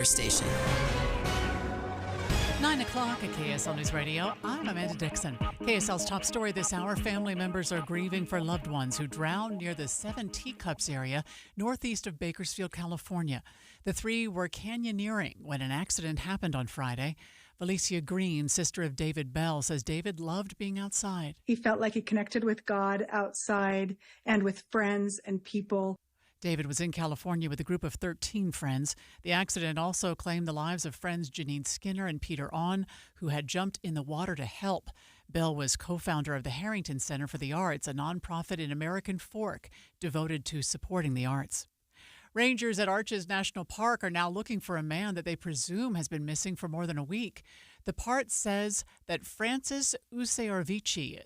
station. 9 o'clock at KSL News Radio. I'm Amanda Dixon. KSL's top story this hour. Family members are grieving for loved ones who drowned near the Seven Teacups area northeast of Bakersfield, California. The three were canyoneering when an accident happened on Friday. Valencia Green, sister of David Bell, says David loved being outside. He felt like he connected with God outside and with friends and people. David was in California with a group of 13 friends. The accident also claimed the lives of friends Janine Skinner and Peter On, who had jumped in the water to help. Bell was co-founder of the Harrington Center for the Arts, a nonprofit in American Fork devoted to supporting the arts. Rangers at Arches National Park are now looking for a man that they presume has been missing for more than a week. The part says that Francis Useorvici,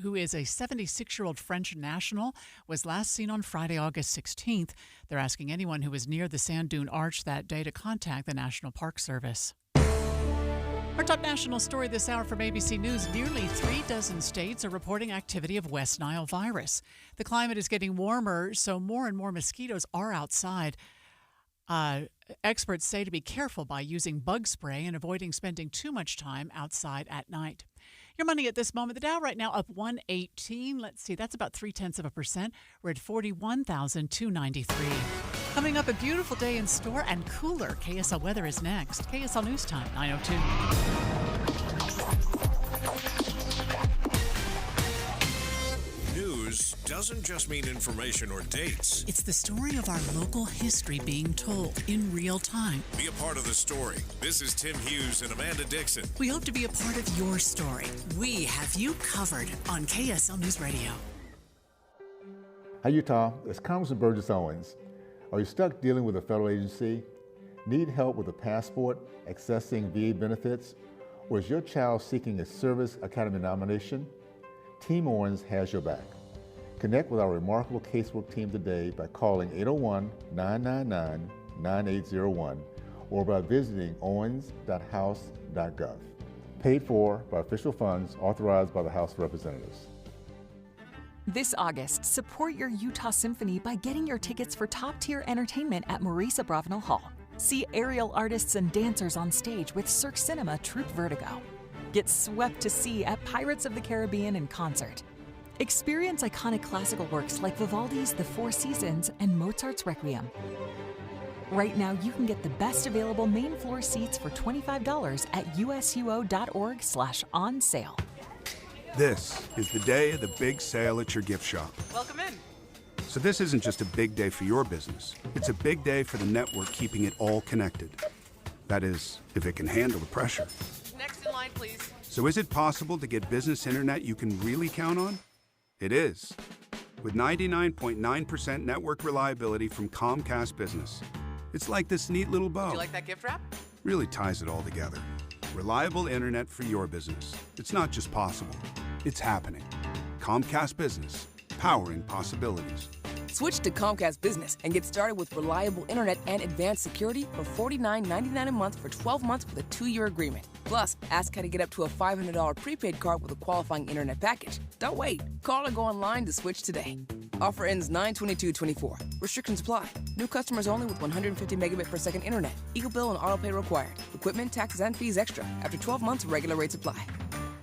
who is a 76-year-old French national, was last seen on Friday, August 16th. They're asking anyone who was near the Sand Dune Arch that day to contact the National Park Service. Our top national story this hour from ABC News. Nearly 36 states are reporting activity of West Nile virus. The climate is getting warmer, so more and more mosquitoes are outside. Experts say to be careful by using bug spray and avoiding spending too much time outside at night. Your money at this moment, the Dow right now up 118. Let's see, that's about 0.3%. We're at 41,293. Coming up, a beautiful day in store and cooler. KSL weather is next. KSL News Time, 9:02. News doesn't just mean information or dates. It's the story of our local history being told in real time. Be a part of the story. This is Tim Hughes and Amanda Dixon. We hope to be a part of your story. We have you covered on KSL News Radio. Hi, Utah. It's Congressman Burgess Owens. Are you stuck dealing with a federal agency? Need help with a passport, accessing VA benefits? Or is your child seeking a Service Academy nomination? Team Owens has your back. Connect with our remarkable casework team today by calling 801-999-9801 or by visiting owens.house.gov. Paid for by official funds authorized by the House of Representatives. This August, support your Utah Symphony by getting your tickets for top-tier entertainment at Maurice Abravanel Hall. See aerial artists and dancers on stage with Cirque Cinema Troupe Vertigo. Get swept to sea at Pirates of the Caribbean in concert. Experience iconic classical works like Vivaldi's The Four Seasons and Mozart's Requiem. Right now, you can get the best available main floor seats for $25 at usuo.org/on sale. This is the day of the big sale at your gift shop. Welcome in. So this isn't just a big day for your business. It's a big day for the network keeping it all connected. That is, if it can handle the pressure. Next in line, please. So is it possible to get business internet you can really count on? It is. With 99.9% network reliability from Comcast Business. It's like this neat little bow. Do you like that gift wrap? Really ties it all together. Reliable internet for your business. It's not just possible, it's happening. Comcast Business, powering possibilities. Switch to Comcast Business and get started with reliable internet and advanced security for $49.99 a month for 12 months with a 2-year agreement. Plus, ask how to get up to a $500 prepaid card with a qualifying internet package. Don't wait. Call or go online to switch today. Offer ends 9/22/24. Restrictions apply. New customers only with 150 megabit per second internet. Eagle bill and autopay required. Equipment, taxes, and fees extra. After 12 months, regular rates apply.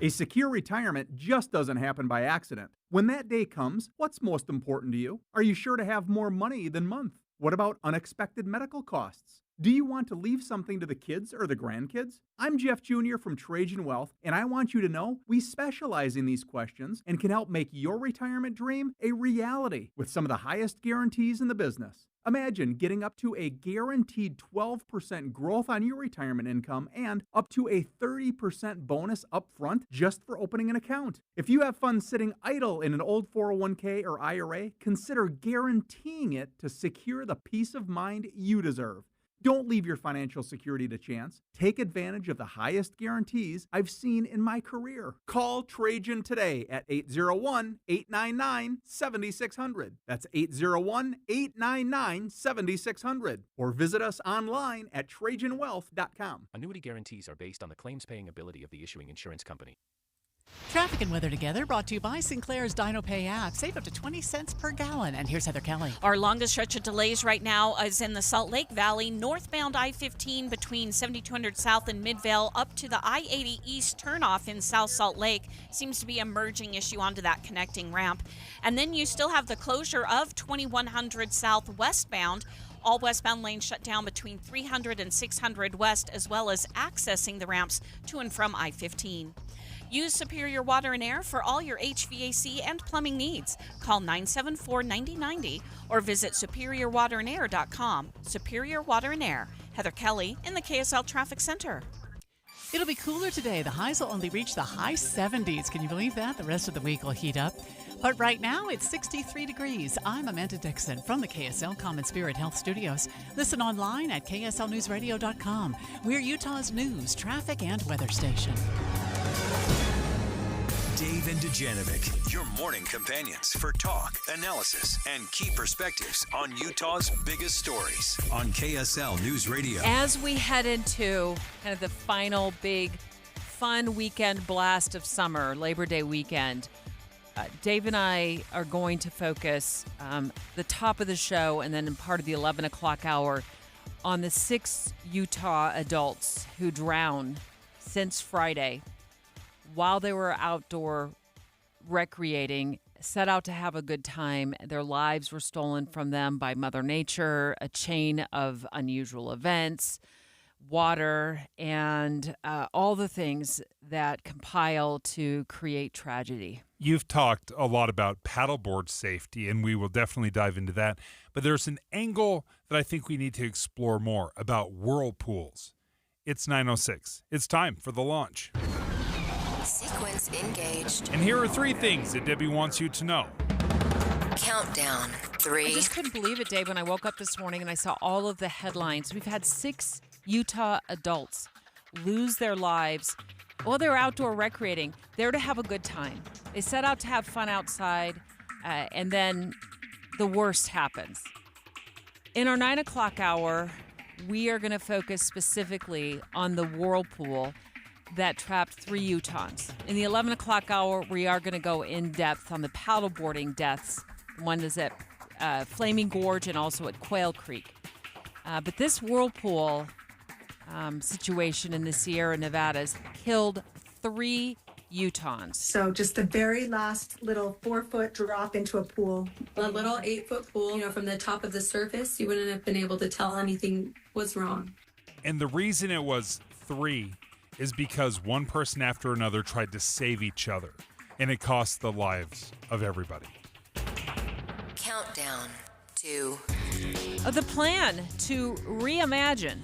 A secure retirement just doesn't happen by accident. When that day comes, what's most important to you? Are you sure to have more money than month? What about unexpected medical costs? Do you want to leave something to the kids or the grandkids? I'm Jeff Jr. from Trajan Wealth, and I want you to know we specialize in these questions and can help make your retirement dream a reality with some of the highest guarantees in the business. Imagine getting up to a guaranteed 12% growth on your retirement income and up to a 30% bonus up front just for opening an account. If you have funds sitting idle in an old 401k or IRA, consider guaranteeing it to secure the peace of mind you deserve. Don't leave your financial security to chance. Take advantage of the highest guarantees I've seen in my career. Call Trajan today at 801-899-7600. That's 801-899-7600. Or visit us online at TrajanWealth.com. Annuity guarantees are based on the claims-paying ability of the issuing insurance company. Traffic and weather together brought to you by Sinclair's Dino Pay app. Save up to 20 cents per gallon. And here's Heather Kelly. Our longest stretch of delays right now is in the Salt Lake Valley, northbound I-15 between 7200 South and Midvale up to the I-80 East turnoff in South Salt Lake. Seems to be a merging issue onto that connecting ramp. And then you still have the closure of 2100 South westbound. All westbound lanes shut down between 300 and 600 West, as well as accessing the ramps to and from I-15. Use Superior Water and Air for all your HVAC and plumbing needs. Call 974-9090 or visit superiorwaterandair.com. Superior Water and Air. Heather Kelly in the KSL Traffic Center. It'll be cooler today. The highs will only reach the high 70s. Can you believe that? The rest of the week will heat up. But right now, it's 63 degrees. I'm Amanda Dixon from the KSL Common Spirit Health Studios. Listen online at kslnewsradio.com. We're Utah's news, traffic, and weather station. Dave and Dujanovic, your morning companions for talk, analysis, and key perspectives on Utah's biggest stories on KSL News Radio. As we head into kind of the final big fun weekend blast of summer, Labor Day weekend, Dave and I are going to focus the top of the show and then in part of the 11 o'clock hour on the 6 Utah adults who drowned since Friday while they were outdoor recreating, set out to have a good time. Their lives were stolen from them by Mother Nature, a chain of unusual events, water, and all the things that compile to create tragedy. You've talked a lot about paddleboard safety, and we will definitely dive into that. But there's an angle that I think we need to explore more about whirlpools. It's 9:06. It's time for the launch. Sequence engaged. And here are 3 things that Debbie wants you to know. Countdown. 3. I just couldn't believe it, Dave, when I woke up this morning and I saw all of the headlines. We've had 6 Utah adults lose their lives while they're outdoor recreating, there to have a good time. They set out to have fun outside, and then the worst happens. In our 9 o'clock hour, we are going to focus specifically on the whirlpool that trapped 3 Utahns. In the 11 o'clock hour, we are going to go in depth on the paddleboarding deaths. One is at Flaming Gorge and also at Quail Creek. But this whirlpool situation in the Sierra Nevadas killed 3 Utahns. So just the very last little 4-foot drop into a pool. A little 8-foot pool, from the top of the surface, you wouldn't have been able to tell anything was wrong. And the reason it was 3 is because one person after another tried to save each other, and it cost the lives of everybody. Countdown. 2. The plan to reimagine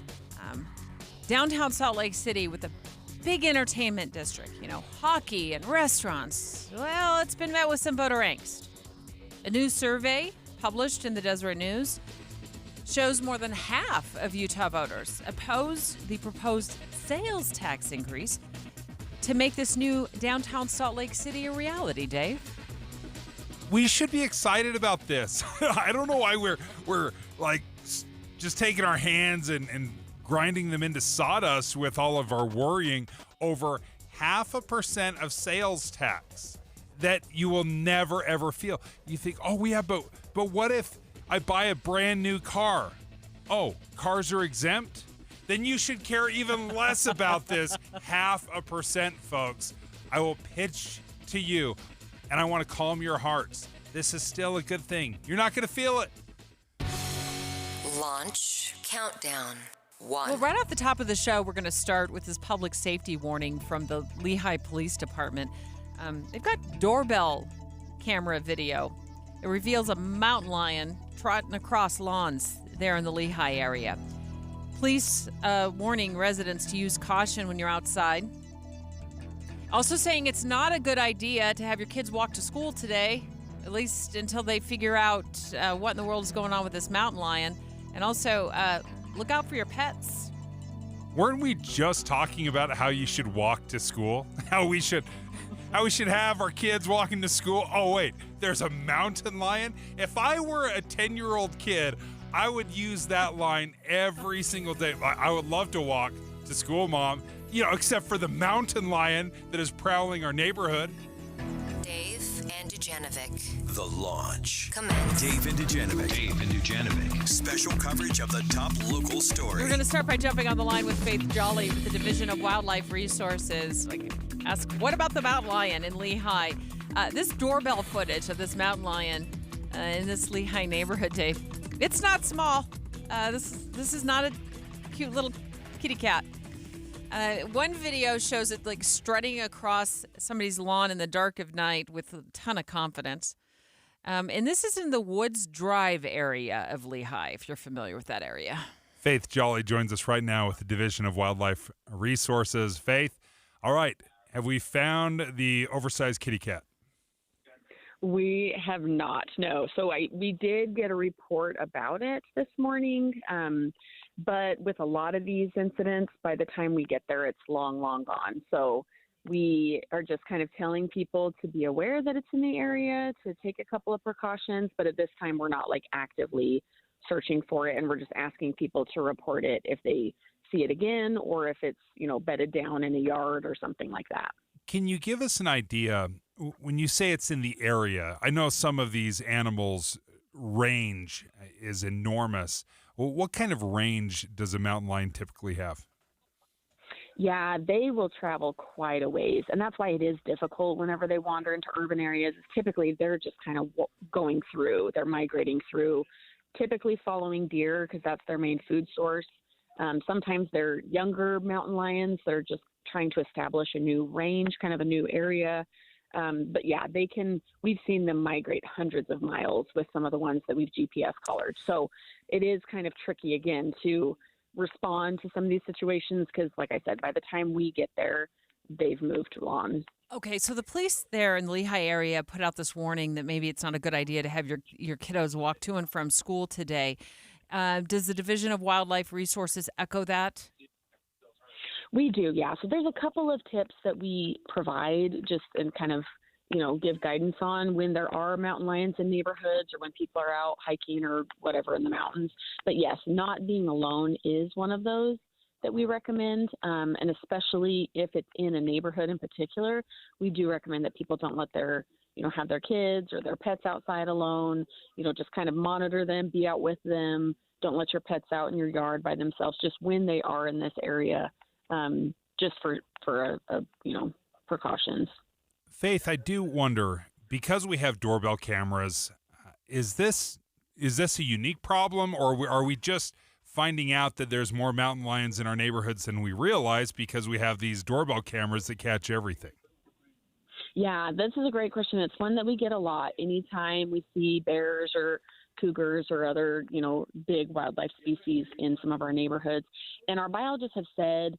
downtown Salt Lake City with a big entertainment district, hockey and restaurants. Well, it's been met with some voter angst. A new survey published in the Deseret News shows more than half of Utah voters oppose the proposed sales tax increase to make this new downtown Salt Lake City a reality, Dave. We should be excited about this. I don't know why we're like just taking our hands and grinding them into sawdust with all of our worrying over 0.5% of sales tax that you will never ever feel. You think, but what if I buy a brand new car? Oh, cars are exempt? Then you should care even less about this 0.5%, folks. I will pitch to you, and I want to calm your hearts. This is still a good thing. You're not going to feel it. Launch countdown. 1. Well, right off the top of the show, we're going to start with this public safety warning from the Lehi Police Department. They've got doorbell camera video. It reveals a mountain lion trotting across lawns there in the Lehi area. Police warning residents to use caution when you're outside. Also saying it's not a good idea to have your kids walk to school today, at least until they figure out what in the world is going on with this mountain lion. And also, look out for your pets. Weren't we just talking about how you should walk to school? How we should have our kids walking to school? Oh, wait, there's a mountain lion? If I were a 10-year-old kid, I would use that line every single day. I would love to walk to school, Mom. except for the mountain lion that is prowling our neighborhood. Dave and Dujanovic. The launch. Commence. Dave and Dujanovic. Special coverage of the top local story. We're going to start by jumping on the line with Faith Jolly with the Division of Wildlife Resources. Ask, what about the mountain lion in Lehi? This doorbell footage of this mountain lion in this Lehi neighborhood, Dave, it's not small. This is not a cute little kitty cat. One video shows it strutting across somebody's lawn in the dark of night with a ton of confidence. And this is in the Woods Drive area of Lehi, if you're familiar with that area. Faith Jolly joins us right now with the Division of Wildlife Resources. Faith, all right, have we found the oversized kitty cat? We have not, no. So we did get a report about it this morning, but with a lot of these incidents, by the time we get there, it's long, long gone. So we are just kind of telling people to be aware that it's in the area, to take a couple of precautions, but at this time we're not actively searching for it, and we're just asking people to report it if they see it again or if it's, bedded down in a yard or something like that. Can you give us an idea, when you say it's in the area, I know some of these animals' range is enormous. Well, what kind of range does a mountain lion typically have? Yeah, they will travel quite a ways, and that's why it is difficult whenever they wander into urban areas. Typically, they're just kind of going through. They're migrating through, typically following deer because that's their main food source. Sometimes they're younger mountain lions. They're just trying to establish a new range, kind of a new area. But yeah, we've seen them migrate hundreds of miles with some of the ones that we've GPS collared. So it is kind of tricky, again, to respond to some of these situations because, like I said, by the time we get there, they've moved on. Okay, so the police there in the Lehi area put out this warning that maybe it's not a good idea to have your kiddos walk to and from school today. Does the Division of Wildlife Resources echo that? We do, yeah. So there's a couple of tips that we provide just and kind of, give guidance on when there are mountain lions in neighborhoods or when people are out hiking or whatever in the mountains. But yes, not being alone is one of those that we recommend. And especially if it's in a neighborhood in particular, we do recommend that people don't let have their kids or their pets outside alone, just kind of monitor them, be out with them. Don't let your pets out in your yard by themselves, just when they are in this area. Just for precautions. Faith, I do wonder, because we have doorbell cameras, is this a unique problem, or are we just finding out that there's more mountain lions in our neighborhoods than we realize because we have these doorbell cameras that catch everything? Yeah, this is a great question. It's one that we get a lot. Anytime we see bears or cougars or other, big wildlife species in some of our neighborhoods. And our biologists have said,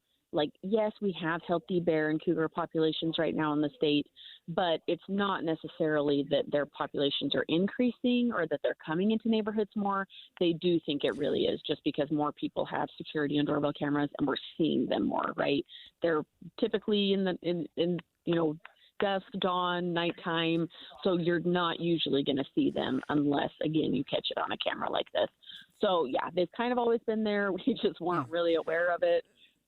yes, we have healthy bear and cougar populations right now in the state, but it's not necessarily that their populations are increasing or that they're coming into neighborhoods more. They do think it really is just because more people have security and doorbell cameras and we're seeing them more, right? They're typically in dusk, dawn, nighttime, so you're not usually going to see them unless, again, you catch it on a camera like this. So, yeah, they've kind of always been there. We just weren't really aware of it.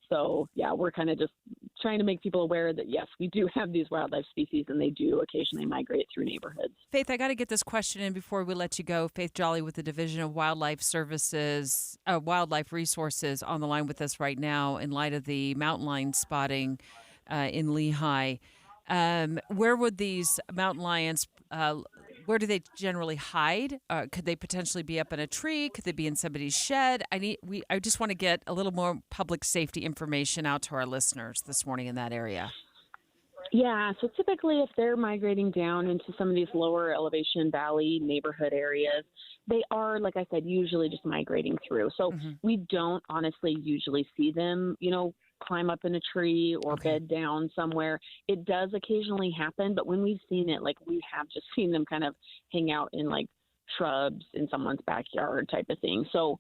So, yeah, we're kind of just trying to make people aware that, yes, we do have these wildlife species and they do occasionally migrate through neighborhoods. Faith, I got to get this question in before we let you go. Faith Jolly with the Division of Wildlife Resources on the line with us right now in light of the mountain lion spotting in Lehi. Where would these mountain lions, where do they generally hide? Could they potentially be up in a tree? Could they be in somebody's shed? I just want to get a little more public safety information out to our listeners this morning in that area. Yeah, so typically if they're migrating down into some of these lower elevation valley neighborhood areas, they are, like I said, usually just migrating through. So we don't honestly usually see them, climb up in a tree or bed down somewhere. It does occasionally happen, but when we've seen it, we have just seen them kind of hang out in shrubs in someone's backyard type of thing. So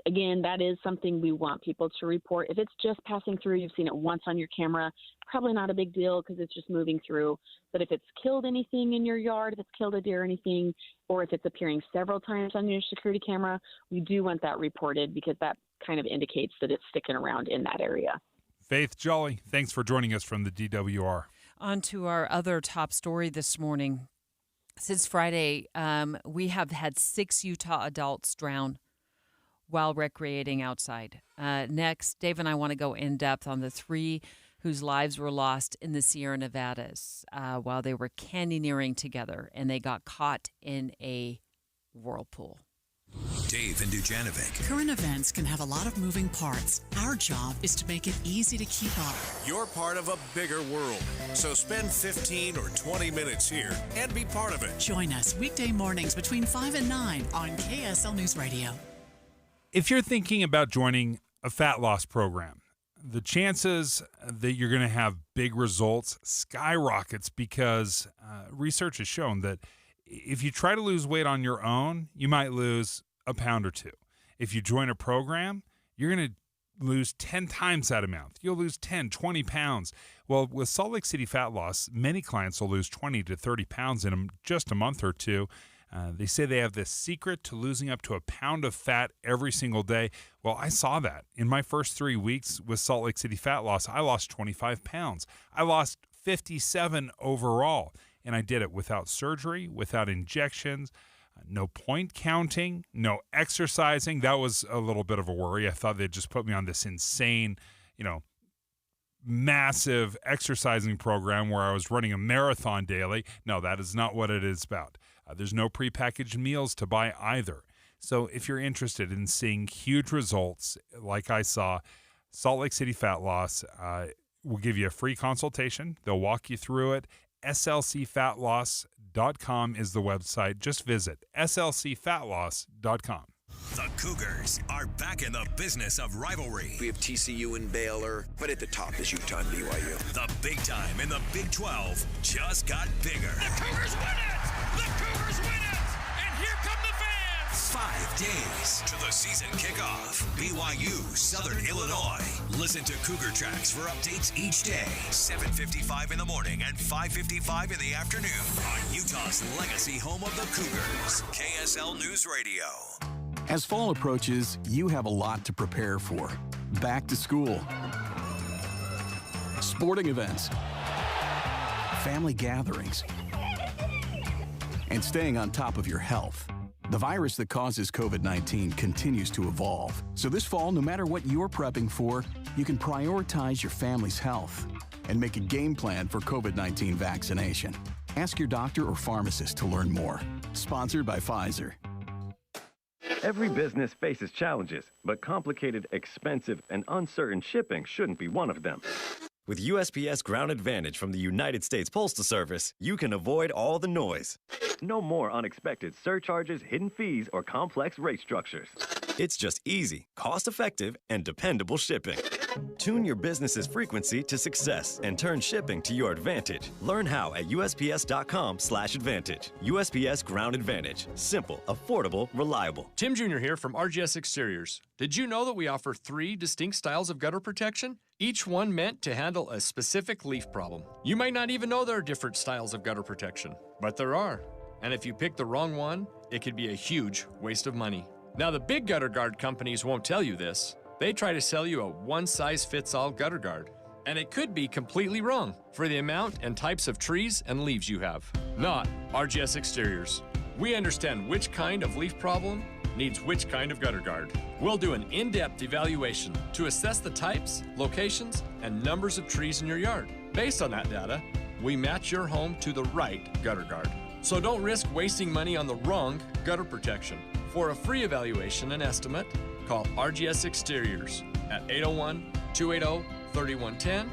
again, that is something we want people to report. If it's just passing through, you've seen it once on your camera, probably not a big deal because it's just moving through. But if it's killed anything in your yard, if it's killed a deer or anything, or if it's appearing several times on your security camera, we do want that reported because that kind of indicates that it's sticking around in that area. Faith Jolly, thanks for joining us from the DWR. On to our other top story this morning. Since Friday, we have had 6 Utah adults drown while recreating outside. Next, Dave and I want to go in depth on the 3 whose lives were lost in the Sierra Nevadas while they were canyoneering together, and they got caught in a whirlpool. Dave and Dujanovic. Current events can have a lot of moving parts. Our job is to make it easy to keep up. You're part of a bigger world, so spend 15 or 20 minutes here and be part of it. Join us weekday mornings between 5 and 9 on KSL News Radio. If you're thinking about joining a fat loss program, the chances that you're going to have big results skyrockets because research has shown that if you try to lose weight on your own, you might lose a pound or 2. If you join a program, you're going to lose 10 times that amount. You'll lose 10, 20 pounds. Well, with Salt Lake City Fat Loss, many clients will lose 20 to 30 pounds in just a month or 2. They say they have this secret to losing up to a pound of fat every single day. Well, I saw that. In my first 3 weeks with Salt Lake City Fat Loss, I lost 25 pounds. I lost 57 overall. And I did it without surgery, without injections, no point counting, no exercising. That was a little bit of a worry. I thought they'd just put me on this insane, massive exercising program where I was running a marathon daily. No, that is not what it is about. There's no prepackaged meals to buy either. So if you're interested in seeing huge results like I saw, Salt Lake City Fat Loss will give you a free consultation. They'll walk you through it. slcfatloss.com is the website. Just visit slcfatloss.com. The Cougars are back in the business of rivalry. We have TCU and Baylor, but at the top is Utah and BYU. The big time in the Big 12 just got bigger. The Cougars win it! The Cougars win it! And here come the fans! 5 days to the season kickoff. BYU, Southern Illinois. Listen to Cougar Tracks for updates each day. 7:55 in the morning and 5:55 in the afternoon on Utah's legacy home of the Cougars. KSL News Radio. As fall approaches, you have a lot to prepare for. Back to school, sporting events, family gatherings, and staying on top of your health. The virus that causes COVID-19 continues to evolve. So this fall, no matter what you're prepping for, you can prioritize your family's health and make a game plan for COVID-19 vaccination. Ask your doctor or pharmacist to learn more. Sponsored by Pfizer. Every business faces challenges, but complicated, expensive, and uncertain shipping shouldn't be one of them. With USPS Ground Advantage from the United States Postal Service, you can avoid all the noise. No more unexpected surcharges, hidden fees, or complex rate structures. It's just easy, cost-effective, and dependable shipping. Tune your business's frequency to success and turn shipping to your advantage. Learn how at USPS.com/advantage. USPS Ground Advantage. Simple, affordable, reliable. Tim Jr. here from RGS Exteriors. Did you know that we offer 3 distinct styles of gutter protection? Each one meant to handle a specific leaf problem. You might not even know there are different styles of gutter protection, but there are. And if you pick the wrong one, it could be a huge waste of money. Now, the big gutter guard companies won't tell you this. They try to sell you a one-size-fits-all gutter guard. And it could be completely wrong for the amount and types of trees and leaves you have. Not RGS Exteriors. We understand which kind of leaf problem needs which kind of gutter guard. We'll do an in-depth evaluation to assess the types, locations, and numbers of trees in your yard. Based on that data, we match your home to the right gutter guard. So don't risk wasting money on the wrong gutter protection. For a free evaluation and estimate, call RGS Exteriors at 801-280-3110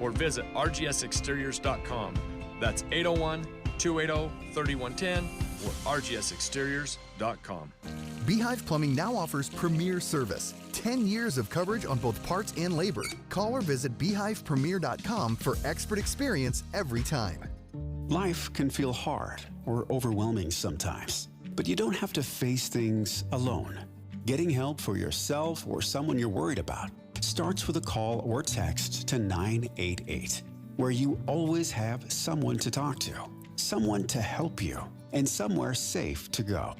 or visit rgsexteriors.com. That's 801-280-3110 or rgsexteriors.com. Beehive Plumbing now offers premier service. 10 years of coverage on both parts and labor. Call or visit beehivepremier.com for expert experience every time. Life can feel hard or overwhelming sometimes, but you don't have to face things alone. Getting help for yourself or someone you're worried about starts with a call or text to 988, where you always have someone to talk to, someone to help you, and somewhere safe to go.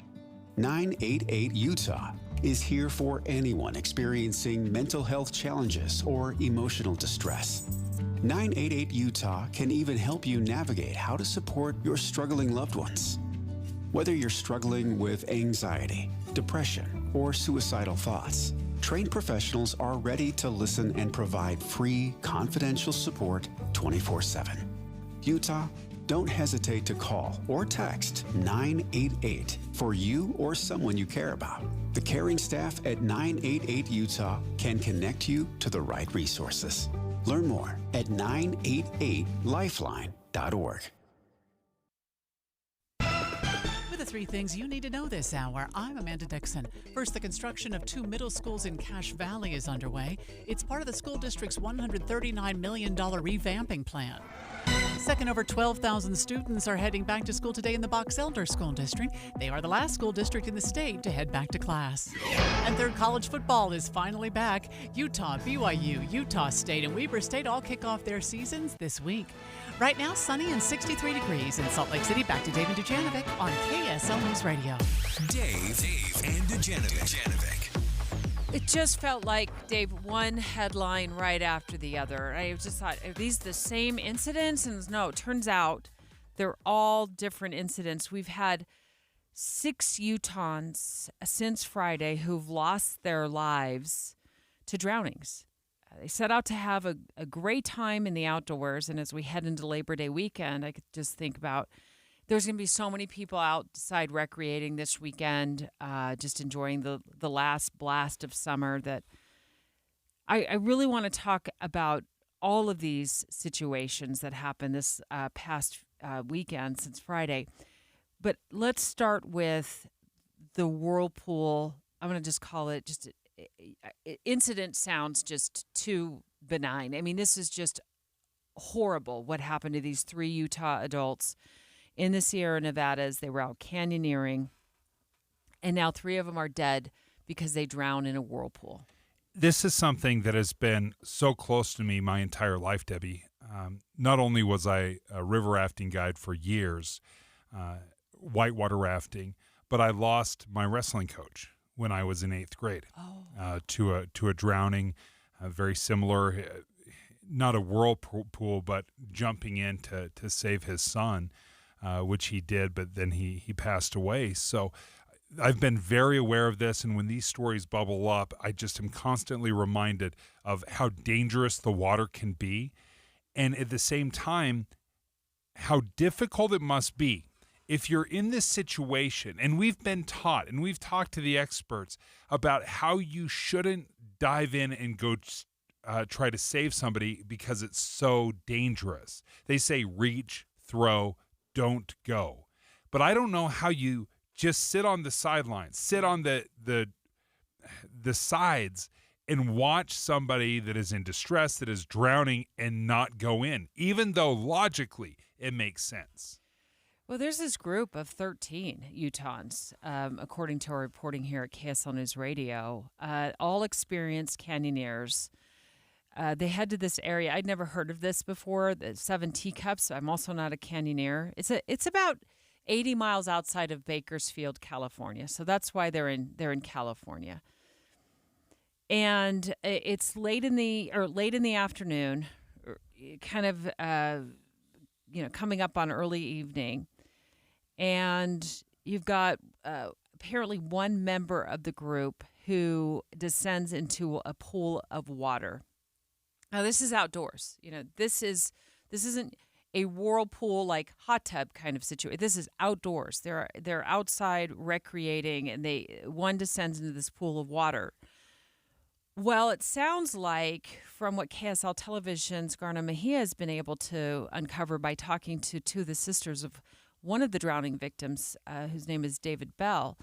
988 Utah. is here for anyone experiencing mental health challenges or emotional distress. 988 Utah can even help you navigate how to support your struggling loved ones. Whether you're struggling with anxiety, depression, or suicidal thoughts, trained professionals are ready to listen and provide free, confidential support 24/7. Utah, don't hesitate to call or text 988 for you or someone you care about. The caring staff at 988 Utah can connect you to the right resources. Learn more at 988lifeline.org. With the 3 things you need to know this hour, I'm Amanda Dixon. First, the construction of 2 middle schools in Cache Valley is underway. It's part of the school district's $139 million revamping plan. Second, over 12,000 students are heading back to school today in the Box Elder School District. They are the last school district in the state to head back to class. And third, college football is finally back. Utah, BYU, Utah State, and Weber State all kick off their seasons this week. Right now, sunny and 63 degrees in Salt Lake City. Back to Dave and Dujanovic on KSL News Radio. Dave and Dujanovic. It just felt like, Dave, one headline right after the other. I just thought, are these the same incidents? And no, it turns out they're all different incidents. We've had 6 Utahns since Friday who've lost their lives to drownings. They set out to have a great time in the outdoors, and as we head into Labor Day weekend, I could just think about there's going to be so many people outside recreating this weekend, just enjoying the last blast of summer, that I really want to talk about all of these situations that happened this past weekend since Friday. But let's start with the Whirlpool. I'm going to just call it just incident. Sounds just too benign. I mean, this is just horrible what happened to these 3 Utah adults in the Sierra Nevadas. They were out canyoneering, and now 3 of them are dead because they drowned in a whirlpool. This is something that has been so close to me my entire life, Debbie. Not only was I a river rafting guide for years, whitewater rafting, but I lost my wrestling coach when I was in 8th grade to a drowning, very similar, not a whirlpool, but jumping in to save his son. Which he did, but then he passed away. So I've been very aware of this, and when these stories bubble up, I just am constantly reminded of how dangerous the water can be, and at the same time, how difficult it must be if you're in this situation. And we've been taught, and we've talked to the experts about how you shouldn't dive in and go try to save somebody because it's so dangerous. They say reach, throw, don't go. But I don't know how you just sit on the sidelines, sit on the sides and watch somebody that is in distress, that is drowning, and not go in, even though logically it makes sense. Well, there's this group of 13 Utahns, according to our reporting here at KSL News Radio, all experienced canyoneers. They head to this area. I'd never heard of this before, the 7 Teacups. I'm also not a canyoneer. It's about 80 miles outside of Bakersfield, California. So that's why they're in California. And it's late in the afternoon, kind of coming up on early evening. And you've got apparently one member of the group who descends into a pool of water. Now, this is outdoors. This isn't a whirlpool like hot tub kind of situation. This is outdoors. They're outside recreating, and one descends into this pool of water. Well, it sounds like, from what KSL Television's Garna Mejia has been able to uncover by talking to 2 of the sisters of one of the drowning victims, whose name is David Bell,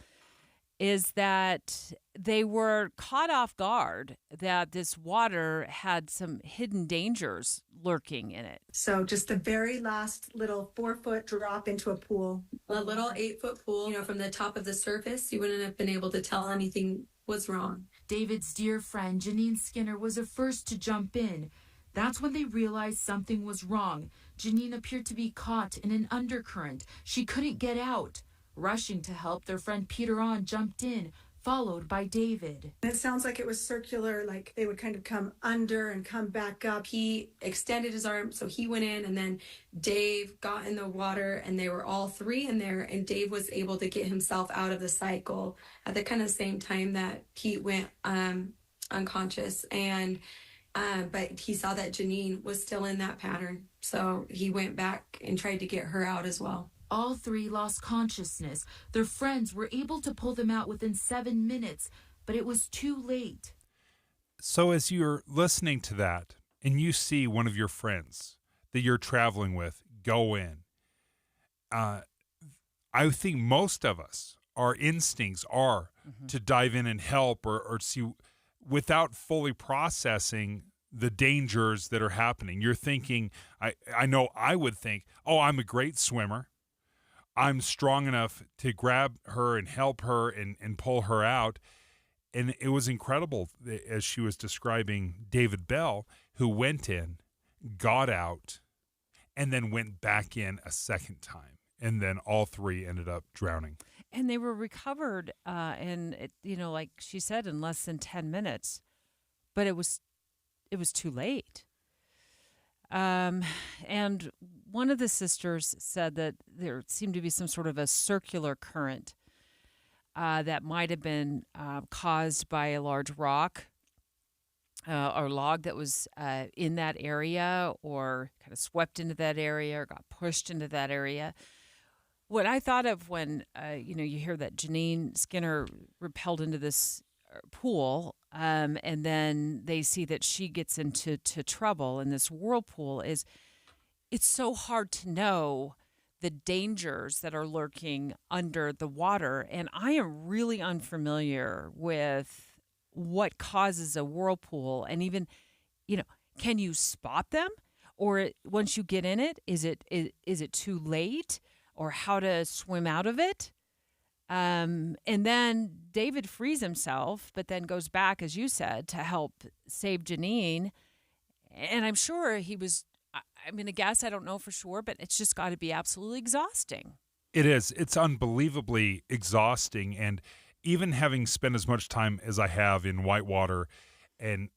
is that they were caught off guard that this water had some hidden dangers lurking in it. So just the very last little 4-foot drop into a pool. A little 8-foot pool, from the top of the surface, you wouldn't have been able to tell anything was wrong. David's dear friend, Janine Skinner, was the first to jump in. That's when they realized something was wrong. Janine appeared to be caught in an undercurrent. She couldn't get out. Rushing to help, their friend Peter On jumped in, followed by David. It sounds like it was circular, like they would kind of come under and come back up. He extended his arm, so he went in, and then Dave got in the water, and they were all three in there, and Dave was able to get himself out of the cycle at the kind of same time that Pete went unconscious. And but he saw that Janine was still in that pattern, so he went back and tried to get her out as well. All three lost consciousness. Their friends were able to pull them out within 7 minutes, but it was too late. So as you're listening to that and you see one of your friends that you're traveling with go in, I think most of us, our instincts are to dive in and help or see without fully processing the dangers that are happening. You're thinking, I know I would think, oh, I'm a great swimmer. I'm strong enough to grab her and help her and pull her out. And it was incredible as she was describing David Bell, who went in, got out, and then went back in a second time. And then all three ended up drowning. And they were recovered, like she said, in less than 10 minutes. But it was too late. And one of the sisters said that there seemed to be some sort of a circular current that might have been caused by a large rock or log that was in that area, or kind of swept into that area, or got pushed into that area. What I thought of when you hear that Janine Skinner rappelled into this pool, and then they see that she gets into trouble in this whirlpool, is it's so hard to know the dangers that are lurking under the water. And I am really unfamiliar with what causes a whirlpool, and even, can you spot them? Or once you get in it, is it too late? Or how to swim out of it? And then David frees himself, but then goes back, as you said, to help save Janine. And I'm sure he was, I'm going to guess, I don't know for sure, but it's just got to be absolutely exhausting. It is. It's unbelievably exhausting. And even having spent as much time as I have in whitewater, and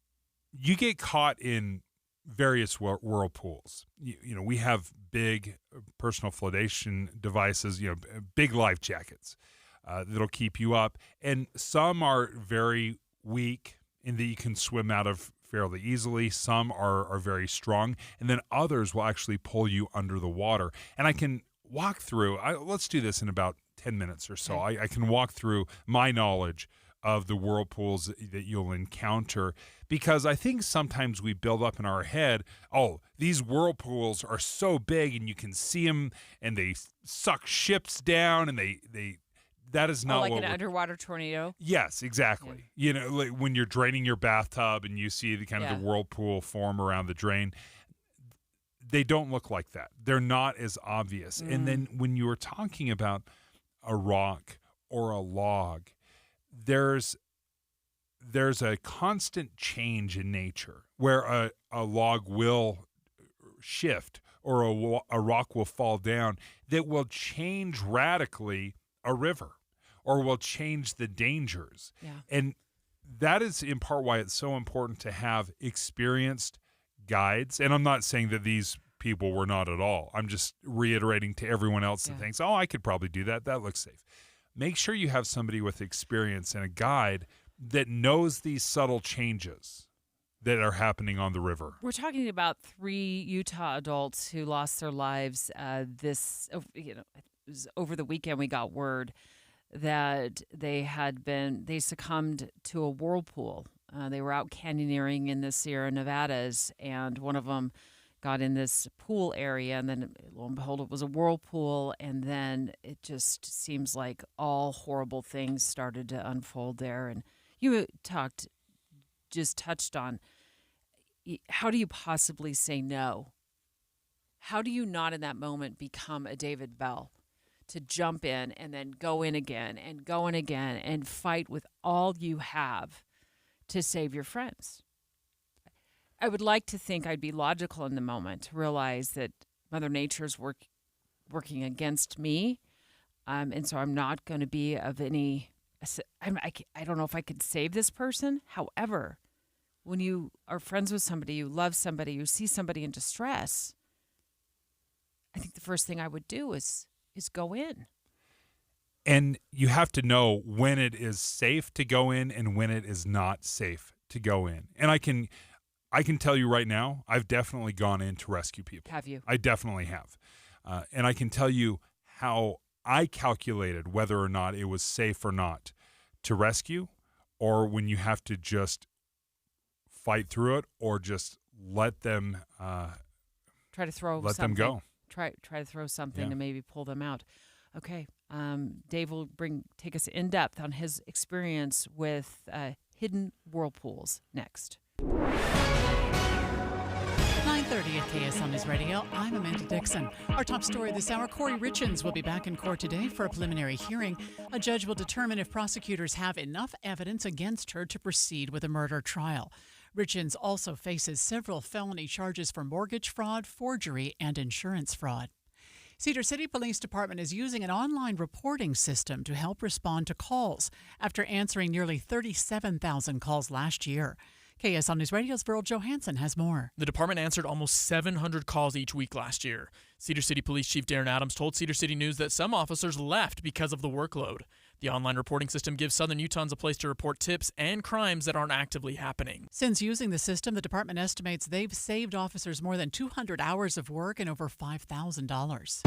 you get caught in various whirlpools. We have big personal flotation devices, big life jackets that'll keep you up. And some are very weak in that you can swim out of fairly easily. Some are very strong. And then others will actually pull you under the water. And I can walk through, let's do this in about 10 minutes or so. I can walk through my knowledge of the whirlpools that you'll encounter, because I think sometimes we build up in our head, oh, these whirlpools are so big and you can see them and they suck ships down, and that is not like an underwater tornado. Yes, exactly. Yeah. Like when you're draining your bathtub and you see the kind of the whirlpool form around the drain, they don't look like that. They're not as obvious. And then when you were talking about a rock or a log, there's a constant change in nature where a log will shift or a rock will fall down that will change radically a river or will change the dangers. Yeah. And that is in part why it's so important to have experienced guides. And I'm not saying that these people were not at all. I'm just reiterating to everyone else that thinks, oh, I could probably do that. That looks safe. Make sure you have somebody with experience and a guide that knows these subtle changes that are happening on the river. We're talking about 3 Utah adults who lost their lives it was over the weekend. We got word that they succumbed to a whirlpool. They were out canyoneering in the Sierra Nevadas, and one of them got in this pool area, and then lo and behold, it was a whirlpool. And then it just seems like all horrible things started to unfold there. And you touched on, how do you possibly say no? How do you not in that moment become a David Bell to jump in and then go in again and go in again and fight with all you have to save your friends? I would like to think I'd be logical in the moment to realize that Mother Nature's working against me, and so I'm not going to be of any I don't know if I could save this person. However, when you are friends with somebody, you love somebody, you see somebody in distress, I think the first thing I would do is go in. And you have to know when it is safe to go in and when it is not safe to go in. And I can tell you right now, I've definitely gone in to rescue people. Have you? I definitely have. And I can tell you how I calculated whether or not it was safe or not to rescue, or when you have to just fight through it or just let them try to throw let something. them go. Try to throw something to maybe pull them out. Okay. Dave will take us in depth on his experience with hidden whirlpools next. 9:30 at KSL News Radio. I'm Amanda Dixon. Our top story this hour, Corey Richins will be back in court today for a preliminary hearing. A judge will determine if prosecutors have enough evidence against her to proceed with a murder trial. Richins also faces several felony charges for mortgage fraud, forgery, and insurance fraud. Cedar City Police Department is using an online reporting system to help respond to calls after answering nearly 37,000 calls last year. KSL News Radio's Virl Johansson has more. The department answered almost 700 calls each week last year. Cedar City Police Chief Darren Adams told Cedar City News that some officers left because of the workload. The online reporting system gives Southern Utahns a place to report tips and crimes that aren't actively happening. Since using the system, the department estimates they've saved officers more than 200 hours of work and over $5,000.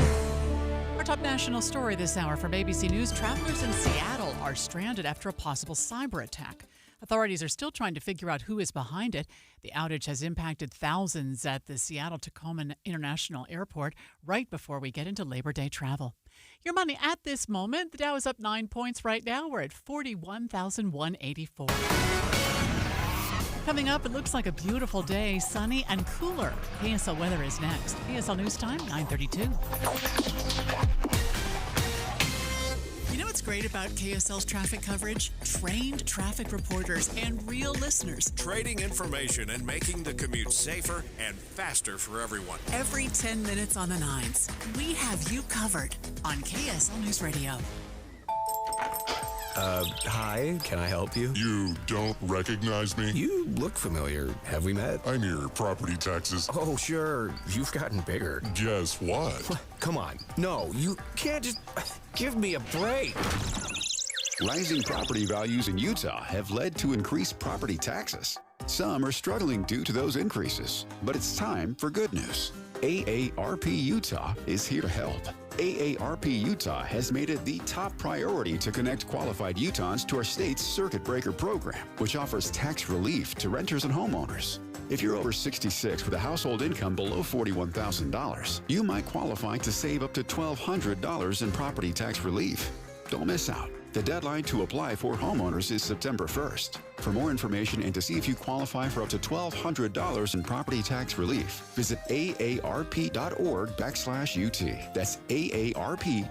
Our top national story this hour from ABC News, travelers in Seattle are stranded after a possible cyber attack. Authorities are still trying to figure out who is behind it. The outage has impacted thousands at the Seattle-Tacoma International Airport right before we get into Labor Day travel. Your money at this moment, the Dow is up 9 points right now. We're at 41,184. Coming up, it looks like a beautiful day, sunny and cooler. KSL weather is next. KSL News Time, 9:32. You know what's great about KSL's traffic coverage? Trained traffic reporters and real listeners. Trading information and making the commute safer and faster for everyone. Every 10 minutes on the nines, we have you covered on KSL News Radio. Hi, can I help you? You don't recognize me? You look familiar. Have we met? I'm your property taxes. Oh, sure. You've gotten bigger. Guess what? Come on. No, you can't just... Give me a break. Rising property values in Utah have led to increased property taxes. Some are struggling due to those increases, but it's time for good news. AARP Utah is here to help. AARP Utah has made it the top priority to connect qualified Utahns to our state's Circuit Breaker program, which offers tax relief to renters and homeowners. If you're over 66 with a household income below $41,000, you might qualify to save up to $1,200 in property tax relief. Don't miss out. The deadline to apply for homeowners is September 1st. For more information and to see if you qualify for up to $1,200 in property tax relief, visit aarp.org/UT. That's aarp.org/UT.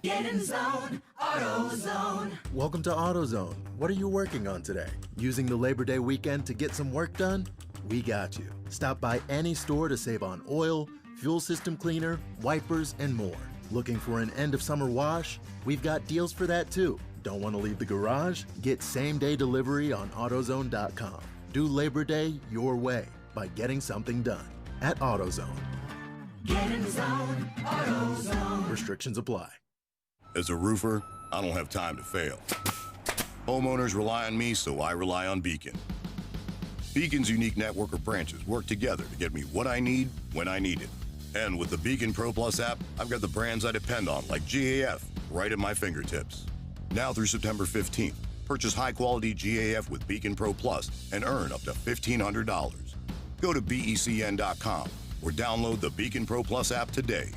Get in zone, AutoZone. Welcome to AutoZone. What are you working on today? Using the Labor Day weekend to get some work done? We got you. Stop by any store to save on oil, fuel system cleaner, wipers, and more. Looking for an end-of-summer wash? We've got deals for that too. Don't want to leave the garage? Get same-day delivery on AutoZone.com. Do Labor Day your way by getting something done at AutoZone. Get in zone, AutoZone. Restrictions apply. As a roofer, I don't have time to fail. Homeowners rely on me, so I rely on Beacon. Beacon's unique network of branches work together to get me what I need when I need it. And with the Beacon Pro Plus app, I've got the brands I depend on, like GAF, right at my fingertips. Now through September 15th, purchase high-quality GAF with Beacon Pro Plus and earn up to $1,500. Go to BECN.com or download the Beacon Pro Plus app today.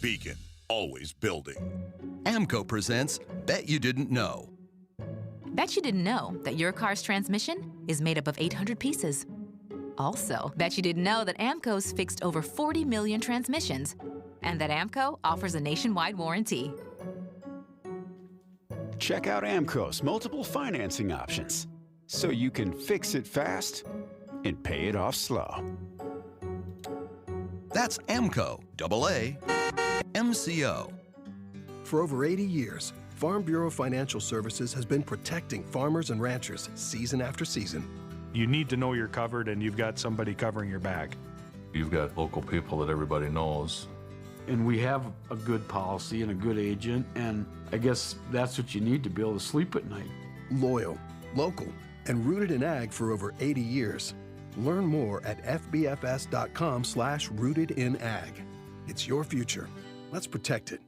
Beacon, always building. AMCO presents Bet You Didn't Know. Bet you didn't know that your car's transmission is made up of 800 pieces. Also, bet you didn't know that AMCO's fixed over 40 million transmissions and that AMCO offers a nationwide warranty. Check out AMCO's multiple financing options so you can fix it fast and pay it off slow. That's AMCO, AA, MCO. For over 80 years, Farm Bureau Financial Services has been protecting farmers and ranchers season after season. You need to know you're covered and you've got somebody covering your back. You've got local people that everybody knows. And we have a good policy and a good agent, and I guess that's what you need to be able to sleep at night. Loyal, local, and rooted in ag for over 80 years. Learn more at fbfs.com/rootedinag. It's your future. Let's protect it.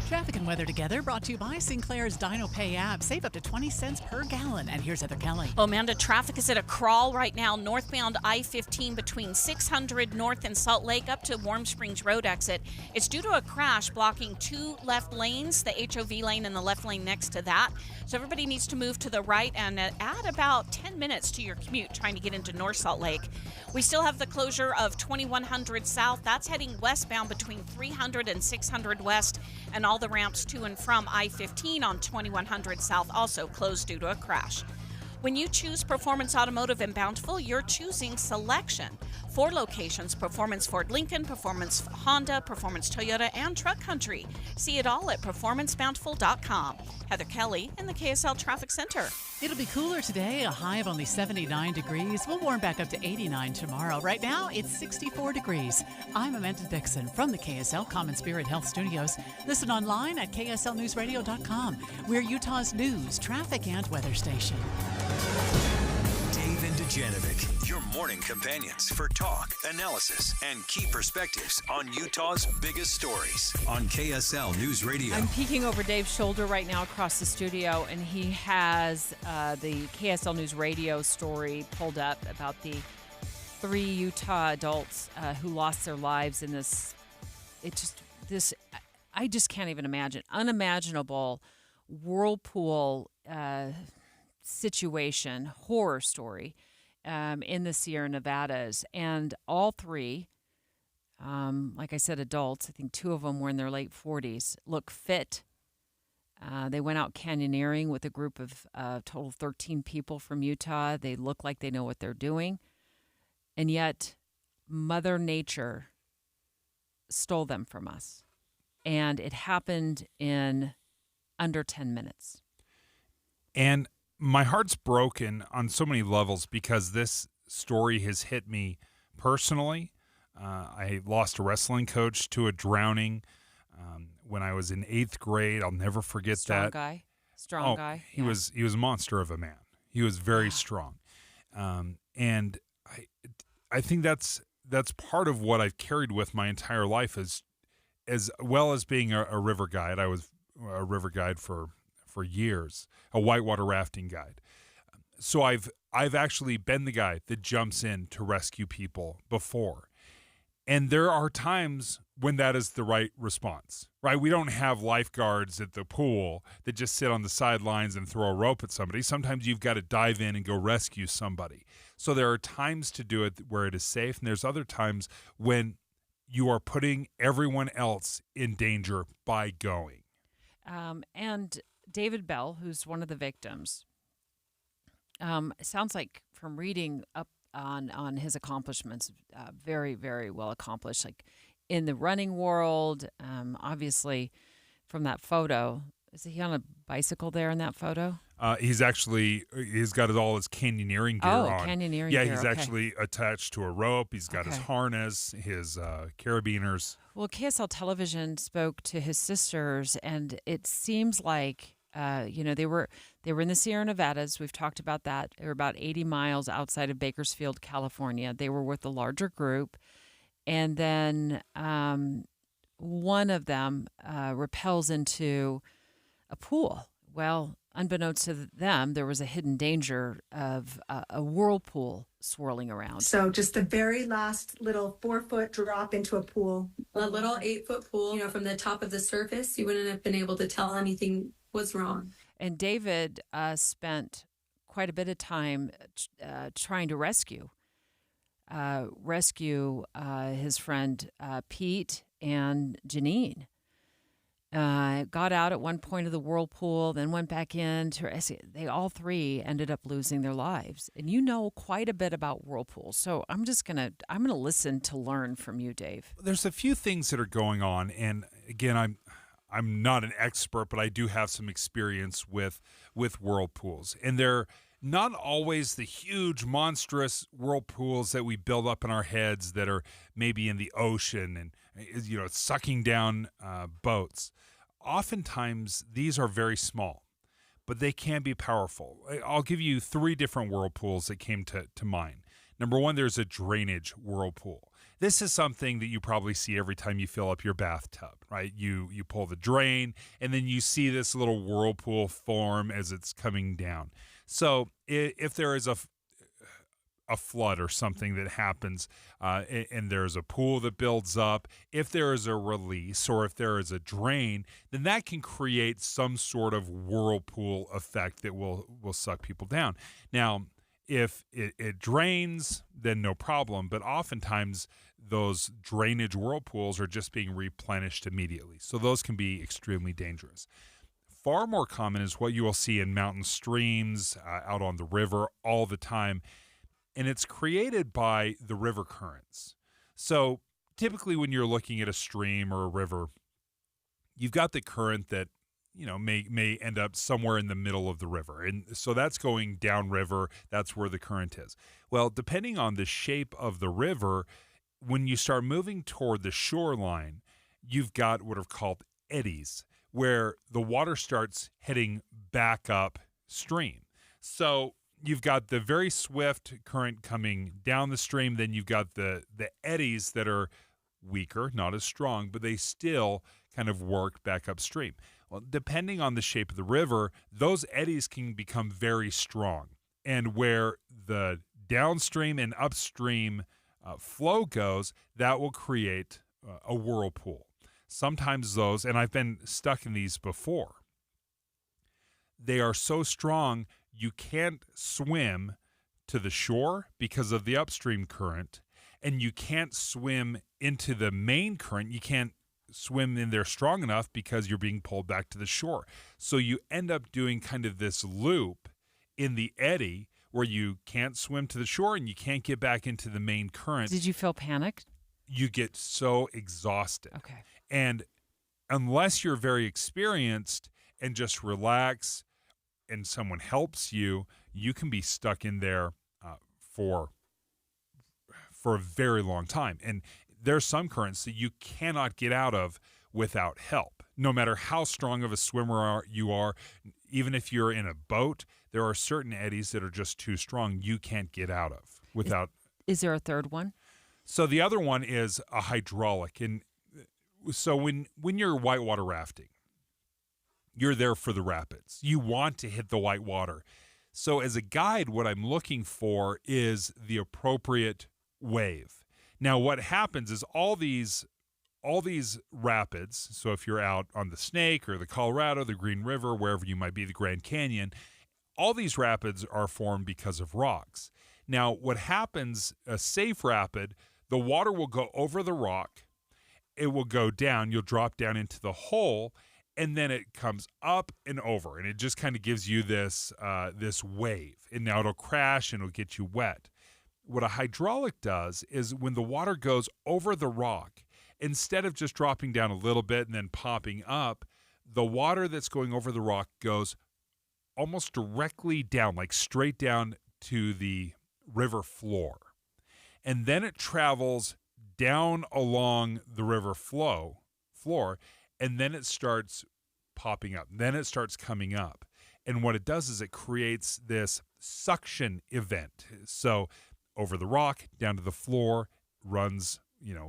Traffic and weather together brought to you by Sinclair's Dino Pay app. Save up to 20 cents per gallon. And here's Heather Kelly. Well, Amanda, traffic is at a crawl right now northbound I-15 between 600 North and Salt Lake up to Warm Springs Road exit. It's due to a crash blocking two left lanes, the HOV lane and the left lane next to that. So everybody needs to move to the right and add about 10 minutes to your commute trying to get into North Salt Lake. We still have the closure of 2100 South. That's heading westbound between 300 and 600 West, and all the ramps to and from I-15 on 2100 South also closed due to a crash. When you choose Performance Automotive in Bountiful, you're choosing selection. 4 locations: Performance Ford Lincoln, Performance Honda, Performance Toyota, and Truck Country. See it all at performancebountiful.com. Heather Kelly in the KSL Traffic Center. It'll be cooler today, a high of only 79 degrees. We'll warm back up to 89 tomorrow. Right now, it's 64 degrees. I'm Amanda Dixon from the KSL Common Spirit Health Studios. Listen online at kslnewsradio.com. We're Utah's news, traffic, and weather station. Dave and Dujanovic, your morning companions for talk, analysis, and key perspectives on Utah's biggest stories on KSL News Radio. I'm peeking over Dave's shoulder right now across the studio, and he has the KSL News Radio story pulled up about the 3 Utah adults who lost their lives in this. I just can't even imagine. Unimaginable Whirlpool situation, horror story in the Sierra Nevadas. And all 3, like I said, adults, I think 2 of them were in their late 40s, look fit. They went out canyoneering with a group of total 13 people from Utah. They look like they know what they're doing. And yet Mother Nature stole them from us. And it happened in under 10 minutes. And my heart's broken on so many levels because this story has hit me personally. I lost a wrestling coach to a drowning when I was in 8th grade. I'll never forget that. Strong guy. He was a monster of a man. He was very strong. And I think that's part of what I've carried with my entire life as well as being a river guide. I was a river guide for years, a whitewater rafting guide. So I've actually been the guy that jumps in to rescue people before. And there are times when that is the right response, right? We don't have lifeguards at the pool that just sit on the sidelines and throw a rope at somebody. Sometimes you've got to dive in and go rescue somebody. So there are times to do it where it is safe, and there's other times when you are putting everyone else in danger by going. And David Bell, who's one of the victims, sounds like from reading up on his accomplishments, very, very well accomplished, like in the running world. Obviously, from that photo, is he on a bicycle there in that photo? He's got all his canyoneering gear on. Oh, canyoneering gear. Yeah, he's actually attached to a rope. He's got his harness, his carabiners. Well, KSL Television spoke to his sisters, and it seems like they were in the Sierra Nevadas. We've talked about that. They were about 80 miles outside of Bakersfield, California. They were with a larger group, and then one of them rappels into a pool. Well, unbeknownst to them, there was a hidden danger of a whirlpool swirling around. So just the very last little 4-foot drop into a pool. A little 8-foot pool, from the top of the surface, you wouldn't have been able to tell anything was wrong. And David spent quite a bit of time trying to rescue his friend Pete and Janine. Got out at one point of the whirlpool, then went back in to rescue. They all 3 ended up losing their lives. And you know quite a bit about whirlpools, so I'm gonna listen to learn from you, Dave. There's a few things that are going on, and again, I'm not an expert, but I do have some experience with whirlpools. And they're not always the huge, monstrous whirlpools that we build up in our heads that are maybe in the ocean and, sucking down boats. Oftentimes, these are very small, but they can be powerful. I'll give you 3 different whirlpools that came to mind. Number 1, there's a drainage whirlpool. This is something that you probably see every time you fill up your bathtub, right? You pull the drain, and then you see this little whirlpool form as it's coming down. So if there is a flood or something that happens and there's a pool that builds up, if there is a release or if there is a drain, then that can create some sort of whirlpool effect that will suck people down. Now, if it drains, then no problem, but oftentimes those drainage whirlpools are just being replenished immediately. So those can be extremely dangerous. Far more common is what you will see in mountain streams, out on the river all the time, and it's created by the river currents. So typically when you're looking at a stream or a river, you've got the current that may end up somewhere in the middle of the river. And so that's going downriver. That's where the current is. Well, depending on the shape of the river, when you start moving toward the shoreline, you've got what are called eddies, where the water starts heading back upstream. So you've got the very swift current coming down the stream. Then you've got the eddies that are weaker, not as strong, but they still kind of work back upstream. Well, depending on the shape of the river, those eddies can become very strong. And where the downstream and upstream flow goes, that will create a whirlpool. Sometimes those, and I've been stuck in these before, they are so strong you can't swim to the shore because of the upstream current, and you can't swim into the main current. You can't swim in there strong enough because you're being pulled back to the shore. So you end up doing kind of this loop in the eddy where you can't swim to the shore and you can't get back into the main current. Did you feel panicked? You get so exhausted. Okay. And unless you're very experienced and just relax and someone helps you, you can be stuck in there for a very long time. And there's some currents that you cannot get out of without help. No matter how strong of a swimmer you are, even if you're in a boat, there are certain eddies that are just too strong you can't get out of without. Is there a third one? So the other one is a hydraulic. And so when you're whitewater rafting, you're there for the rapids. You want to hit the white water. So as a guide, what I'm looking for is the appropriate wave. Now, what happens is all these rapids, so if you're out on the Snake or the Colorado, the Green River, wherever you might be, the Grand Canyon, all these rapids are formed because of rocks. Now, what happens, a safe rapid, the water will go over the rock, it will go down, you'll drop down into the hole, and then it comes up and over, and it just kind of gives you this wave. And now it'll crash and it'll get you wet. What a hydraulic does is when the water goes over the rock, instead of just dropping down a little bit and then popping up, the water that's going over the rock goes almost directly down, like straight down to the river floor. And then it travels down along the river floor, and then it starts popping up. Then it starts coming up. And what it does is it creates this suction event. So over the rock, down to the floor, runs,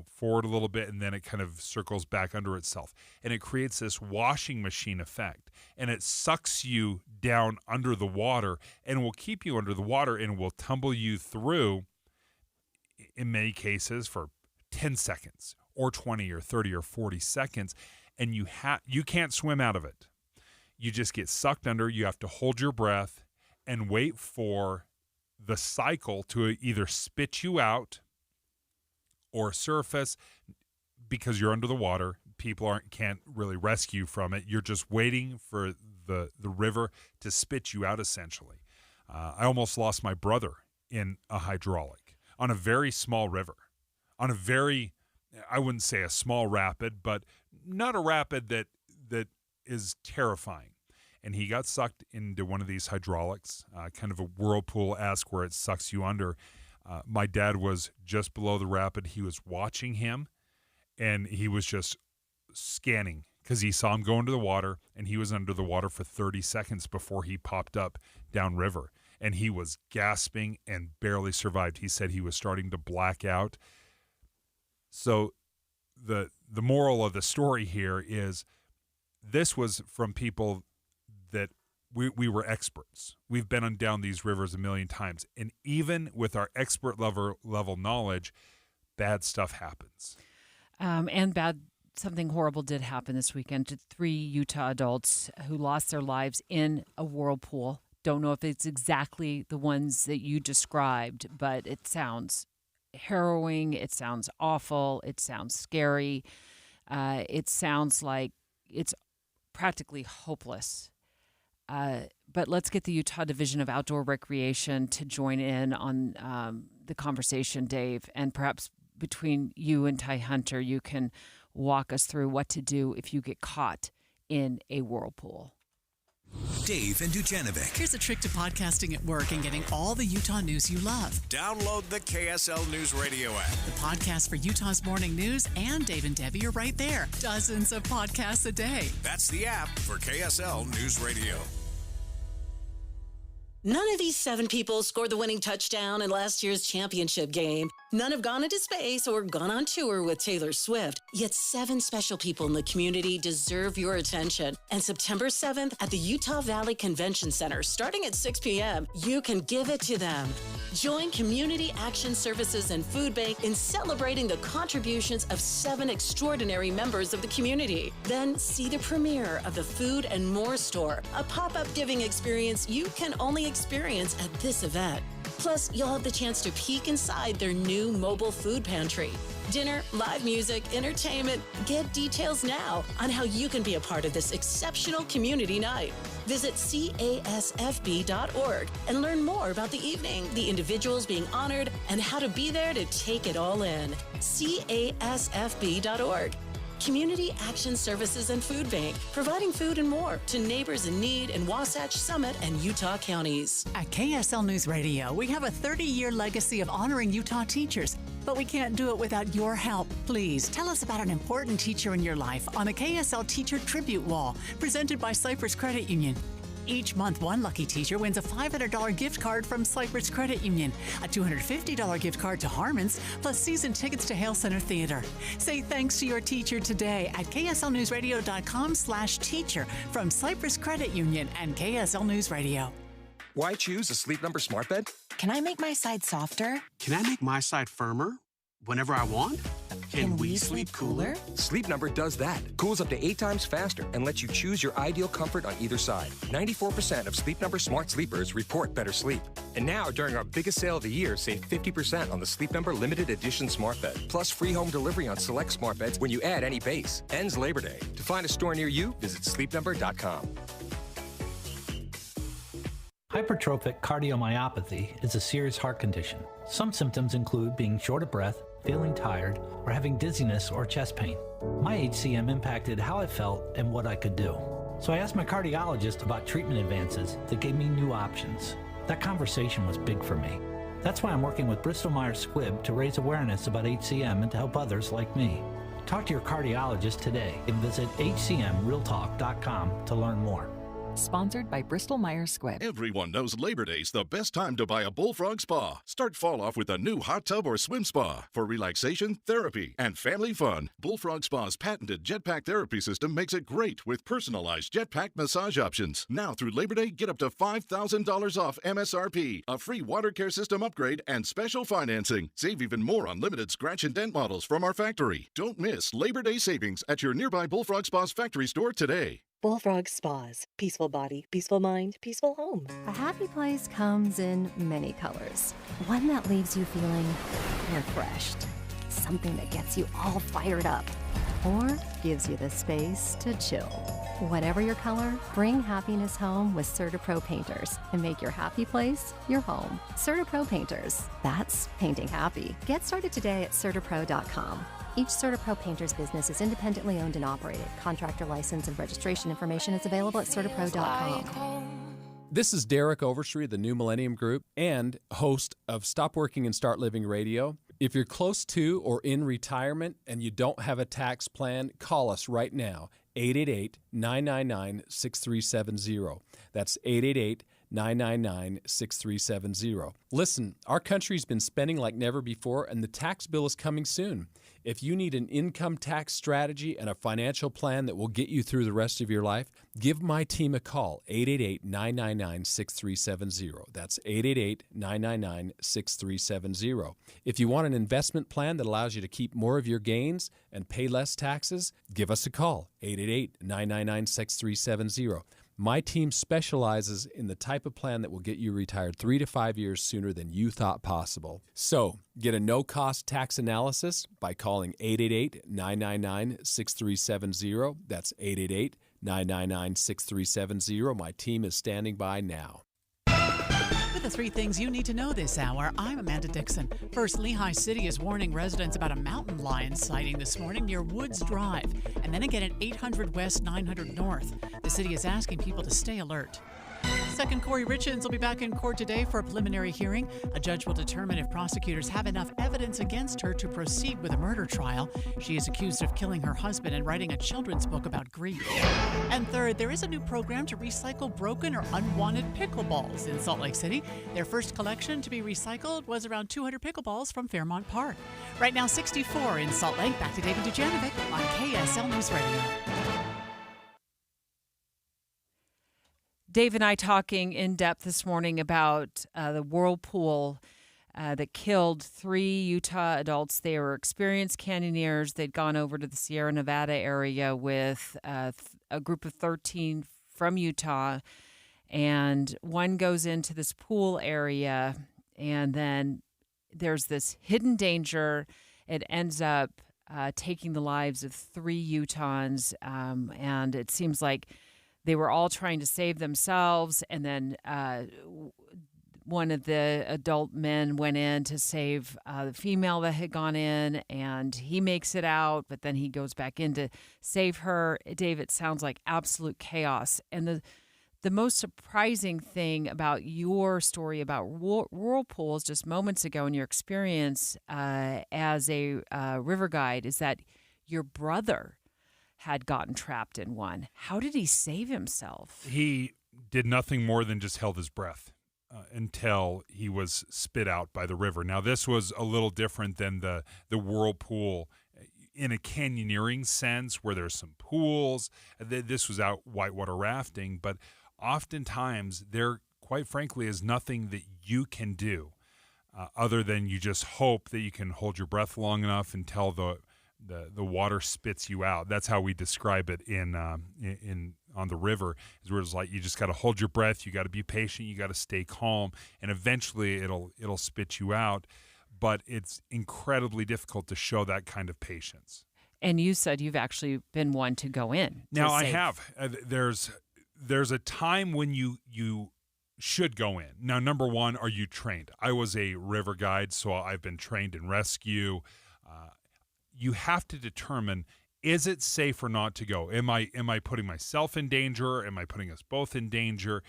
forward a little bit, and then it kind of circles back under itself. And it creates this washing machine effect. And it sucks you down under the water and will keep you under the water and will tumble you through, in many cases, for 10 seconds or 20 or 30 or 40 seconds. And you can't swim out of it. You just get sucked under. You have to hold your breath and wait for the cycle to either spit you out or surface because you're under the water. People can't really rescue you from it. You're just waiting for the river to spit you out, essentially. I almost lost my brother in a hydraulic on a very small river, on a very, I wouldn't say a small rapid, but not a rapid that that is terrifying. And he got sucked into one of these hydraulics, kind of a whirlpool-esque where it sucks you under. My dad was just below the rapid. He was watching him, and he was just scanning because he saw him go into the water, and he was under the water for 30 seconds before he popped up downriver. And he was gasping and barely survived. He said he was starting to black out. So the moral of the story here is this was from people that we were experts. We've been on down these rivers a million times. And even with our expert level knowledge, bad stuff happens. Something horrible did happen this weekend to 3 Utah adults who lost their lives in a whirlpool. Don't know if it's exactly the ones that you described, but it sounds harrowing. It sounds awful. It sounds scary. It sounds like it's practically hopeless. But let's get the Utah Division of Outdoor Recreation to join in on the conversation, Dave. And perhaps between you and Ty Hunter, you can walk us through what to do if you get caught in a whirlpool. Dave and Dujanovic. Here's a trick to podcasting at work and getting all the Utah news you love. Download the KSL News Radio app. The podcast for Utah's morning news and Dave and Debbie are right there. Dozens of podcasts a day. That's the app for KSL News Radio. None of these 7 people scored the winning touchdown in last year's championship game. None have gone into space or gone on tour with Taylor Swift. Yet 7 special people in the community deserve your attention. And September 7th at the Utah Valley Convention Center, starting at 6 p.m., you can give it to them. Join Community Action Services and Food Bank in celebrating the contributions of 7 extraordinary members of the community. Then see the premiere of the Food and More store, a pop-up giving experience you can only experience at this event. Plus, you'll have the chance to peek inside their new mobile food pantry. Dinner, live music, entertainment. Get details now on how you can be a part of this exceptional community night. Visit casfb.org and learn more about the evening, the individuals being honored, and how to be there to take it all in. casfb.org. Community Action Services and Food Bank, providing food and more to neighbors in need in Wasatch, Summit, and Utah counties. At KSL News Radio, we have a 30-year legacy of honoring Utah teachers, but we can't do it without your help. Please tell us about an important teacher in your life on the KSL Teacher Tribute Wall, presented by Cypress Credit Union. Each month, one lucky teacher wins a $500 gift card from Cypress Credit Union, a $250 gift card to Harmon's, plus season tickets to Hale Center Theater. Say thanks to your teacher today at kslnewsradio.com/teacher from Cypress Credit Union and KSL News Radio. Why choose a Sleep Number smart bed? Can I make my side softer? Can I make my side firmer whenever I want? Can we sleep cooler? Sleep Number does that. Cools up to 8 times faster and lets you choose your ideal comfort on either side. 94% of Sleep Number smart sleepers report better sleep. And now, during our biggest sale of the year, save 50% on the Sleep Number limited edition smart bed. Plus free home delivery on select smart beds when you add any base. Ends Labor Day. To find a store near you, visit sleepnumber.com. Hypertrophic cardiomyopathy is a serious heart condition. Some symptoms include being short of breath, feeling tired, or having dizziness or chest pain. My HCM impacted how I felt and what I could do. So I asked my cardiologist about treatment advances that gave me new options. That conversation was big for me. That's why I'm working with Bristol Myers Squibb to raise awareness about HCM and to help others like me. Talk to your cardiologist today and visit hcmrealtalk.com to learn more. Sponsored by Bristol Myers Squibb. Everyone knows Labor Day's the best time to buy a Bullfrog spa. Start fall off with a new hot tub or swim spa for relaxation, therapy, and family fun. Bullfrog Spa's patented jetpack therapy system makes it great with personalized jetpack massage options. Now through Labor Day, get up to $5,000 off MSRP, a free water care system upgrade, and special financing. Save even more on limited scratch and dent models from our factory. Don't miss Labor Day savings at your nearby Bullfrog Spa's factory store today. Bullfrog Spas. Peaceful body, peaceful mind, peaceful home. A happy place comes in many colors. One that leaves you feeling refreshed. Something that gets you all fired up. Or gives you the space to chill. Whatever your color, bring happiness home with CertaPro Painters and make your happy place your home. CertaPro Painters, that's painting happy. Get started today at CertaPro.com. Each CertaPro Painters business is independently owned and operated. Contractor license and registration information is available at CertaPro.com. This is Derek Overstreet of the New Millennium Group and host of Stop Working and Start Living Radio. If you're close to or in retirement and you don't have a tax plan, call us right now. 888-999-6370. That's 888-999-6370. Listen, our country's been spending like never before, and the tax bill is coming soon. If you need an income tax strategy and a financial plan that will get you through the rest of your life, give my team a call, 888-999-6370. That's 888-999-6370. If you want an investment plan that allows you to keep more of your gains and pay less taxes, give us a call, 888-999-6370. My team specializes in the type of plan that will get you retired 3 to 5 years sooner than you thought possible. So, get a no-cost tax analysis by calling 888-999-6370. That's 888-999-6370. My team is standing by now. With the 3 things you need to know this hour, I'm Amanda Dixon. First, Lehi City is warning residents about a mountain lion sighting this morning near Woods Drive, and then again at 800 West, 900 North. The city is asking people to stay alert. Second, Corey Richens will be back in court today for a preliminary hearing. A judge will determine if prosecutors have enough evidence against her to proceed with a murder trial. She is accused of killing her husband and writing a children's book about grief. And third, there is a new program to recycle broken or unwanted pickleballs in Salt Lake City. Their first collection to be recycled was around 200 pickleballs from Fairmont Park. Right now, 64 in Salt Lake. Back to David Dujanovic on KSL News Radio. Dave and I talking in depth this morning about the Whirlpool that killed 3 Utah adults. They were experienced canyoneers. They'd gone over to the Sierra Nevada area with a group of 13 from Utah. And one goes into this pool area, and then there's this hidden danger. It ends up taking the lives of 3 Utahns, and it seems like they were all trying to save themselves, and then one of the adult men went in to save the female that had gone in, and he makes it out, but then he goes back in to save her. Dave, it sounds like absolute chaos. And the most surprising thing about your story about whirlpools just moments ago in your experience as a river guide is that your brother had gotten trapped in one. How did he save himself? He did nothing more than just held his breath until he was spit out by the river. Now, this was a little different than the whirlpool in a canyoneering sense where there's some pools. This was out whitewater rafting, but oftentimes there, quite frankly, is nothing that you can do other than you just hope that you can hold your breath long enough until the water spits you out. That's how we describe it in on the river. Is where it's like you just got to hold your breath. You got to be patient. You got to stay calm, and eventually it'll spit you out. But it's incredibly difficult to show that kind of patience. And you said you've actually been one to go in. Now I have. There's a time when you should go in. Now, number one, are you trained? I was a river guide, so I've been trained in rescue. You have to determine, is it safe or not to go? Am I putting myself in danger? Am I putting us both in danger?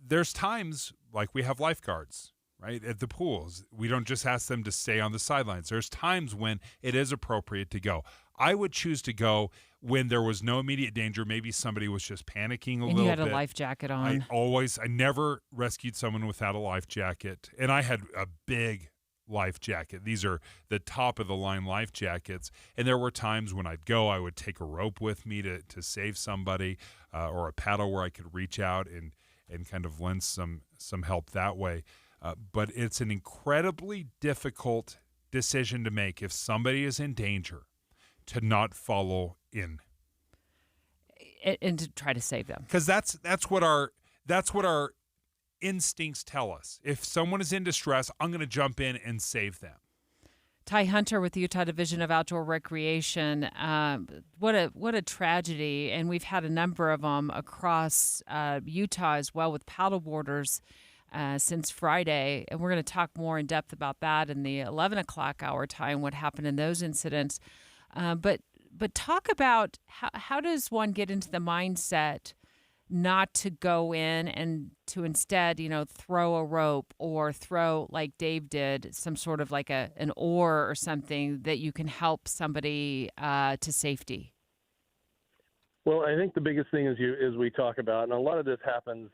There's times, like we have lifeguards, right, at the pools. We don't just ask them to stay on the sidelines. There's times when it is appropriate to go. I would choose to go when there was no immediate danger. Maybe somebody was just panicking a little bit. And you had a life jacket on. I never rescued someone without a life jacket. And I had a big life jacket. These are the top of the line life jackets. And there were times when I'd go, I would take a rope with me to save somebody or a paddle where I could reach out and kind of lend some help that way. But it's an incredibly difficult decision to make if somebody is in danger to not follow in. And to try to save them. Because that's what our instincts tell us. If someone is in distress, I'm going to jump in and save them. Ty Hunter with the Utah Division of Outdoor Recreation. What a tragedy, and we've had a number of them across Utah as well with paddleboarders since Friday, and we're going to talk more in depth about that in the 11 o'clock hour time, what happened in those incidents. But talk about how does one get into the mindset not to go in and to instead, throw a rope or throw, like Dave did, some sort of like an oar or something that you can help somebody to safety? Well, I think the biggest thing is we talk about, and a lot of this happens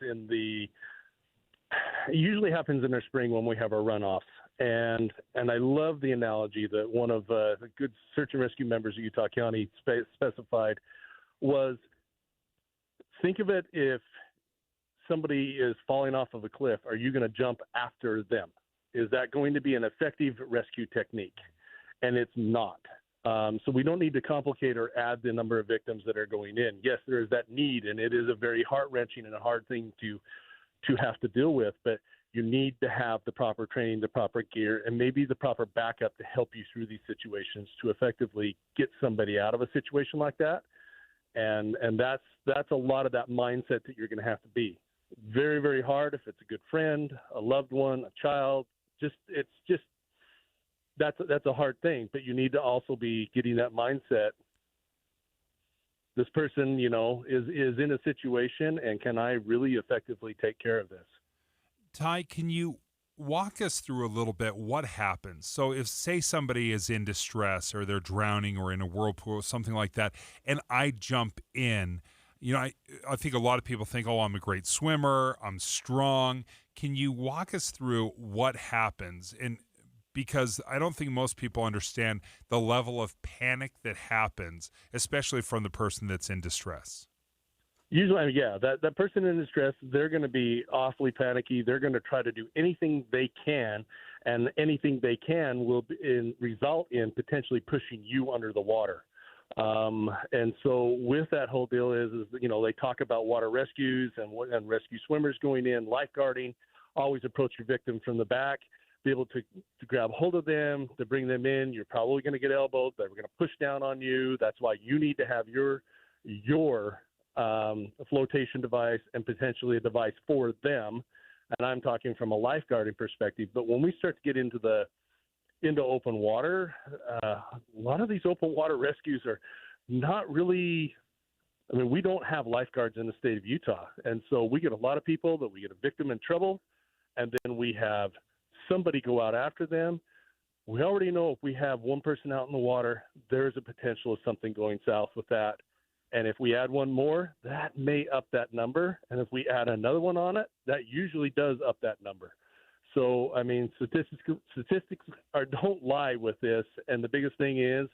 usually happens in the spring when we have our runoffs. And I love the analogy that one of the good search and rescue members of Utah County specified was, think of it if somebody is falling off of a cliff, are you going to jump after them? Is that going to be an effective rescue technique? And it's not. So we don't need to complicate or add the number of victims that are going in. Yes, there is that need, and it is a very heart-wrenching and a hard thing to have to deal with, but you need to have the proper training, the proper gear, and maybe the proper backup to help you through these situations to effectively get somebody out of a situation like that. And that's a lot of that mindset that you're going to have to be. Very, very hard if it's a good friend, a loved one, a child. That's a hard thing. But you need to also be getting that mindset. This person, is in a situation, and can I really effectively take care of this? Ty, can you walk us through a little bit what happens? So if, say, somebody is in distress or they're drowning or in a whirlpool or something like that, and I jump in, I think a lot of people think, oh, I'm a great swimmer, I'm strong. Can you walk us through what happens? And because I don't think most people understand the level of panic that happens, especially from the person that's in distress. Usually, yeah, that person in distress, they're going to be awfully panicky. They're going to try to do anything they can, and anything they can will result in potentially pushing you under the water. And so with that whole deal is they talk about water rescues and rescue swimmers going in, lifeguarding, always approach your victim from the back, be able to grab hold of them, to bring them in. You're probably going to get elbowed. They're going to push down on you. That's why you need to have your a flotation device and potentially a device for them. And I'm talking from a lifeguarding perspective. But when we start to get into open water, a lot of these open water rescues are not really, we don't have lifeguards in the state of Utah. And so we get a lot of people that we get a victim in trouble, and then we have somebody go out after them. We already know if we have one person out in the water, there's a potential of something going south with that. And if we add one more, that may up that number. And if we add another one on it, that usually does up that number. So, statistics don't lie with this. And the biggest thing is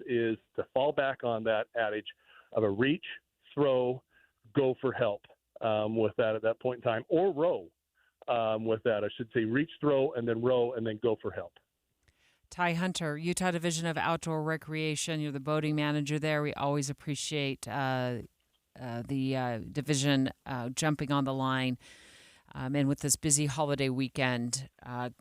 to fall back on that adage of a reach, throw, go for help with that at that point in time, or row with that. I should say reach, throw, and then row, and then go for help. Ty Hunter, Utah Division of Outdoor Recreation. You're the boating manager there. We always appreciate the division jumping on the line. And with this busy holiday weekend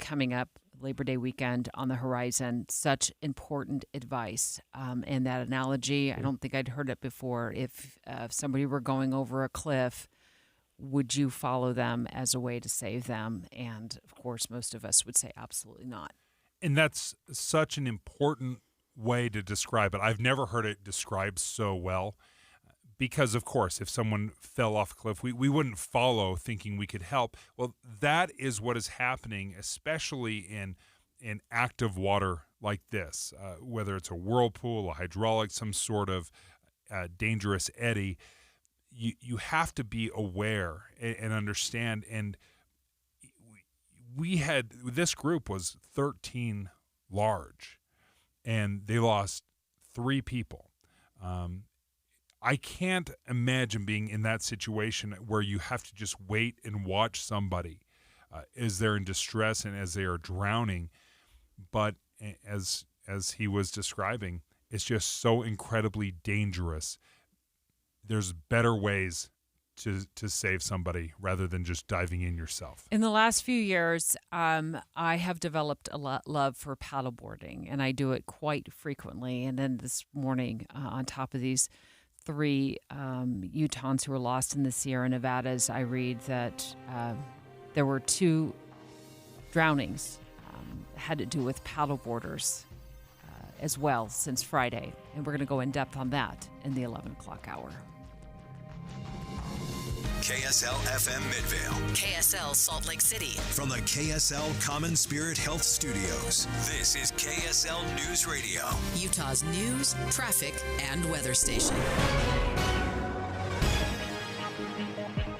coming up, Labor Day weekend on the horizon, such important advice. And that analogy, I don't think I'd heard it before. If somebody were going over a cliff, would you follow them as a way to save them? And, of course, most of us would say absolutely not. And that's such an important way to describe it. I've never heard it described so well because, of course, if someone fell off a cliff, we wouldn't follow thinking we could help. Well, that is what is happening, especially in active water like this, whether it's a whirlpool, a hydraulic, some sort of dangerous eddy. You have to be aware and understand. And this group was 13 large, and they lost 3 people. I can't imagine being in that situation where you have to just wait and watch somebody as they're in distress and as they are drowning. But as he was describing, it's just so incredibly dangerous. There's better ways to save somebody rather than just diving in yourself? In the last few years, I have developed a love for paddleboarding, and I do it quite frequently. And then this morning, on top of these 3 Utahns who were lost in the Sierra Nevadas, I read that there were 2 drownings had to do with paddleboarders as well since Friday. And we're going to go in depth on that in the 11 o'clock hour. KSL FM Midvale. KSL Salt Lake City. From the KSL Common Spirit Health Studios, this is KSL News Radio. Utah's news, traffic, and weather station.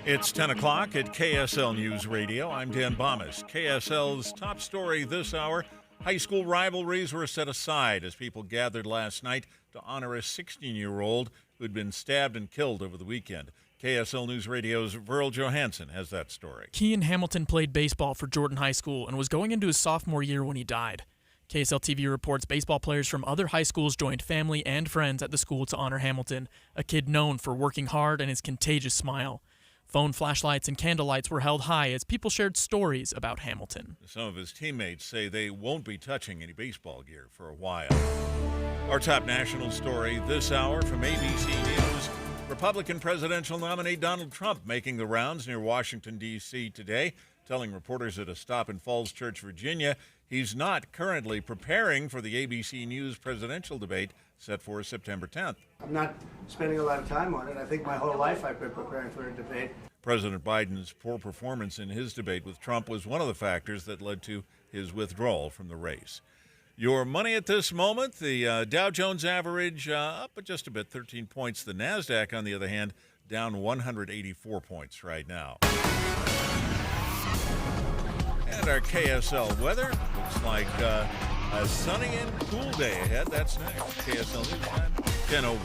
It's 10 o'clock at KSL News Radio. I'm Dan Bomas. KSL's top story this hour: high school rivalries were set aside as people gathered last night to honor a 16-year-old who'd been stabbed and killed over the weekend. KSL News Radio's Verl Johansson has that story. Kean Hamilton played baseball for Jordan High School and was going into his sophomore year when he died. KSL TV reports baseball players from other high schools joined family and friends at the school to honor Hamilton, a kid known for working hard and his contagious smile. Phone flashlights and candlelights were held high as people shared stories about Hamilton. Some of his teammates say they won't be touching any baseball gear for a while. Our top national story this hour from ABC News: Republican presidential nominee Donald Trump making the rounds near Washington, D.C. today, telling reporters at a stop in Falls Church, Virginia, he's not currently preparing for the ABC News presidential debate set for September 10th. I'm not spending a lot of time on it. I think my whole life I've been preparing for a debate. President Biden's poor performance in his debate with Trump was one of the factors that led to his withdrawal from the race. Your money at this moment: the Dow Jones average up just a bit, 13 points. The NASDAQ, on the other hand, down 184 points right now. And our KSL weather looks like a sunny and cool day ahead. That's next. KSL News Time, 10:01.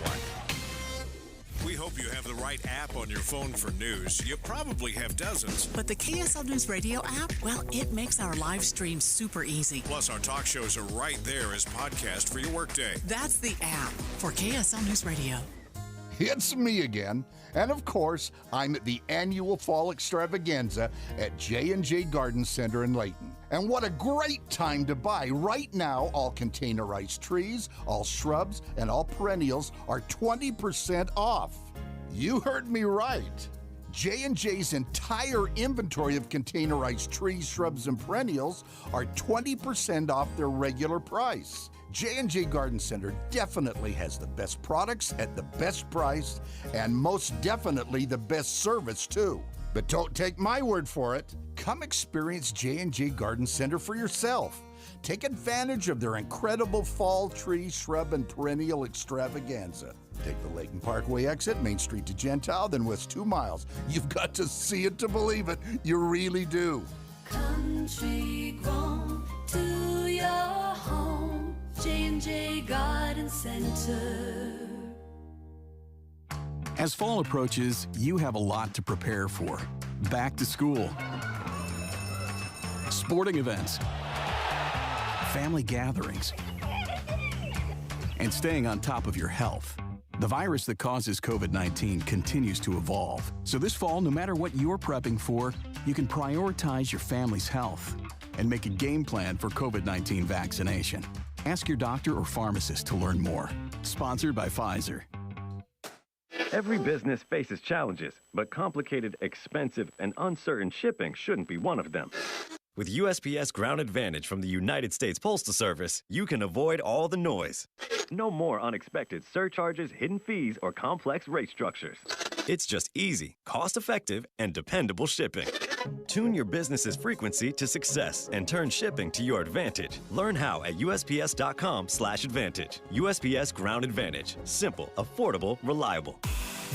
We hope you have the right app on your phone for news. You probably have dozens. But the KSL News Radio app, well, it makes our live stream super easy. Plus, our talk shows are right there as podcast for your workday. That's the app for KSL News Radio. It's me again. And of course, I'm at the annual fall extravaganza at J&J Garden Center in Layton. And what a great time to buy. Right now, all containerized trees, all shrubs, and all perennials are 20% off. You heard me right. J&J's entire inventory of containerized trees, shrubs, and perennials are 20% off their regular price. J&J Garden Center definitely has the best products at the best price, and most definitely the best service, too. But don't take my word for it. Come experience J&J Garden Center for yourself. Take advantage of their incredible fall tree, shrub, and perennial extravaganza. Take the Layton Parkway exit, Main Street to Gentile, then west 2 miles. You've got to see it to believe it. You really do. Country grown to your home, J&J Garden Center. As fall approaches, you have a lot to prepare for. Back to school, sporting events, family gatherings, and staying on top of your health. The virus that causes COVID-19 continues to evolve. So this fall, no matter what you're prepping for, you can prioritize your family's health and make a game plan for COVID-19 vaccination. Ask your doctor or pharmacist to learn more. Sponsored by Pfizer. Every business faces challenges, but complicated, expensive, and uncertain shipping shouldn't be one of them. With USPS Ground Advantage from the United States Postal Service, you can avoid all the noise. No more unexpected surcharges, hidden fees, or complex rate structures. It's just easy, cost-effective, and dependable shipping. Tune your business's frequency to success and turn shipping to your advantage. Learn how at USPS.com/advantage. USPS Ground Advantage. Simple, affordable, reliable.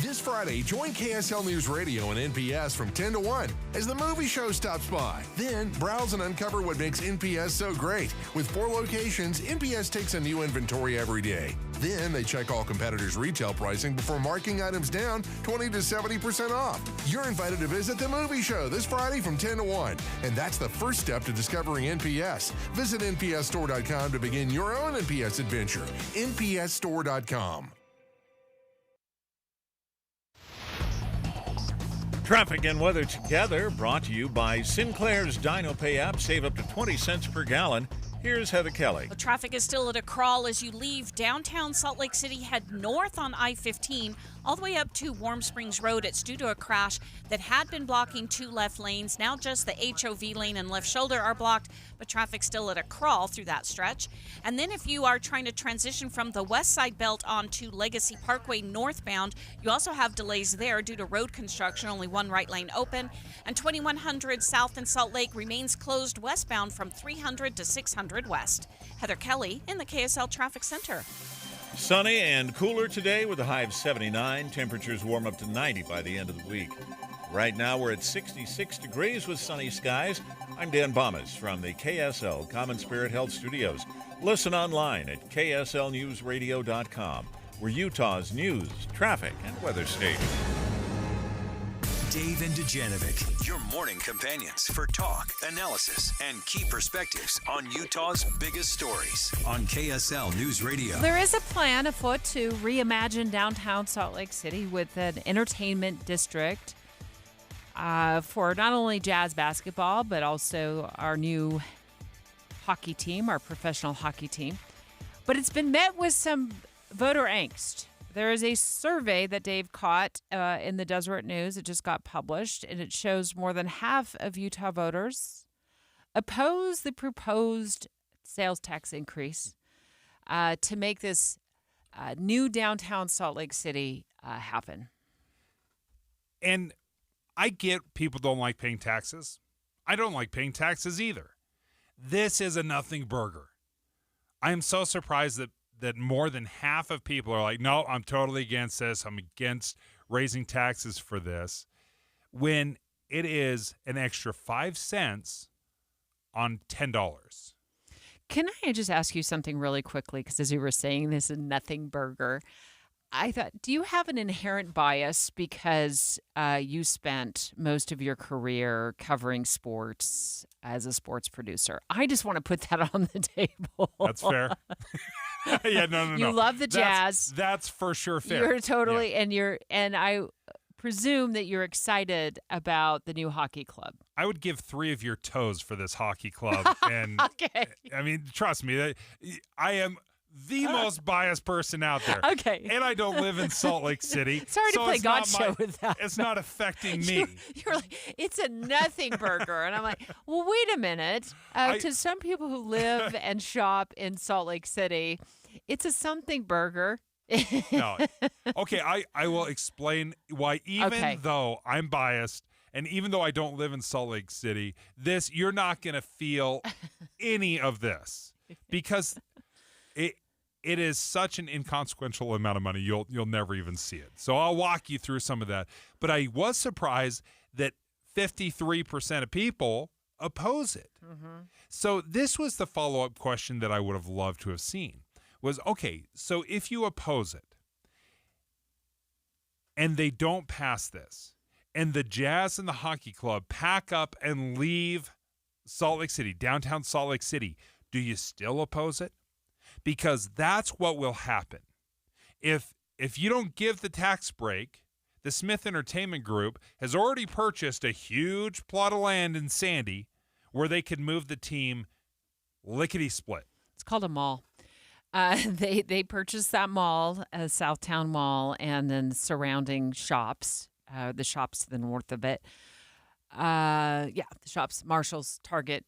This Friday, join KSL News Radio and NPS from 10 to 1 as the movie show stops by. Then, browse and uncover what makes NPS so great. With 4 locations, NPS takes a new inventory every day. Then, they check all competitors' retail pricing before marking items down 20 to 70% off. You're invited to visit the movie show this Friday from 10 to 1. And that's the first step to discovering NPS. Visit NPSstore.com to begin your own NPS adventure. NPSstore.com. Traffic and weather together, brought to you by Sinclair's Dino Pay app. Save up to 20 cents per gallon. Here's Heather Kelly. The traffic is still at a crawl as you leave downtown Salt Lake City, head north on I-15, all the way up to Warm Springs Road. It's due to a crash that had been blocking 2 left lanes. Now just the HOV lane and left shoulder are blocked, but traffic's still at a crawl through that stretch. And then if you are trying to transition from the west side belt onto Legacy Parkway northbound, you also have delays there due to road construction, only one right lane open. And 2100 south in Salt Lake remains closed westbound from 300 to 600 west. Heather Kelly in the KSL Traffic Center. Sunny and cooler today with a high of 79. Temperatures warm up to 90 by the end of the week. Right now we're at 66 degrees with sunny skies. I'm Dan Bomas from the KSL Common Spirit Health Studios. Listen online at kslnewsradio.com. We're Utah's news, traffic, and weather station. Dave and Dujanovic, your morning companions for talk, analysis, and key perspectives on Utah's biggest stories on KSL News Radio. There is a plan afoot to reimagine downtown Salt Lake City with an entertainment district for not only Jazz basketball, but also our new hockey team, our professional hockey team. But it's been met with some voter angst. There is a survey that Dave caught in the Deseret News. It just got published, and it shows more than half of Utah voters oppose the proposed sales tax increase to make this new downtown Salt Lake City happen. And I get people don't like paying taxes. I don't like paying taxes either. This is a nothing burger. I am so surprised that more than half of people are like, no, I'm totally against this. I'm against raising taxes for this. When it is an extra 5 cents on $10. Can I just ask you something really quickly? Because as you were saying, this is nothing burger. I thought, do you have an inherent bias because you spent most of your career covering sports as a sports producer? I just want to put that on the table. That's fair. Yeah, no. You love the Jazz. That's for sure fair. You're totally, yeah. and I presume that you're excited about the new hockey club. I would give 3 of your toes for this hockey club. And okay. I mean, trust me, I am the most biased person out there. Okay. And I don't live in Salt Lake City. Sorry to play God show with that. It's not affecting me. You're like, it's a nothing burger. And I'm like, well, wait a minute. To some people who live and shop in Salt Lake City, it's a something burger. No. Okay, I will explain why even though I'm biased and even though I don't live in Salt Lake City, you're not going to feel any of this because it is such an inconsequential amount of money. You'll never even see it. So I'll walk you through some of that. But I was surprised that 53% of people oppose it. Mm-hmm. So this was the follow-up question that I would have loved to have seen. Was, okay, so if you oppose it and they don't pass this and the Jazz and the hockey club pack up and leave Salt Lake City, downtown Salt Lake City, do you still oppose it? Because that's what will happen. If you don't give the tax break, the Smith Entertainment Group has already purchased a huge plot of land in Sandy where they could move the team lickety-split. It's called a mall. They purchased that mall, Southtown Mall, and then surrounding shops, the shops to the north of it. The shops, Marshall's, Target,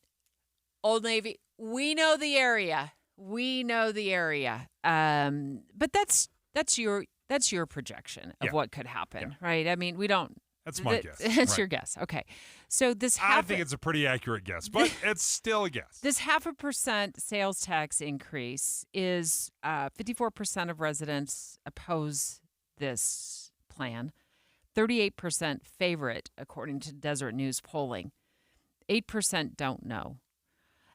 Old Navy. We know the area. But that's your projection of what could happen, right? I mean, we don't. That's my guess. It's your guess. Okay. So I think it's a pretty accurate guess, but it's still a guess. This 0.5% sales tax increase is 54% of residents oppose this plan. 38% favor it, according to Deseret News polling. 8% don't know.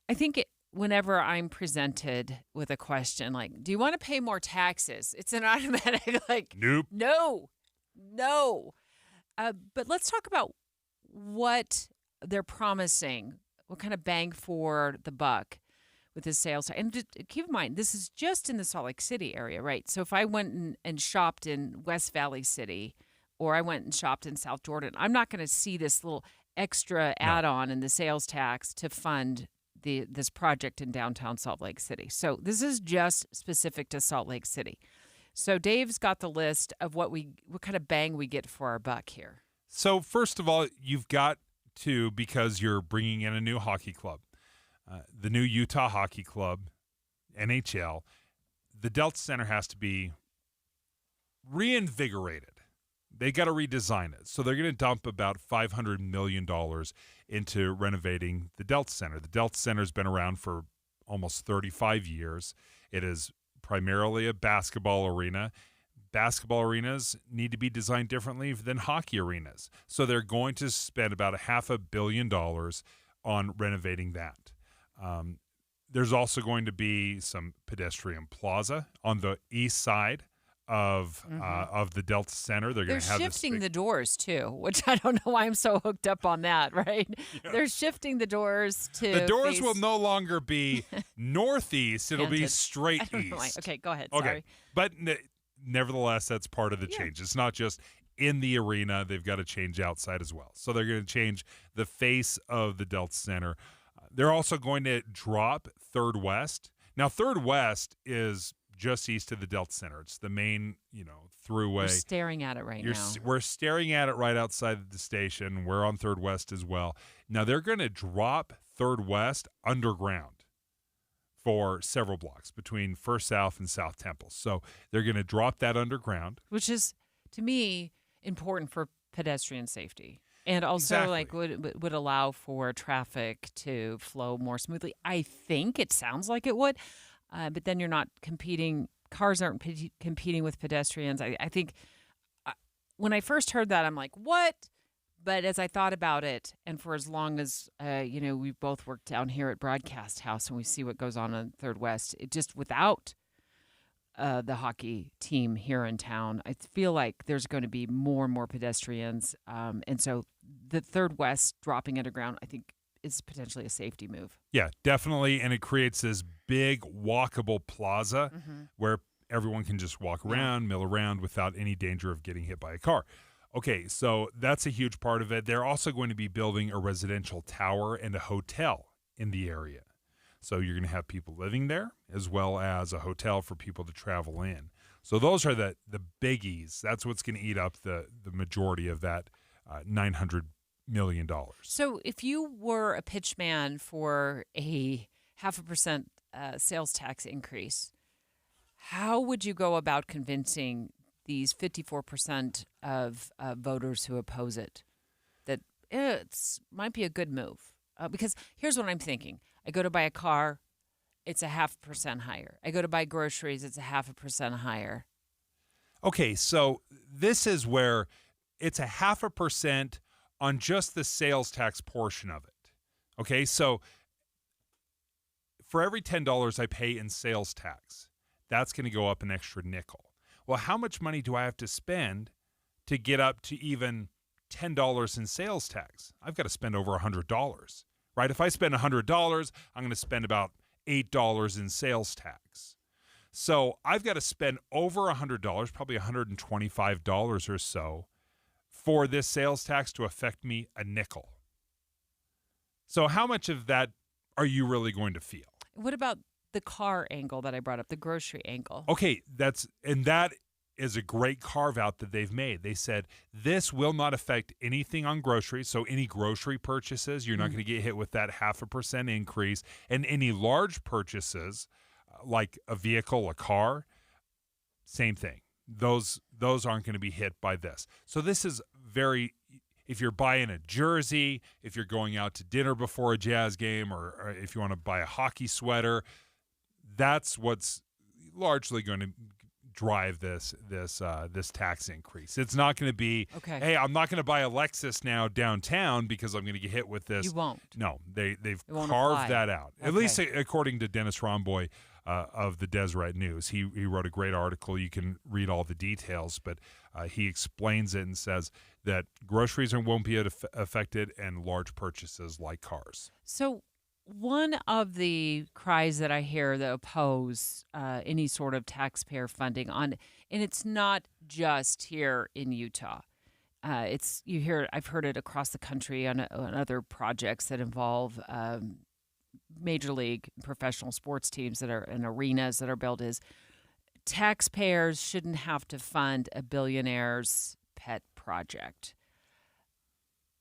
I think whenever I'm presented with a question like, do you want to pay more taxes? It's an automatic like, nope. No. But let's talk about what they're promising, what kind of bang for the buck with this sales tax. And just keep in mind, this is just in the Salt Lake City area, right? So if I went and shopped in West Valley City, or I went and shopped in South Jordan, I'm not going to see this little extra add-on in the sales tax to fund this project in downtown Salt Lake City. So this is just specific to Salt Lake City. So Dave's got the list of what kind of bang we get for our buck here. So first of all, you've got to, because you're bringing in a new hockey club, the new Utah Hockey Club, NHL, the Delta Center has to be reinvigorated. They got to redesign it. So they're going to dump about $500 million into renovating the Delta Center. The Delta Center has been around for almost 35 years. It is primarily a basketball arena. Basketball arenas need to be designed differently than hockey arenas. So they're going to spend about $500 million on renovating that. There's also going to be some pedestrian plaza on the east side of the Delta Center. They're shifting the doors too, which I don't know why I'm so hooked up on that, right? Yeah. They're shifting the doors to the doors will no longer be northeast, it'll be straight east. Okay, go ahead. Okay. Sorry. But nevertheless, that's part of the change. It's not just in the arena, they've got to change outside as well. So they're going to change the face of the Delta Center. They're also going to drop Third West. Now, Third West is just east of the Delta Center. It's the main, throughway. We're staring at it right now. We're staring at it right outside the station. We're on Third West as well. Now, they're going to drop Third West underground for several blocks between First South and South Temple. So they're going to drop that underground. Which is, to me, important for pedestrian safety. And also, would allow for traffic to flow more smoothly. I think it sounds like it would. But then you're not competing. Cars aren't competing with pedestrians. I think when I first heard that, I'm like, what? But as I thought about it, and for as long as, we both worked down here at Broadcast House and we see what goes on Third West, it just without the hockey team here in town, I feel like there's going to be more and more pedestrians. And so the Third West dropping underground, I think, is potentially a safety move. Yeah, definitely. And it creates this big walkable plaza where everyone can just walk around, mill around without any danger of getting hit by a car. Okay, so that's a huge part of it. They're also going to be building a residential tower and a hotel in the area. So you're going to have people living there as well as a hotel for people to travel in. So those are the biggies. That's what's going to eat up the majority of that $900 million. So if you were a pitch man for a 0.5% sales tax increase, how would you go about convincing these 54% of voters who oppose it that it might be a good move? Because here's what I'm thinking. I go to buy a car, it's a 0.5% higher. I go to buy groceries, it's a 0.5% higher. Okay, so this is where it's a 0.5% on just the sales tax portion of it. Okay, so for every $10 I pay in sales tax, that's going to go up an extra nickel. Well, how much money do I have to spend to get up to even $10 in sales tax? I've got to spend over $100, right? If I spend $100, I'm going to spend about $8 in sales tax. So I've got to spend over $100, probably $125 or so, for this sales tax to affect me a nickel. So how much of that are you really going to feel? What about the car angle that I brought up, the grocery angle? Okay, that is a great carve out that they've made. They said this will not affect anything on groceries. So any grocery purchases, you're not going to get hit with that 0.5% increase. And any large purchases, like a vehicle, a car, same thing. Those aren't going to be hit by this. So this is if you're buying a jersey, if you're going out to dinner before a Jazz game, or if you want to buy a hockey sweater, that's what's largely going to drive this tax increase. It's not going to be, hey, I'm not going to buy a Lexus now downtown because I'm going to get hit with this. You won't. No, they've carved that out. Okay. At least according to Dennis Romboy of the Deseret News. He wrote a great article. You can read all the details, but he explains it and says that groceries won't be affected and large purchases like cars. So one of the cries that I hear that oppose any sort of taxpayer funding and it's not just here in Utah. I've heard it across the country on other projects that involve major league professional sports teams that are in arenas that are built. Is taxpayers shouldn't have to fund a billionaire's pet project.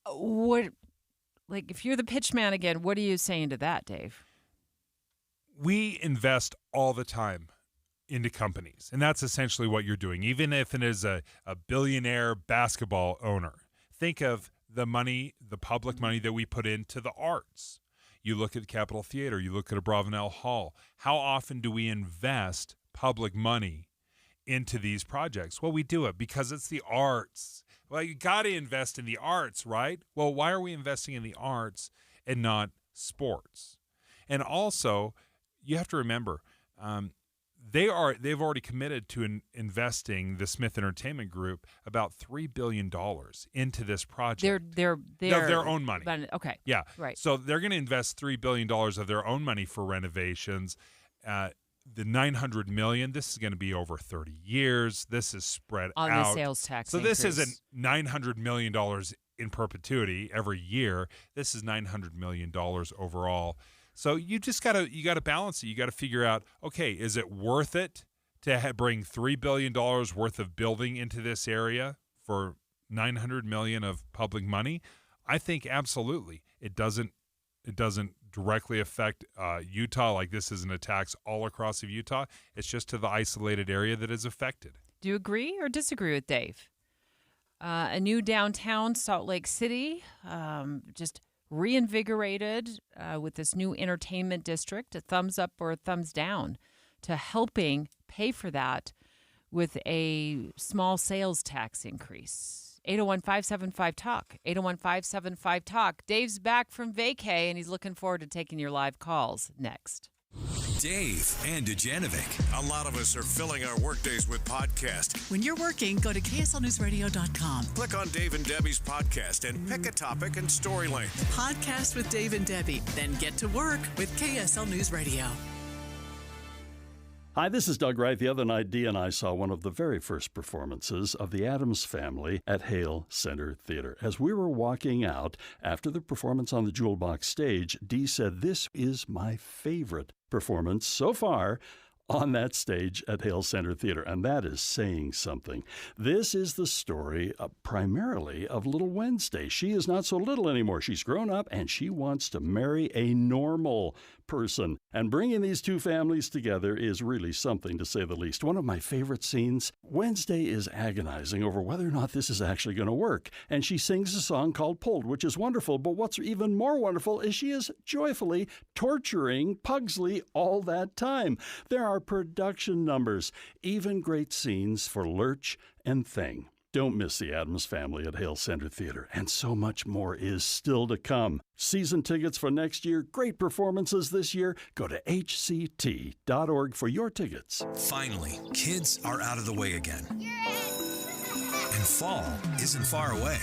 If you're the pitch man again, what are you saying to that, Dave? We invest all the time into companies, and that's essentially what you're doing. Even if it is a billionaire basketball owner, think of the money, the public money that we put into the arts. You look at the Capitol Theater, you look at a Bravenel Hall. How often do we invest public money into these projects? Well, we do it because it's the arts. Well, you got to invest in the arts, right? Well, why are we investing in the arts and not sports? And also, you have to remember, they've already committed to investing, the Smith Entertainment Group, about $3 billion into this project. Their own money. Okay. Yeah. Right. So they're going to invest $3 billion of their own money for renovations. The $900 million, this is going to be over 30 years. This is spread on out. the sales tax. So increase. This isn't $900 million in perpetuity every year. This is $900 million overall. So you got to balance it. You got to figure out, okay, is it worth it to bring $3 billion worth of building into this area for $900 million of public money? I think absolutely. It doesn't directly affect Utah. Like, this isn't a tax all across of Utah. It's just to the isolated area that is affected. Do you agree or disagree with Dave? A new downtown Salt Lake City, just reinvigorated with this new entertainment district. A thumbs up or a thumbs down to helping pay for that with a small sales tax increase. 801-575-TALK. 801-575-TALK. Dave's back from vacay, and he's looking forward to taking your live calls next. Dave and Dujanovic. A lot of us are filling our workdays with podcasts. When you're working, go to KSLNewsRadio.com. Click on Dave and Debbie's podcast and pick a topic and story length. Podcast with Dave and Debbie. Then get to work with KSL News Radio. Hi, this is Doug Wright. The other night, Dee and I saw one of the very first performances of the Addams Family at Hale Center Theater. As we were walking out after the performance on the Jewel Box stage, Dee said, "This is my favorite performance so far on that stage at Hale Center Theater," and that is saying something. This is the story primarily of little Wednesday. She is not so little anymore. She's grown up, and she wants to marry a normal person. And bringing these two families together is really something, to say the least. One of my favorite scenes, Wednesday is agonizing over whether or not this is actually going to work. And she sings a song called Pulled, which is wonderful. But what's even more wonderful is she is joyfully torturing Pugsley all that time. There are production numbers, even great scenes for Lurch and Thing. Don't miss the Addams Family at Hale Center Theater, and so much more is still to come. Season tickets for next year, great performances this year. Go to hct.org for your tickets. Finally, kids are out of the way again. And fall isn't far away.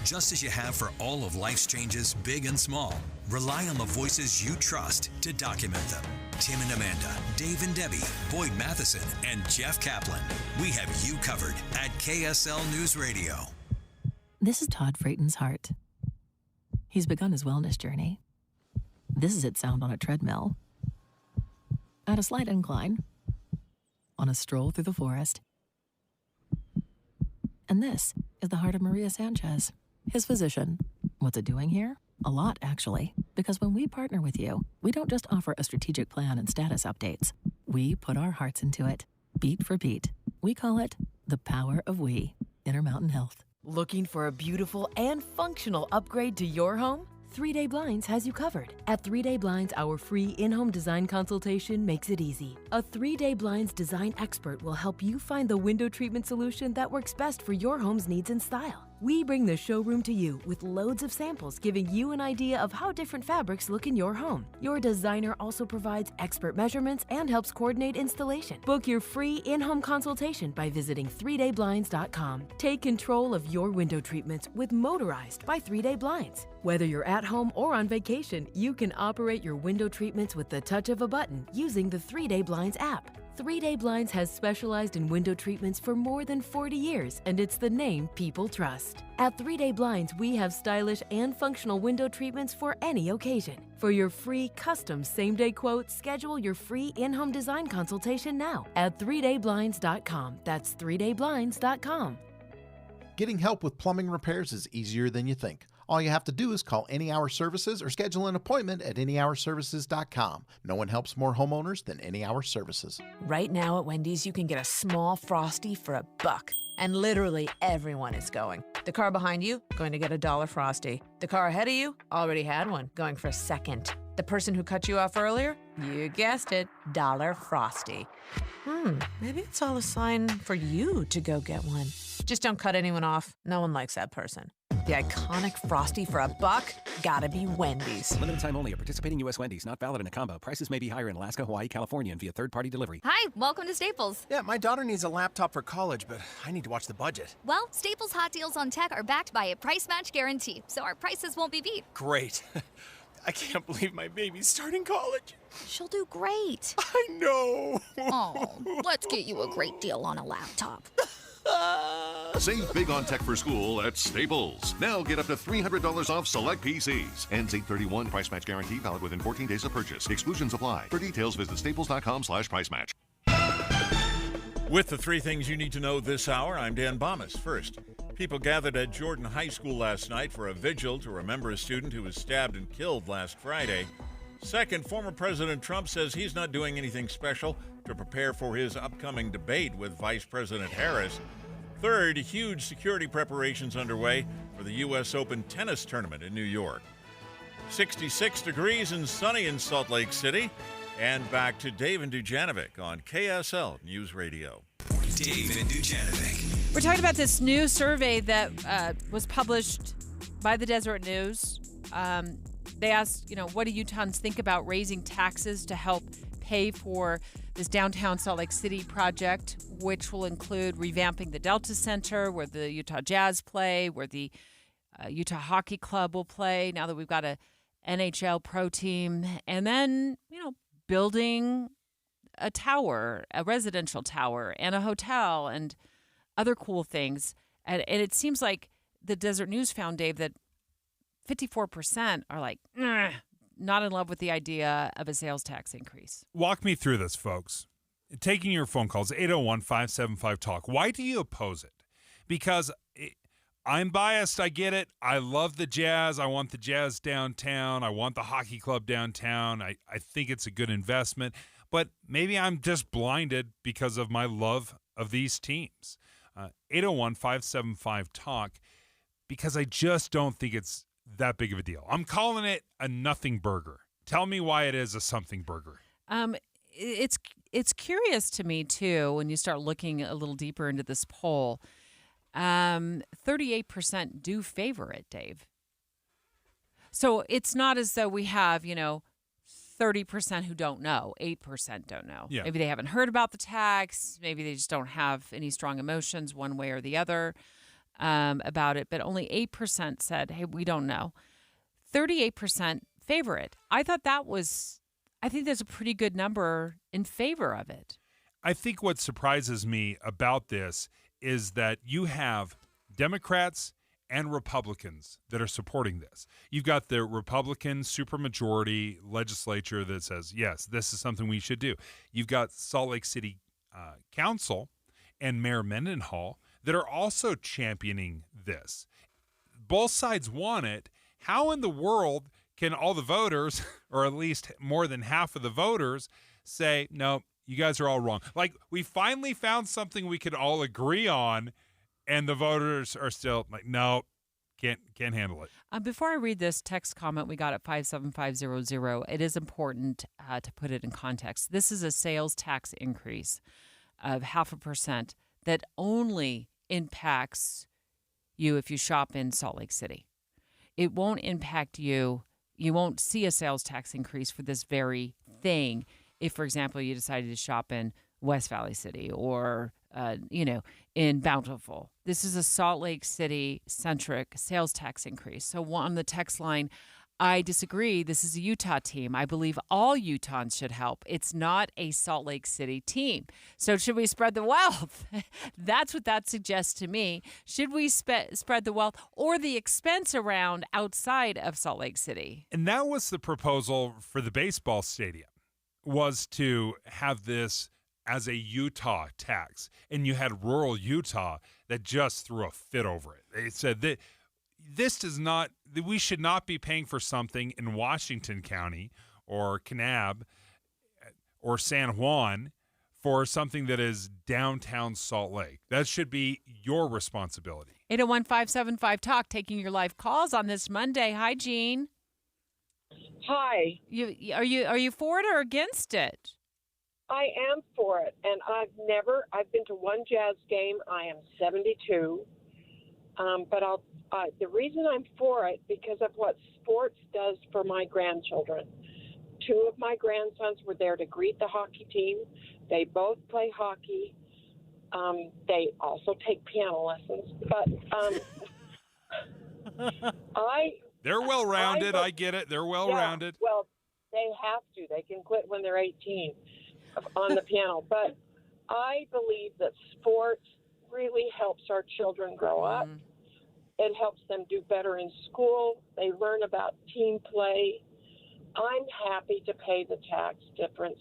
Just as you have for all of life's changes, big and small, rely on the voices you trust to document them. Tim and Amanda, Dave and Debbie, Boyd Matheson, and Jeff Kaplan. We have you covered at KSL News Radio. This is Todd Frayton's heart. He's begun his wellness journey. This is its sound on a treadmill, at a slight incline, on a stroll through the forest. And this is the heart of Maria Sanchez, his physician. What's it doing here? A lot, actually, because when we partner with you, we don't just offer a strategic plan and status updates. We put our hearts into it, beat for beat. We call it the power of we, Intermountain Health. Looking for a beautiful and functional upgrade to your home? 3 Day Blinds has you covered. At 3 Day Blinds, our free in-home design consultation makes it easy. A 3 Day Blinds design expert will help you find the window treatment solution that works best for your home's needs and style. We bring the showroom to you with loads of samples, giving you an idea of how different fabrics look in your home. Your designer also provides expert measurements and helps coordinate installation. Book your free in-home consultation by visiting 3dayblinds.com. Take control of your window treatments with Motorized by 3 Day Blinds. Whether you're at home or on vacation, you can operate your window treatments with the touch of a button using the 3 Day Blinds app. 3 Day Blinds has specialized in window treatments for more than 40 years, and it's the name people trust. At 3 Day Blinds, we have stylish and functional window treatments for any occasion. For your free custom same-day quote, schedule your free in-home design consultation now at 3dayblinds.com. That's 3dayblinds.com. Getting help with plumbing repairs is easier than you think. All you have to do is call Any Hour Services or schedule an appointment at anyhourservices.com. No one helps more homeowners than Any Hour Services. Right now at Wendy's, you can get a small Frosty for $1. And literally everyone is going. The car behind you, going to get a $1 Frosty. The car ahead of you, already had one, going for a second. The person who cut you off earlier, you guessed it, $1 Frosty. Maybe it's all a sign for you to go get one. Just don't cut anyone off. No one likes that person. The iconic Frosty for $1, gotta be Wendy's. Limited time only at participating U.S. Wendy's. Not valid in a combo. Prices may be higher in Alaska, Hawaii, California, and via third-party delivery. Hi, welcome to Staples. Yeah, my daughter needs a laptop for college, but I need to watch the budget. Well, Staples hot deals on tech are backed by a price match guarantee, so our prices won't be beat. Great. I can't believe my baby's starting college. She'll do great. I know. Oh, let's get you a great deal on a laptop. Save big on tech for school at Staples. Now get up to $300 off select PCs. Ends 8/31. Price match guarantee valid within 14 days of purchase. Exclusions apply. For details, visit staples.com/price match. With the three things you need to know this hour, I'm Dan Bomas. First, people gathered at Jordan High School last night for a vigil to remember a student who was stabbed and killed last Friday. Second, former President Trump says he's not doing anything special to prepare for his upcoming debate with Vice President Harris. Third, huge security preparations underway for the U.S. Open tennis tournament in New York. 66 degrees and sunny in Salt Lake City. And back to Dave and Dujanovic on KSL News Radio. Dave and Dujanovic. We're talking about this new survey that was published by the Deseret News. They asked, what do Utahns think about raising taxes to help pay for this downtown Salt Lake City project, which will include revamping the Delta Center, where the Utah Jazz play, where the Utah Hockey Club will play, now that we've got a NHL pro team, and then, building a tower, a residential tower, and a hotel, and other cool things. And it seems like the Deseret News found, Dave, that 54% are like, not in love with the idea of a sales tax increase. Walk me through this, folks. Taking your phone calls, 801-575-TALK. Why do you oppose it? Because I'm biased. I get it. I love the Jazz. I want the Jazz downtown. I want the hockey club downtown. I think it's a good investment. But maybe I'm just blinded because of my love of these teams. 801-575-TALK, because I just don't think it's that big of a deal. I'm calling it a nothing burger. Tell me why it is a something burger. It's curious to me, too, when you start looking a little deeper into this poll. 38% do favor it, Dave. So it's not as though we have, 30% who don't know, 8% don't know. Yeah. Maybe they haven't heard about the tax. Maybe they just don't have any strong emotions one way or the other about it. But only 8% said, hey, we don't know. 38% favor it. I think there's a pretty good number in favor of it. I think what surprises me about this is that you have Democrats and Republicans that are supporting this. You've got the Republican supermajority legislature that says, yes, this is something we should do. You've got Salt Lake City Council and Mayor Mendenhall that are also championing this. Both sides want it. How in the world can all the voters, or at least more than half of the voters, say, no, you guys are all wrong? Like, we finally found something we could all agree on, and the voters are still like, no, can't handle it. Before I read this text comment we got at 57500, it is important to put it in context. This is a sales tax increase of 0.5% that only impacts you if you shop in Salt Lake City. It won't impact you. You won't see a sales tax increase for this very thing if, for example, you decided to shop in West Valley City or, in Bountiful. This is a Salt Lake City-centric sales tax increase. So on the text line, I disagree. This is a Utah team. I believe all Utahns should help. It's not a Salt Lake City team. So should we spread the wealth? That's what that suggests to me. Should we spread the wealth or the expense around outside of Salt Lake City? And that was the proposal for the baseball stadium, was to have this as a Utah tax. And you had rural Utah that just threw a fit over it. They said that we should not be paying for something in Washington County or Kanab or San Juan for something that is downtown Salt Lake. That should be your responsibility. 801-575-TALK, taking your live calls on this Monday. Hi, Jean. Hi. Are you for it or against it? I am for it, and I've been to one Jazz game. I am 72, but the reason I'm for it because of what sports does for my grandchildren. 2 of my grandsons were there to greet the hockey team. They both play hockey. They also take piano lessons, but They're well-rounded. I get it. They're well-rounded. Yeah, well, they have to. They can quit when they're 18 on the piano. But I believe that sports really helps our children grow up. It helps them do better in school. They learn about team play. I'm happy to pay the tax difference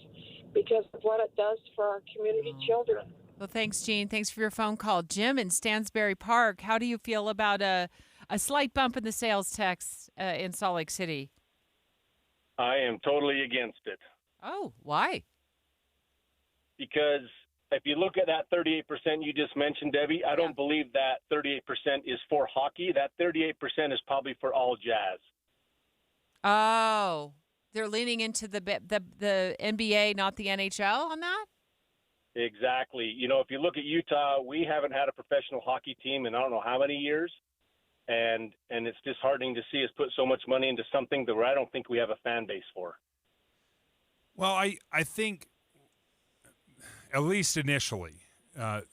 because of what it does for our community children. Well, thanks, Jean. Thanks for your phone call. Jim in Stansbury Park, how do you feel about a slight bump in the sales tax in Salt Lake City? I am totally against it. Oh, why? Because if you look at that 38% you just mentioned, Debbie, I don't believe that 38% is for hockey. That 38% is probably for all Jazz. Oh, they're leaning into the NBA, not the NHL on that? Exactly. You know, if you look at Utah, we haven't had a professional hockey team in I don't know how many years. And it's disheartening to see us put so much money into something that I don't think we have a fan base for. Well, I think, at least initially,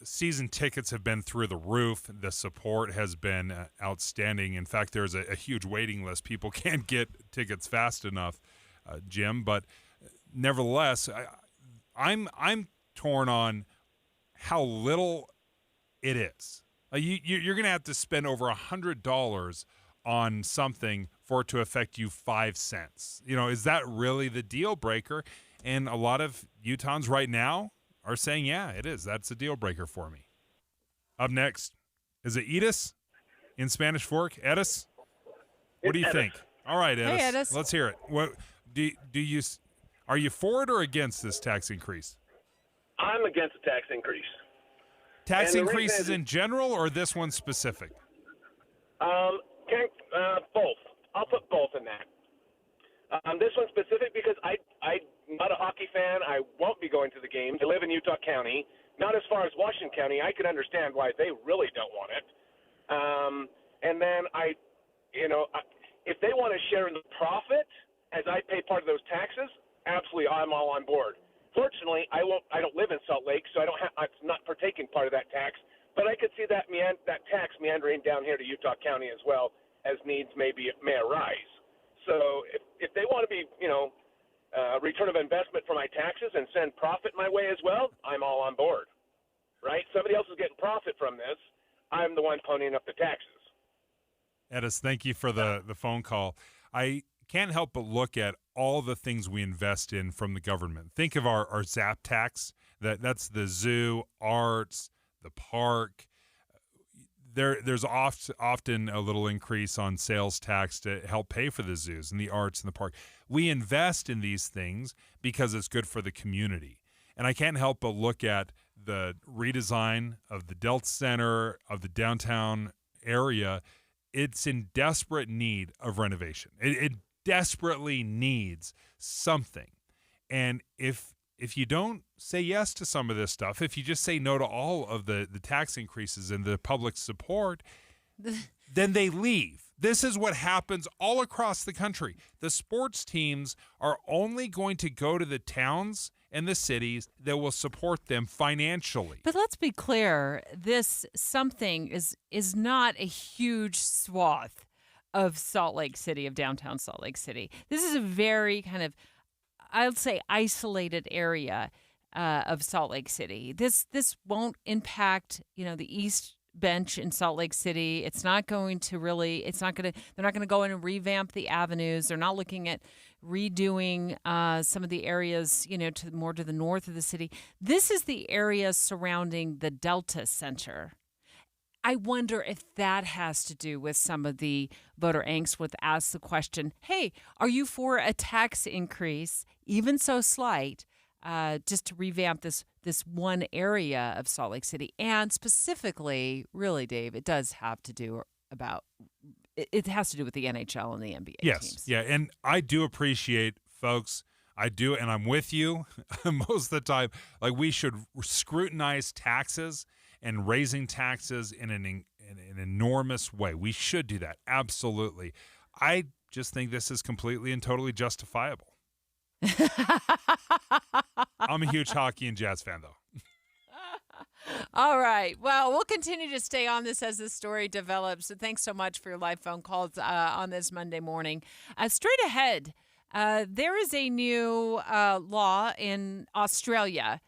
season tickets have been through the roof. The support has been outstanding. In fact, there's a huge waiting list. People can't get tickets fast enough, Jim. But nevertheless, I'm torn on how little it is. You're going to have to spend over $100 on something for it to affect you 5 cents. You know, is that really the deal breaker? And a lot of Utahns right now are saying, yeah, it is. That's a deal breaker for me. Up next, is it Edis in Spanish Fork? Edis? What do you think? All right, Edis. Hey, Edis. Let's hear it. What are you for it or against this tax increase? I'm against the tax increase. Tax increases in general or this one specific? Both. I'll put both in that. This one specific because I'm not a hockey fan. I won't be going to the game. I live in Utah County. Not as far as Washington County. I can understand why they really don't want it. And then if they want to share in the profit as I pay part of those taxes, absolutely, I'm all on board. Fortunately, I don't live in Salt Lake, so I'm not partaking part of that tax. But I could see that tax meandering down here to Utah County as well as needs may arise. So if they want to be, return of investment for my taxes and send profit my way as well, I'm all on board. Right? Somebody else is getting profit from this. I'm the one ponying up the taxes. Edis, thank you for the phone call. I can't help but look at all the things we invest in from the government. Think of our ZAP tax. That's the zoo, arts, the park. There's often a little increase on sales tax to help pay for the zoos and the arts and the park. We invest in these things because it's good for the community. And I can't help but look at the redesign of the Delta Center, of the downtown area. It's in desperate need of renovation. It desperately needs something. And if you don't say yes to some of this stuff, if you just say no to all of the tax increases and the public support, then they leave. This is what happens all across the country. The sports teams are only going to go to the towns and the cities that will support them financially. But let's be clear, this something is not a huge swath of Salt Lake City, of downtown Salt Lake City. This is a very kind of, I would say, isolated ation of Salt Lake City. This won't impact, the East Bench in Salt Lake City. It's not going to really, they're not going to go in and revamp the avenues. They're not looking at redoing some of the areas, more to the north of the city. This is the area surrounding the Delta Center. I wonder if that has to do with some of the voter angst with ask the question, hey, are you for a tax increase, even so slight, just to revamp this one area of Salt Lake City? And specifically, really, Dave, it does have to do it has to do with the NHL and the NBA teams. Yeah, and I do appreciate, folks, I do, and I'm with you most of the time, like we should scrutinize taxes and raising taxes in an enormous way. We should do that, absolutely. I just think this is completely and totally justifiable. I'm a huge hockey and jazz fan, though. All right. Well, we'll continue to stay on this as this story develops. So thanks so much for your live phone calls on this Monday morning. Straight ahead, there is a new law in Australia,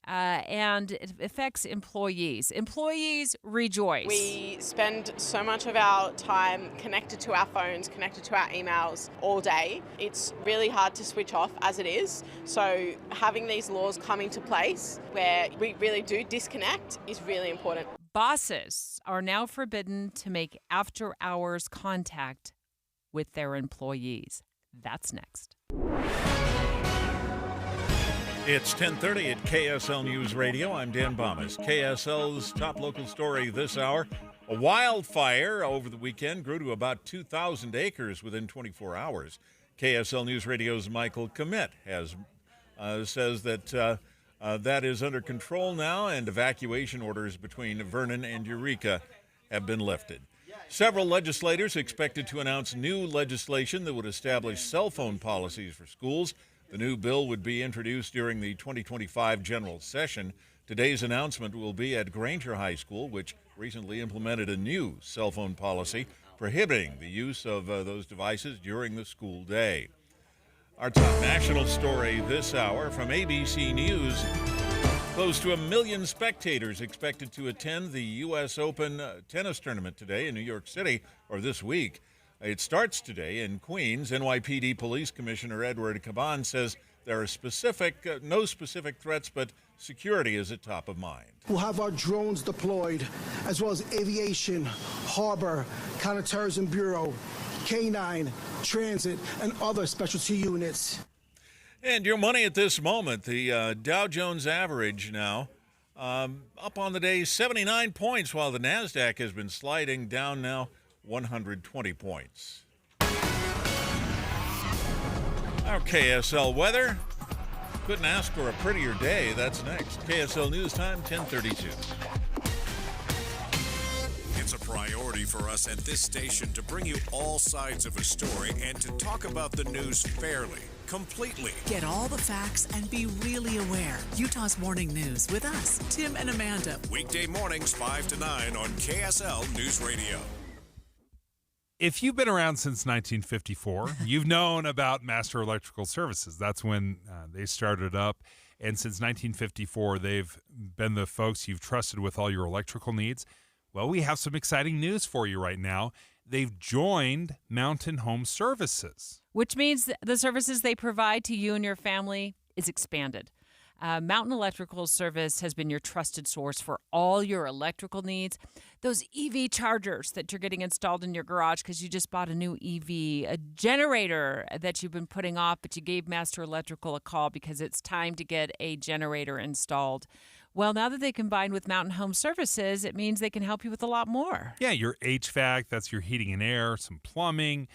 and it affects employees. Employees rejoice. We spend so much of our time connected to our phones, connected to our emails all day. It's really hard to switch off as it is. So having these laws come into place where we really do disconnect is really important. Bosses are now forbidden to make after-hours contact with their employees. That's next. It's 10:30 at KSL News Radio. I'm Dan Bomas. KSL's top local story this hour. A wildfire over the weekend grew to about 2,000 acres within 24 hours. KSL News Radio's Michael Commit says that that is under control now, and evacuation orders between Vernon and Eureka have been lifted. Several legislators expected to announce new legislation that would establish cell phone policies for schools. The new bill would be introduced during the 2025 general session. Today's announcement will be at Granger High School, which recently implemented a new cell phone policy prohibiting the use of those devices during the school day. Our top national story this hour from ABC News. Close to 1 million spectators expected to attend the U.S. Open tennis tournament today in New York City, or this week. It starts today in Queens. NYPD Police Commissioner Edward Caban says there are no specific threats, but security is at top of mind. We'll have our drones deployed, as well as aviation, harbor, counterterrorism bureau, K-9, transit, and other specialty units. And your money at this moment, the Dow Jones average now up on the day 79 points, while the NASDAQ has been sliding down now 120 points. Our KSL weather. Couldn't ask for a prettier day. That's next. KSL News Time, 10:32. It's a priority for us at this station to bring you all sides of a story and to talk about the news fairly, completely. Get all the facts and be really aware. Utah's Morning News with us, Tim and Amanda. Weekday mornings 5 to 9 on KSL News Radio. If you've been around since 1954, you've known about Master Electrical Services. That's when they started up. And since 1954, they've been the folks you've trusted with all your electrical needs. Well, we have some exciting news for you right now. They've joined Mountain Home Services, which means the services they provide to you and your family is expanded. Mountain Electrical Service has been your trusted source for all your electrical needs. Those EV chargers that you're getting installed in your garage because you just bought a new EV, a generator that you've been putting off, but you gave Master Electrical a call because it's time to get a generator installed. Well, now that they combine with Mountain Home Services, it means they can help you with a lot more. Yeah, your HVAC, that's your heating and air, some plumbing,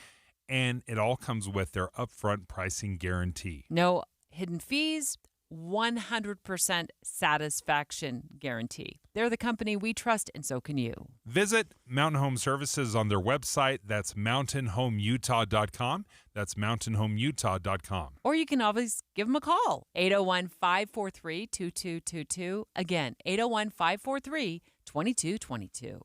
and it all comes with their upfront pricing guarantee. No hidden fees, 100% satisfaction guarantee. They're the company we trust, and so can you. Visit Mountain Home Services on their website. That's mountainhomeutah.com. That's mountainhomeutah.com. Or you can always give them a call. 801-543-2222. Again, 801-543-2222.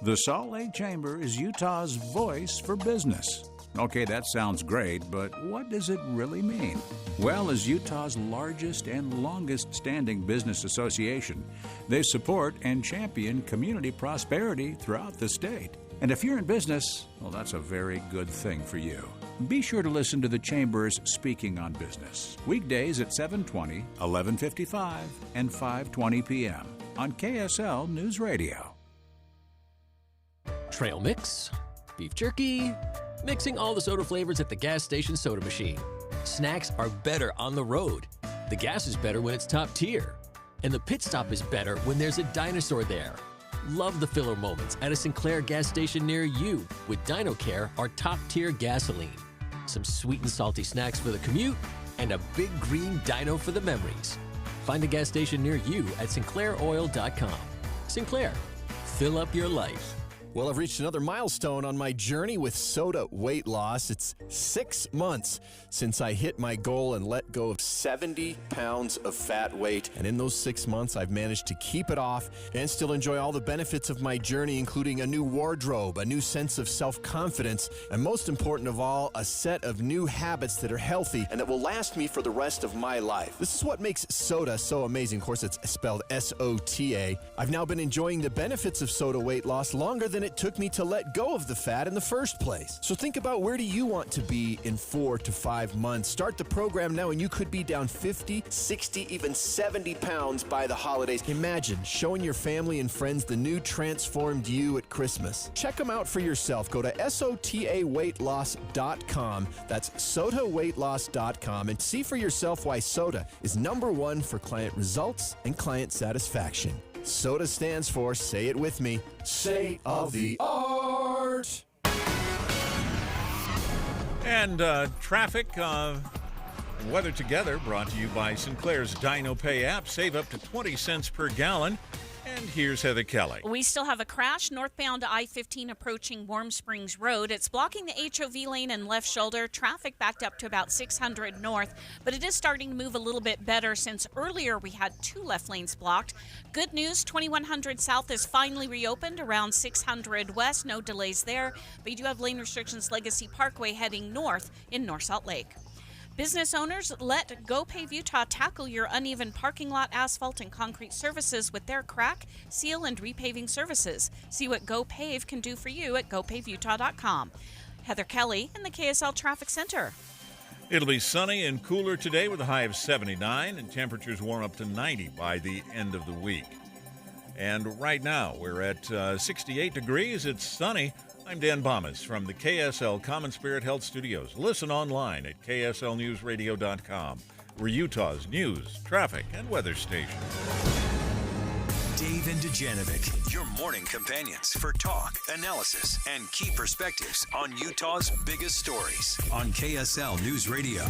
The Salt Lake Chamber is Utah's voice for business. Okay, that sounds great, but what does it really mean? Well, as Utah's largest and longest-standing business association, they support and champion community prosperity throughout the state. And if you're in business, well, that's a very good thing for you. Be sure to listen to the Chamber's Speaking on Business, weekdays at 7:20, 11:55, and 5:20 p.m. on KSL News Radio. Trail mix, beef jerky, mixing all the soda flavors at the gas station soda machine. Snacks are better on the road. The gas is better when it's top tier. And the pit stop is better when there's a dinosaur there. Love the filler moments at a Sinclair gas station near you with DinoCare, our top-tier gasoline. Some sweet and salty snacks for the commute, and a big green dino for the memories. Find a gas station near you at sinclairoil.com. Sinclair, fill up your life. Well, I've reached another milestone on my journey with soda weight loss. It's 6 months since I hit my goal and let go of 70 pounds of fat weight. And in those 6 months, I've managed to keep it off and still enjoy all the benefits of my journey, including a new wardrobe, a new sense of self-confidence, and most important of all, a set of new habits that are healthy and that will last me for the rest of my life. This is what makes soda so amazing. Of course, it's spelled S-O-T-A. I've now been enjoying the benefits of soda weight loss longer than it took me to let go of the fat in the first place. So think about, where do you want to be in 4 to 5 months? Start the program now and you could be down 50, 60, even 70 pounds by the holidays. Imagine showing your family and friends the new transformed you at Christmas. Check them out for yourself. Go to sotaweightloss.com. That's sotaweightloss.com and see for yourself why soda is #1 for client results and client satisfaction. SOTA stands for, say it with me, state of the art. And traffic, weather together, brought to you by Sinclair's Dino Pay app. Save up to 20 cents per gallon. And here's Heather Kelly. We still have a crash northbound I-15 approaching Warm Springs Road. It's blocking the HOV lane and left shoulder. Traffic backed up to about 600 north, but it is starting to move a little bit better since earlier we had 2 left lanes blocked. Good news, 2100 south is finally reopened around 600 west. No delays there, but you do have lane restrictions Legacy Parkway heading north in North Salt Lake. Business owners, let GoPave Utah tackle your uneven parking lot asphalt and concrete surfaces with their crack, seal, and repaving services. See what GoPave can do for you at gopavutah.com. Heather Kelly in the KSL Traffic Center. It'll be sunny and cooler today with a high of 79 and temperatures warm up to 90 by the end of the week. And right now we're at 68 degrees. It's sunny. I'm Dan Bomas from the KSL Common Spirit Health Studios. Listen online at kslnewsradio.com. We're Utah's news, traffic, and weather station. Dave and Dujanovic, your morning companions for talk, analysis, and key perspectives on Utah's biggest stories on KSL News Radio.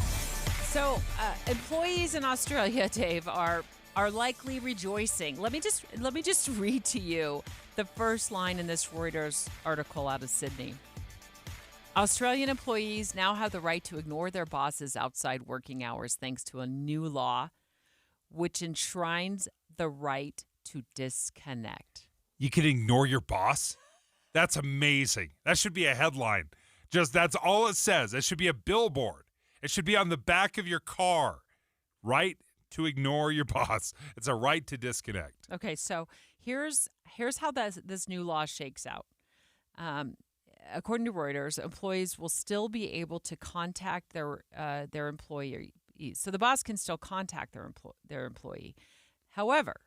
So, employees in Australia, Dave, are likely rejoicing. Let me just read to you the first line in this Reuters article out of Sydney. Australian employees now have the right to ignore their bosses outside working hours thanks to a new law which enshrines the right to disconnect. You can ignore your boss? That's amazing. That should be a headline. Just that's all it says. It should be a billboard. It should be on the back of your car. Right to ignore your boss. It's a right to disconnect. Okay, so here's how this new law shakes out. According to Reuters, employees will still be able to contact their employees. So the boss can still contact their employee. However,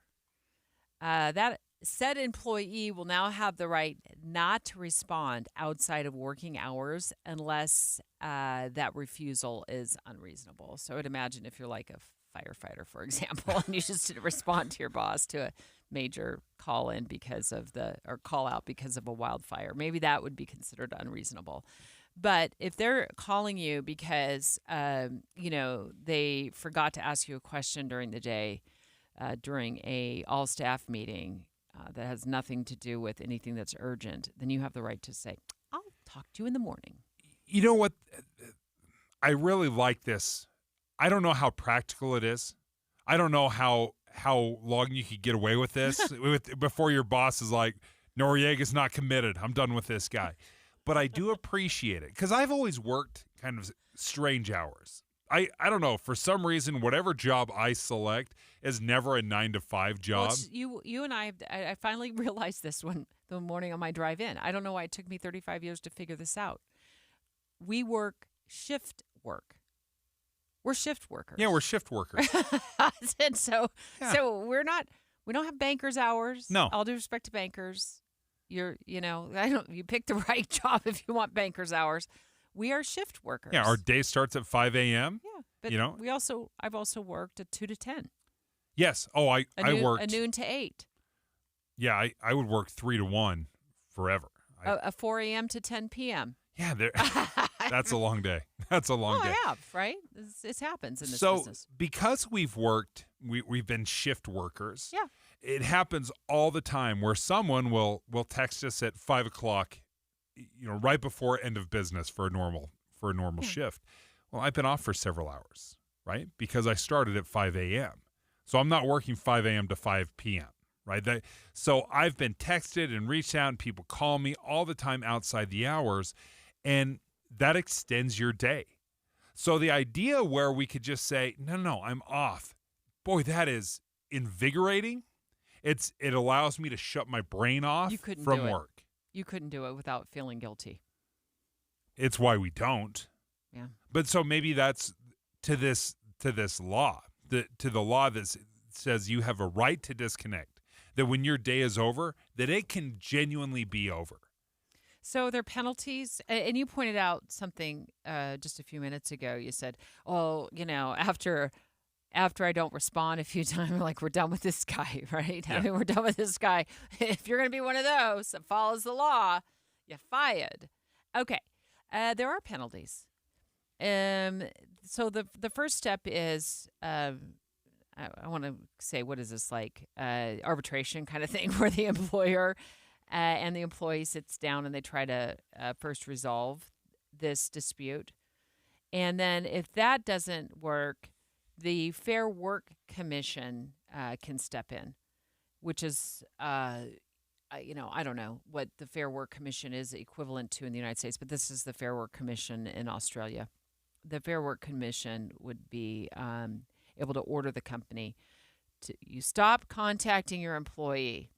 that said employee will now have the right not to respond outside of working hours unless that refusal is unreasonable. So I'd imagine if you're like a firefighter, for example, and you just didn't respond to your boss to a major call in call out because of a wildfire, maybe that would be considered unreasonable. But if they're calling you because they forgot to ask you a question during the day, during a all staff meeting that has nothing to do with anything that's urgent, then you have the right to say, "I'll talk to you in the morning." You know what? I really like this. I don't know how practical it is. I don't know how long you could get away with this before your boss is like, Noriega's not committed. I'm done with this guy. But I do appreciate it because I've always worked kind of strange hours. I don't know. For some reason, whatever job I select is never a 9-to-5 job. Well, you and I finally realized this the morning on my drive in. I don't know why it took me 35 years to figure this out. We work shift work. We're shift workers. Yeah, we're shift workers. And so we don't have bankers' hours. No. All due respect to bankers. You pick the right job if you want bankers' hours. We are shift workers. Yeah, our day starts at 5 a.m. Yeah, but I've also worked a 2 to 10. Yes. Oh, I worked a noon to 8. Yeah, I would work 3 to 1 forever. A 4 a.m. to 10 p.m. Yeah, that's a long day. That's a long day. I have, right? It happens in this business. So because we've been shift workers. Yeah. It happens all the time where someone will text us at 5 o'clock, right before end of business for a normal shift. Well, I've been off for several hours, right? Because I started at 5 a.m. So I'm not working 5 a.m. to 5 p.m., right? So I've been texted and reached out, and people call me all the time outside the hours, and that extends your day. So the idea where we could just say, no, I'm off. Boy, that is invigorating. It allows me to shut my brain off from work. You couldn't do it without feeling guilty. It's why we don't. Yeah. But so maybe that's to this law, to the law that says you have a right to disconnect, that when your day is over, that it can genuinely be over. So there are penalties, and you pointed out something just a few minutes ago. You said, after I don't respond a few times, like, we're done with this guy, right? Yeah. I mean, we're done with this guy. If you're going to be one of those that follows the law, you're fired. Okay. There are penalties. So the first step is, I want to say, what is this, like arbitration kind of thing, where the employer and the employee sits down and they try to first resolve this dispute. And then if that doesn't work, the Fair Work Commission can step in, which is, I don't know what the Fair Work Commission is equivalent to in the United States, but this is the Fair Work Commission in Australia. The Fair Work Commission would be able to order the company you stop contacting your employee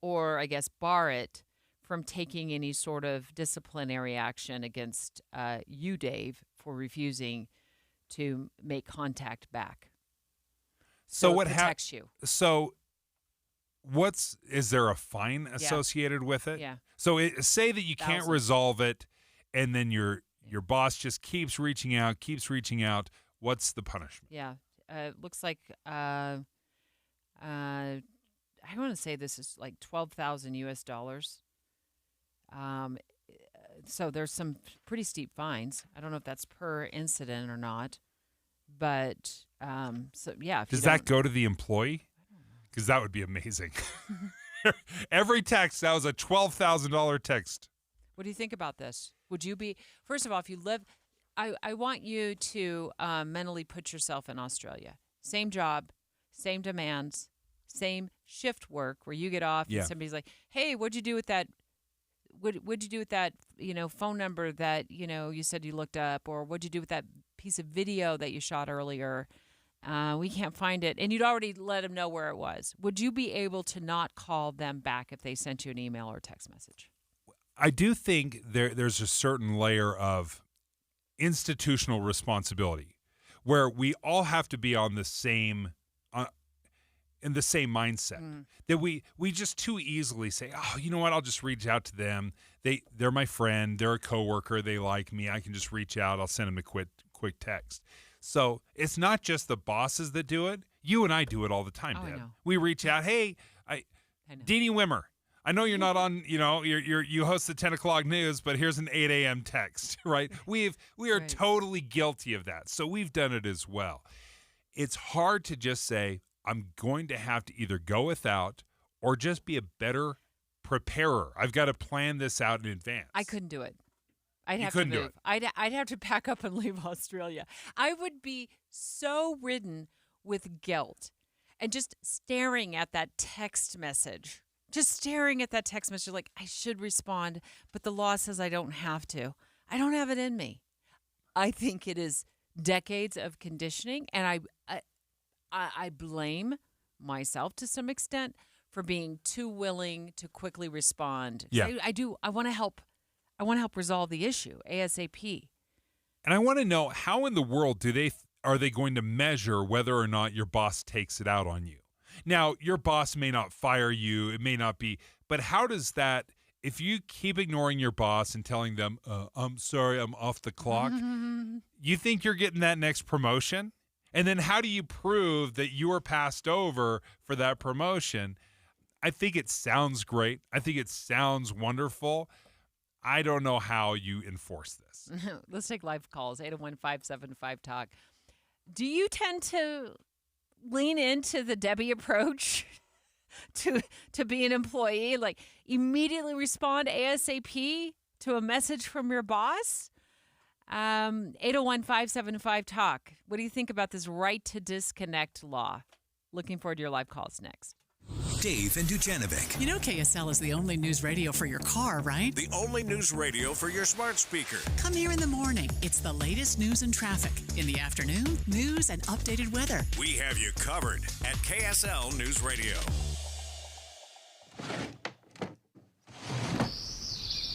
or I guess bar it from taking any sort of disciplinary action against you, Dave, for refusing to make contact back. So what protects you? So is there a fine associated with it? Yeah. So say that you can't resolve it, and then your boss just keeps reaching out. What's the punishment? Yeah. It looks like I want to say this is like $12,000 US. So there's some pretty steep fines. I don't know if that's per incident or not, but so yeah. Does that go to the employee? Because that would be amazing. Every text, that was a $12,000 text. What do you think about this? Would you be, first of all, if you live, I want you to mentally put yourself in Australia. Same job, same demands, same shift work where you get off and somebody's like, hey, what'd you do with that? What'd you do with that, phone number that, you said you looked up, or what'd you do with that piece of video that you shot earlier? We can't find it. And you'd already let them know where it was. Would you be able to not call them back if they sent you an email or a text message? I do think there's a certain layer of institutional responsibility where we all have to be on the same in the same mindset that we just too easily say, oh, you know what? I'll just reach out to them. They're my friend. They're a coworker. They like me. I can just reach out. I'll send them a quick text. So it's not just the bosses that do it. You and I do it all the time, Deb. I know. We reach out. Hey, Deanie Wimmer, I know you're not on, you host the 10 o'clock news, but here's an 8 a.m. text, right? We are totally guilty of that. So we've done it as well. It's hard to just say, I'm going to have to either go without or just be a better preparer. I've got to plan this out in advance. I couldn't do it. I'd have to move. I'd have to pack up and leave Australia. I would be so ridden with guilt. And just staring at that text message, like, I should respond, but the law says I don't have to. I don't have it in me. I think it is decades of conditioning, and I blame myself to some extent for being too willing to quickly respond. Yeah. I want to help resolve the issue ASAP. And I want to know, how in the world are they going to measure whether or not your boss takes it out on you? Now, your boss may not fire you, it may not be, but how does that, if you keep ignoring your boss and telling them, I'm sorry, I'm off the clock, you think you're getting that next promotion? And then how do you prove that you were passed over for that promotion? I think it sounds great. I think it sounds wonderful. I don't know how you enforce this. Let's take live calls, 801-575-TALK. Do you tend to lean into the Debbie approach to be an employee? Like, immediately respond ASAP to a message from your boss? 801-575-TALK. What do you think about this right to disconnect law? Looking forward to your live calls next. Dave and Dujanovic. You know KSL is the only news radio for your car, right? The only news radio for your smart speaker. Come here in the morning. It's the latest news and traffic. In the afternoon, news and updated weather. We have you covered at KSL News Radio.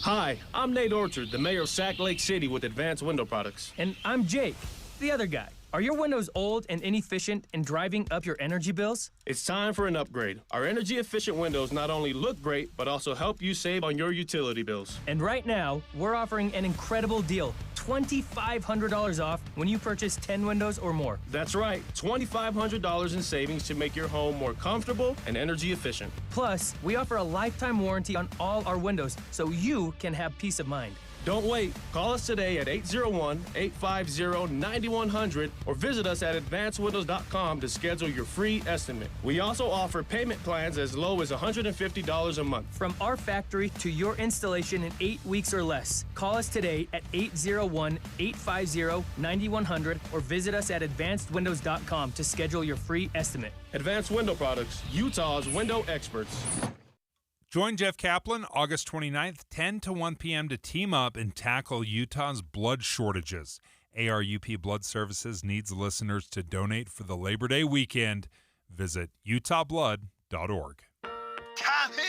Hi, I'm Nate Orchard, the mayor of Sac Lake City with Advanced Window Products. And I'm Jake, the other guy. Are your windows old and inefficient and driving up your energy bills? It's time for an upgrade. Our energy-efficient windows not only look great, but also help you save on your utility bills. And right now, we're offering an incredible deal. $2,500 off when you purchase 10 windows or more. That's right, $2,500 in savings to make your home more comfortable and energy efficient. Plus, we offer a lifetime warranty on all our windows, so you can have peace of mind. Don't wait. Call us today at 801-850-9100 or visit us at advancedwindows.com to schedule your free estimate. We also offer payment plans as low as $150 a month. From our factory to your installation in 8 weeks or less. Call us today at 801-850-9100 or visit us at advancedwindows.com to schedule your free estimate. Advanced Window Products, Utah's window experts. Join Jeff Kaplan August 29th, 10 to 1 p.m. to team up and tackle Utah's blood shortages. ARUP Blood Services needs listeners to donate for the Labor Day weekend. Visit utahblood.org. Tommy!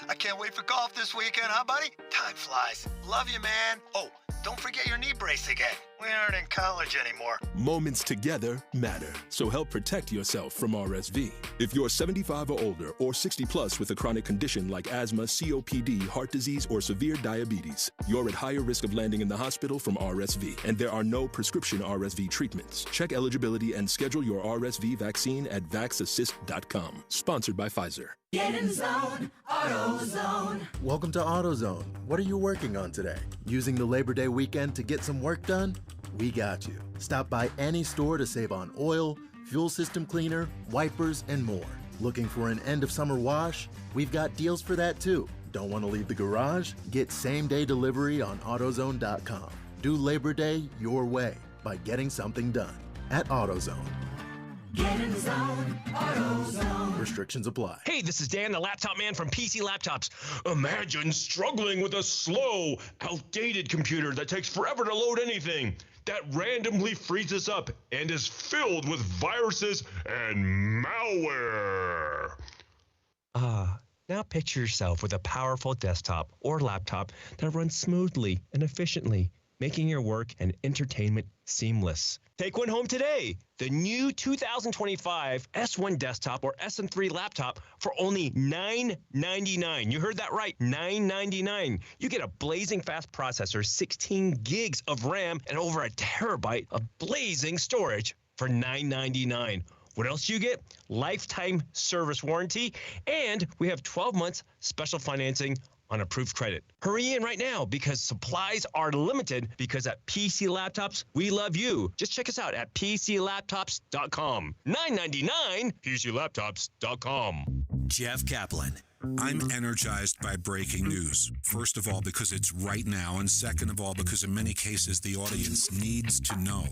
I can't wait for golf this weekend, huh, buddy? Time flies. Love you, man. Oh, don't forget your knee brace again. We aren't in college anymore. Moments together matter, so help protect yourself from RSV. If you're 75 or older or 60 plus with a chronic condition like asthma, COPD, heart disease, or severe diabetes, you're at higher risk of landing in the hospital from RSV, and there are no prescription RSV treatments. Check eligibility and schedule your RSV vaccine at vaxassist.com. Sponsored by Pfizer. Get in zone, AutoZone. Welcome to AutoZone. What are you working on today? Using the Labor Day weekend to get some work done? We got you. Stop by any store to save on oil, fuel system cleaner, wipers, and more. Looking for an end of summer wash? We've got deals for that too. Don't want to leave the garage? Get same-day delivery on AutoZone.com. Do Labor Day your way by getting something done at AutoZone. Get in zone, AutoZone. Restrictions apply. Hey, this is Dan, the laptop man from PC Laptops. Imagine struggling with a slow, outdated computer that takes forever to load anything, that randomly freezes up and is filled with viruses and malware. Now picture yourself with a powerful desktop or laptop that runs smoothly and efficiently, making your work and entertainment seamless. Take one home today. The new 2025 S1 desktop or SM3 laptop for only $999. You heard that right, $999. You get a blazing fast processor, 16 gigs of RAM, and over a terabyte of blazing storage for $999. What else do you get? Lifetime service warranty, and we have 12 months special financing on approved credit. Hurry in right now because supplies are limited, because at PC Laptops, we love you. Just check us out at PCLaptops.com. $999, PCLaptops.com. Jeff Kaplan, I'm energized by breaking news. First of all, because it's right now, and second of all, because in many cases the audience needs to know.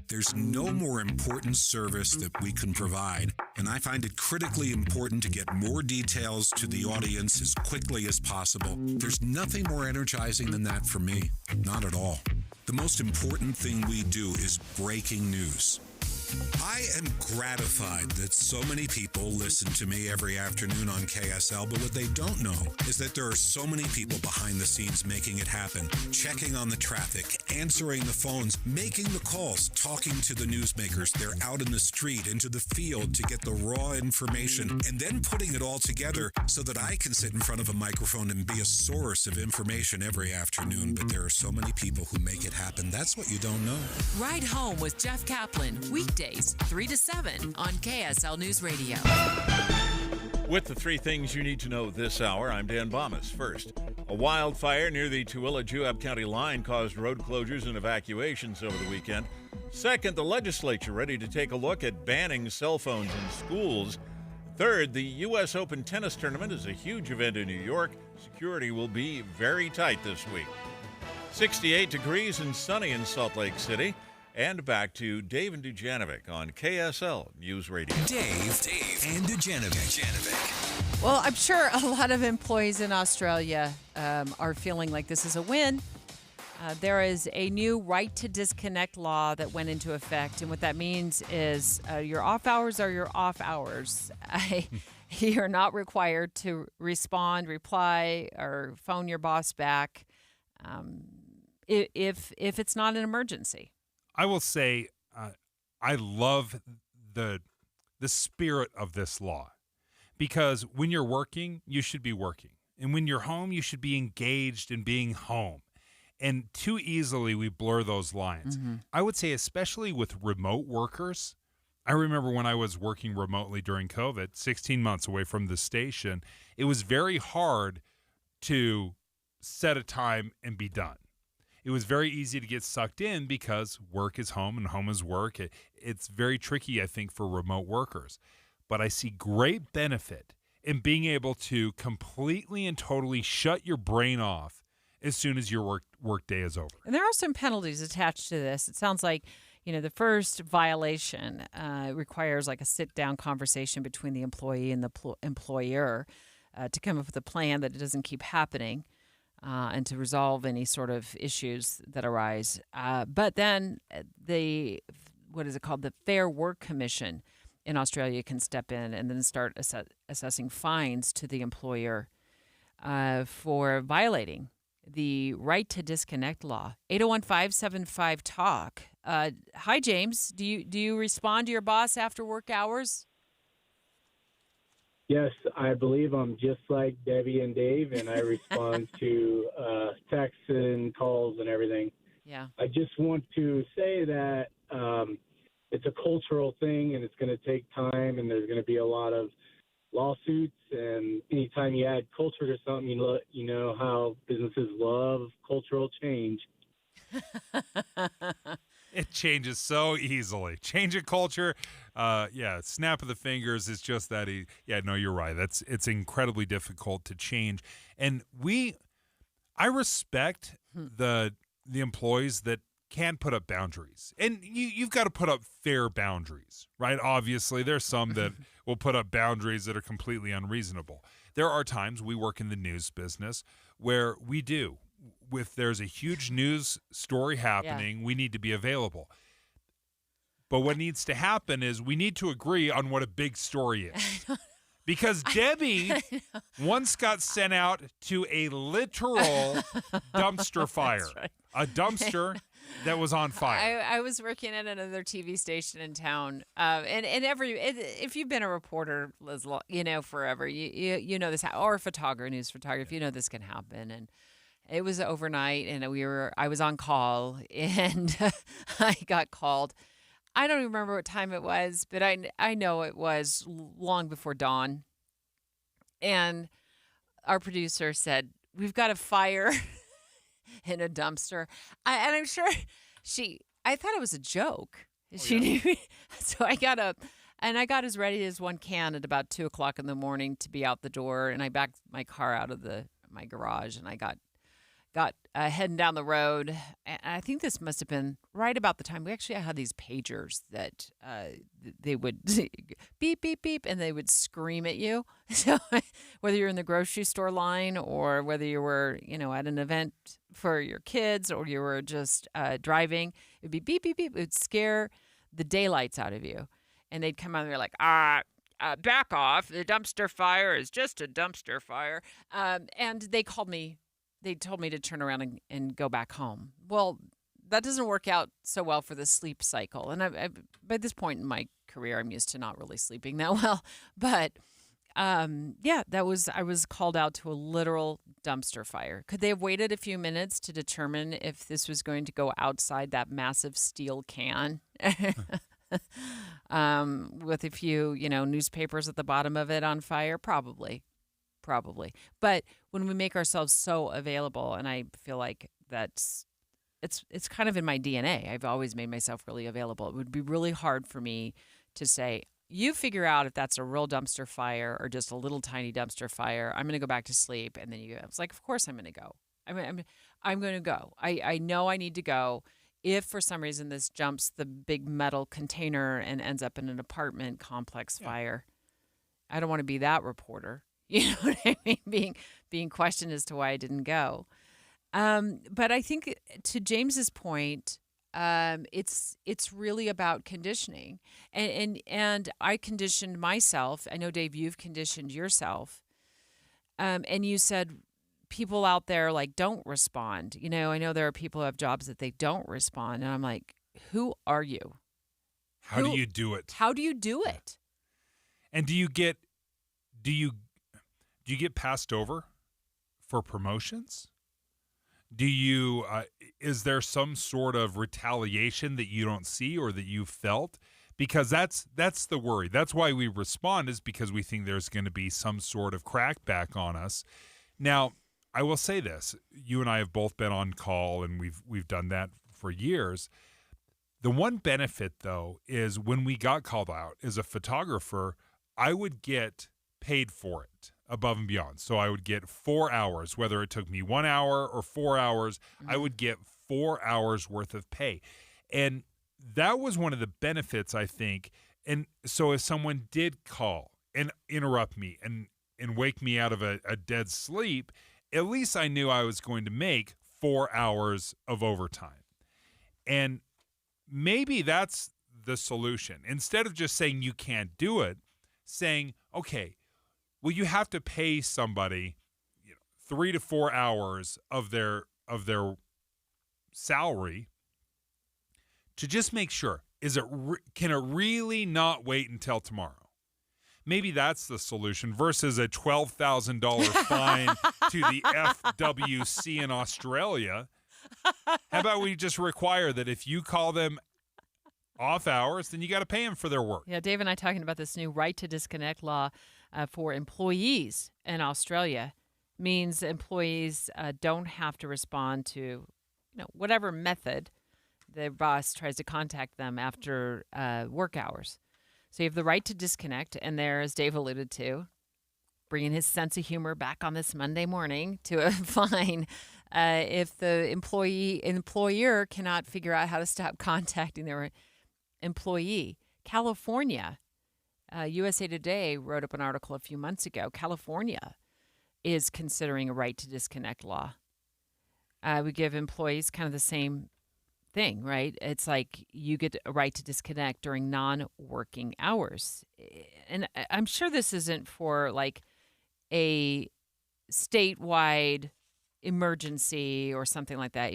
There's no more important service that we can provide, and I find it critically important to get more details to the audience as quickly as possible. There's nothing more energizing than that for me. Not at all. The most important thing we do is breaking news. I am gratified that so many people listen to me every afternoon on KSL, but what they don't know is that there are so many people behind the scenes making it happen, checking on the traffic, answering the phones, making the calls, talking to the newsmakers. They're out in the street, into the field to get the raw information, and then putting it all together so that I can sit in front of a microphone and be a source of information every afternoon. But there are so many people who make it happen. That's what you don't know. Ride Home with Jeff Kaplan, weekdays 3 to 7 on KSL News Radio. With the three things you need to know this hour, I'm Dan Bomas. First, a wildfire near the Tooele-Juab County line caused road closures and evacuations over the weekend. Second, the legislature ready to take a look at banning cell phones in schools. Third, the U.S. Open tennis tournament is a huge event in New York. Security will be very tight this week. 68 degrees and sunny in Salt Lake City. And back to Dave and Dujanovic on KSL News Radio. Dave and Dujanovic. Well, I'm sure a lot of employees in Australia are feeling like this is a win. There is a new right to disconnect law that went into effect. And what that means is your off hours are your off hours. You're not required to respond, reply, or phone your boss back if it's not an emergency. I will say I love the spirit of this law, because when you're working, you should be working. And when you're home, you should be engaged in being home. And too easily we blur those lines. Mm-hmm. I would say especially with remote workers. I remember when I was working remotely during COVID, 16 months away from the station, it was very hard to set a time and be done. It was very easy to get sucked in because work is home and home is work. It's very tricky, I think, for remote workers. But I see great benefit in being able to completely and totally shut your brain off as soon as your work day is over. And there are some penalties attached to this. It sounds like, the first violation requires like a sit-down conversation between the employee and the employer to come up with a plan that it doesn't keep happening. And to resolve any sort of issues that arise. But then the Fair Work Commission in Australia can step in and then start assessing fines to the employer for violating the right to disconnect law. 801-575-TALK. Hi, James. Do you respond to your boss after work hours? Yes, I believe I'm just like Debbie and Dave, and I respond to texts and calls and everything. Yeah. I just want to say that it's a cultural thing, and it's going to take time, and there's going to be a lot of lawsuits. And anytime you add culture to something, you know how businesses love cultural change. It changes so easily. Change of culture, snap of the fingers is just that. No, you're right. It's incredibly difficult to change. And I respect the employees that can put up boundaries. And you've got to put up fair boundaries, right? Obviously, there's some that will put up boundaries that are completely unreasonable. There are times we work in the news business where we do. If there's a huge news story happening, we need to be available. But what needs to happen is we need to agree on what a big story is. Because Debbie once got sent out to a literal dumpster fire. Right. A dumpster that was on fire. I was working at another TV station in town, if you've been a reporter, forever, you know this, or a photographer, news photographer, this can happen. And it was overnight, and I was on call, and I got called. I don't even remember what time it was, but I know it was long before dawn. And our producer said, "We've got a fire in a dumpster." And I'm sure I thought it was a joke. She knew. So I got up And I got as ready as one can at about 2 o'clock in the morning to be out the door. And I backed my car out of my garage, and I got heading down the road. And I think this must have been right about the time we actually had these pagers that they would beep, beep, beep, and they would scream at you. So whether you're in the grocery store line or whether you were, at an event for your kids or you were just driving, it would be beep, beep, beep. It would scare the daylights out of you. And they'd come out and they're like, back off. The dumpster fire is just a dumpster fire. And they told me to turn around and go back home. Well, that doesn't work out so well for the sleep cycle. And I by this point in my career, I'm used to not really sleeping that well. But I was called out to a literal dumpster fire. Could they have waited a few minutes to determine if this was going to go outside that massive steel can? With a few, newspapers at the bottom of it on fire? Probably. But when we make ourselves so available, and I feel like it's kind of in my DNA. I've always made myself really available. It would be really hard for me to say, you figure out if that's a real dumpster fire or just a little tiny dumpster fire. I'm going to go back to sleep. And then I was like, of course I'm going to go. I'm going to go. I know I need to go. If for some reason this jumps the big metal container and ends up in an apartment complex fire, I don't want to be that reporter. You know what I mean? Being questioned as to why I didn't go. But I think to James's point, it's really about conditioning. And I conditioned myself. I know, Dave, you've conditioned yourself. And you said people out there don't respond. I know there are people who have jobs that they don't respond. And I'm like, who are you? How do you do it? How do you do it? And do you get passed over for promotions? Do you is there some sort of retaliation that you don't see or that you felt? Because that's the worry. That's why we respond, is because we think there's going to be some sort of crackback on us. Now, I will say this. You and I have both been on call, and we've done that for years. The one benefit, though, is when we got called out as a photographer, I would get paid for it above and beyond. So I would get 4 hours, whether it took me 1 hour or 4 hours, I would get 4 hours worth of pay. And that was one of the benefits, I think. And so if someone did call and interrupt me and wake me out of a dead sleep, at least I knew I was going to make 4 hours of overtime. And maybe that's the solution. Instead of just saying you can't do it, saying, okay, well, you have to pay somebody 3 to 4 hours of their salary to just make sure, can it really not wait until tomorrow? Maybe that's the solution versus a $12,000 fine to the FWC in Australia. How about we just require that if you call them off hours, then you got to pay them for their work. Yeah, Dave and I talking about this new right to disconnect law for employees in Australia means employees don't have to respond to whatever method their boss tries to contact them after work hours. So you have the right to disconnect, and there, as Dave alluded to, bringing his sense of humor back on this Monday morning to a fine if the employer cannot figure out how to stop contacting their employee. California, USA Today wrote up an article a few months ago. California is considering a right to disconnect law. We give employees kind of the same thing, right? It's like you get a right to disconnect during non-working hours. And I'm sure this isn't for a statewide emergency or something like that.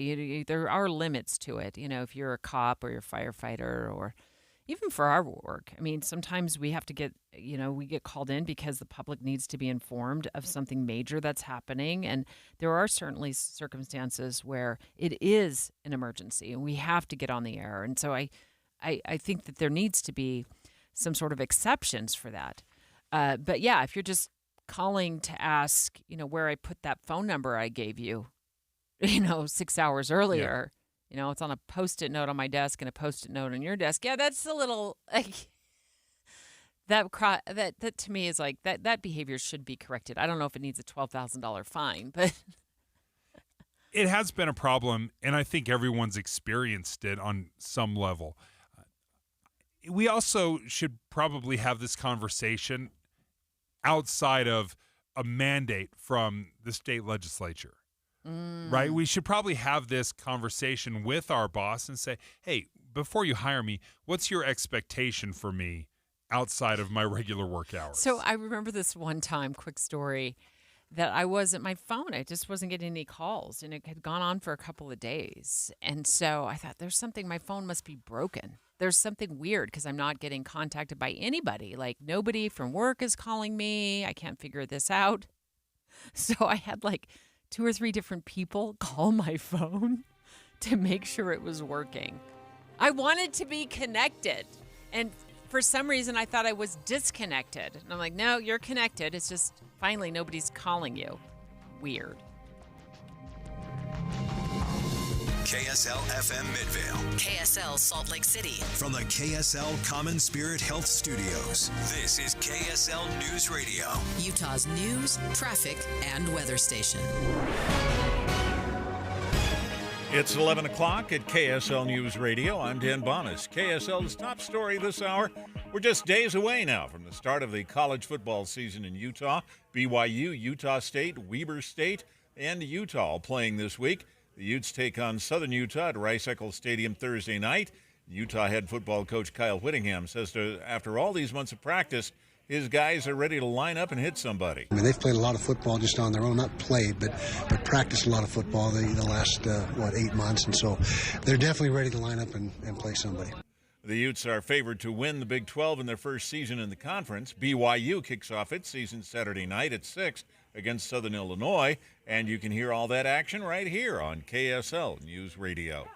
There are limits to it. If you're a cop or you're a firefighter, or even for our work. I mean, sometimes we have to get called in because the public needs to be informed of something major that's happening. And there are certainly circumstances where it is an emergency and we have to get on the air. And so I think that there needs to be some sort of exceptions for that. But yeah, if you're just calling to ask, where I put that phone number I gave you, 6 hours earlier, it's on a Post-it note on my desk and a Post-it note on your desk. Yeah, that's a little That to me is like that behavior should be corrected. I don't know if it needs a $12,000 fine, but it has been a problem, and I think everyone's experienced it on some level. We also should probably have this conversation outside of a mandate from the state legislature, right? We should probably have this conversation with our boss and say, hey, before you hire me, what's your expectation for me outside of my regular work hours? So I remember this one time, quick story, that my phone, I just wasn't getting any calls, and it had gone on for a couple of days. And so I thought, my phone must be broken. There's something weird because I'm not getting contacted by anybody. Like, nobody from work is calling me. I can't figure this out. So I had like 2 or 3 different people call my phone to make sure it was working. I wanted to be connected. And for some reason, I thought I was disconnected. And I'm like, no, you're connected. It's just finally nobody's calling you. Weird. KSL FM Midvale. KSL Salt Lake City. From the KSL Common Spirit Health Studios, this is KSL News Radio. Utah's news, traffic, and weather station. It's 11 o'clock at KSL News Radio. I'm Dan Bonas. KSL's top story this hour. We're just days away now from the start of the college football season in Utah. BYU, Utah State, Weber State, and Utah all playing this week. The Utes take on Southern Utah at Rice-Eccles Stadium Thursday night. Utah head football coach Kyle Whittingham says after all these months of practice, his guys are ready to line up and hit somebody. I mean, they've played a lot of football just on their own, not played, but practiced a lot of football the last, 8 months. And so they're definitely ready to line up and play somebody. The Utes are favored to win the Big 12 in their first season in the conference. BYU kicks off its season Saturday night at 6 against Southern Illinois. And you can hear all that action right here on KSL News Radio.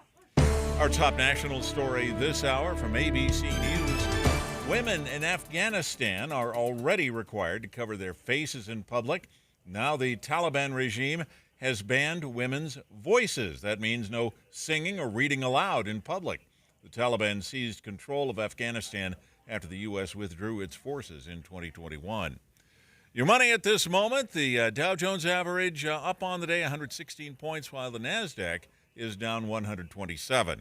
Our top national story this hour from ABC News. Women in Afghanistan are already required to cover their faces in public. Now the Taliban regime has banned women's voices. That means no singing or reading aloud in public. The Taliban seized control of Afghanistan after the U.S. withdrew its forces in 2021. Your money at this moment, the Dow Jones average up on the day 116 points, while the NASDAQ is down 127.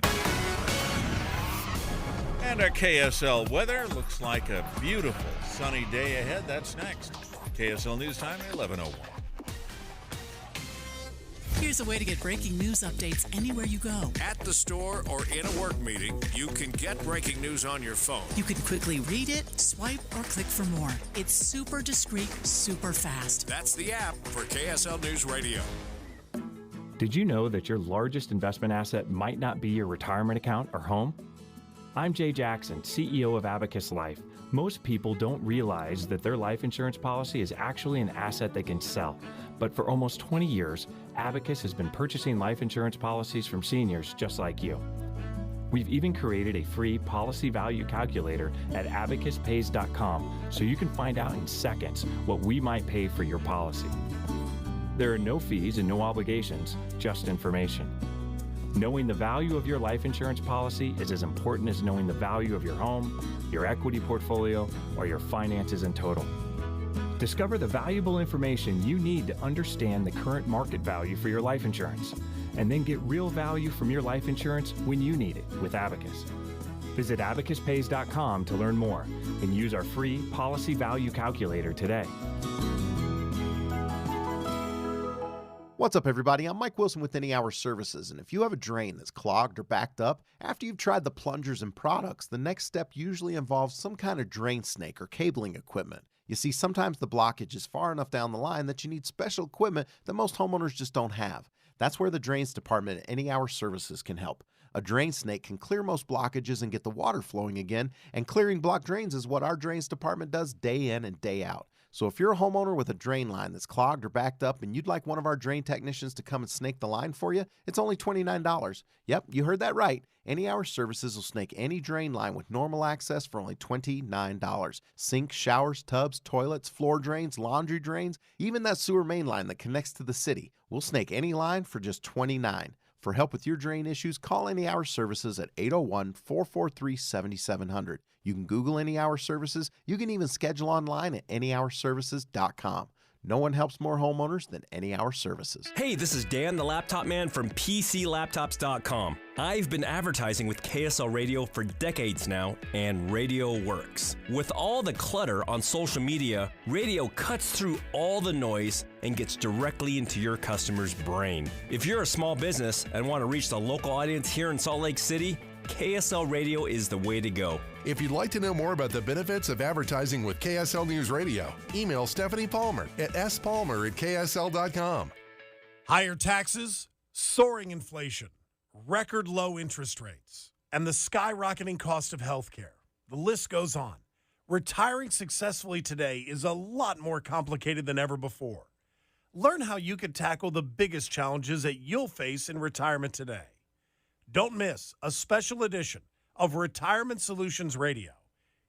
And our KSL weather looks like a beautiful sunny day ahead. That's next. KSL News Time, 11:01. Here's a way to get breaking news updates anywhere you go. At the store or in a work meeting, you can get breaking news on your phone. You can quickly read it, swipe, or click for more. It's super discreet, super fast. That's the app for KSL News Radio. Did you know that your largest investment asset might not be your retirement account or home? I'm Jay Jackson, CEO of Abacus Life. Most people don't realize that their life insurance policy is actually an asset they can sell. But for almost 20 years, Abacus has been purchasing life insurance policies from seniors just like you. We've even created a free policy value calculator at abacuspays.com so you can find out in seconds what we might pay for your policy. There are no fees and no obligations, just information. Knowing the value of your life insurance policy is as important as knowing the value of your home, your equity portfolio, or your finances in total. Discover the valuable information you need to understand the current market value for your life insurance, and then get real value from your life insurance when you need it with Abacus. Visit abacuspays.com to learn more and use our free policy value calculator today. What's up, everybody? I'm Mike Wilson with Any Hour Services, and if you have a drain that's clogged or backed up, after you've tried the plungers and products, the next step usually involves some kind of drain snake or cabling equipment. You see, sometimes the blockage is far enough down the line that you need special equipment that most homeowners just don't have. That's where the Drains Department at Any Hour Services can help. A drain snake can clear most blockages and get the water flowing again, and clearing blocked drains is what our Drains Department does day in and day out. So if you're a homeowner with a drain line that's clogged or backed up and you'd like one of our drain technicians to come and snake the line for you, it's only $29. Yep, you heard that right. Any Hour Services will snake any drain line with normal access for only $29. Sinks, showers, tubs, toilets, floor drains, laundry drains, even that sewer main line that connects to the city. We'll snake any line for just $29. For help with your drain issues, call Any Hour Services at 801-443-7700. You can Google Any Hour Services. You can even schedule online at anyhourservices.com. No one helps more homeowners than Any Hour Services. Hey, this is Dan, the laptop man from PCLaptops.com. I've been advertising with KSL Radio for decades now, and radio works. With all the clutter on social media, radio cuts through all the noise and gets directly into your customer's brain. If you're a small business and want to reach the local audience here in Salt Lake City, KSL Radio is the way to go. If you'd like to know more about the benefits of advertising with KSL News Radio, email Stephanie Palmer at spalmer@ksl.com. Higher taxes, soaring inflation, record low interest rates, and the skyrocketing cost of healthcare. The list goes on. Retiring successfully today is a lot more complicated than ever before. Learn how you can tackle the biggest challenges that you'll face in retirement today. Don't miss a special edition of Retirement Solutions Radio.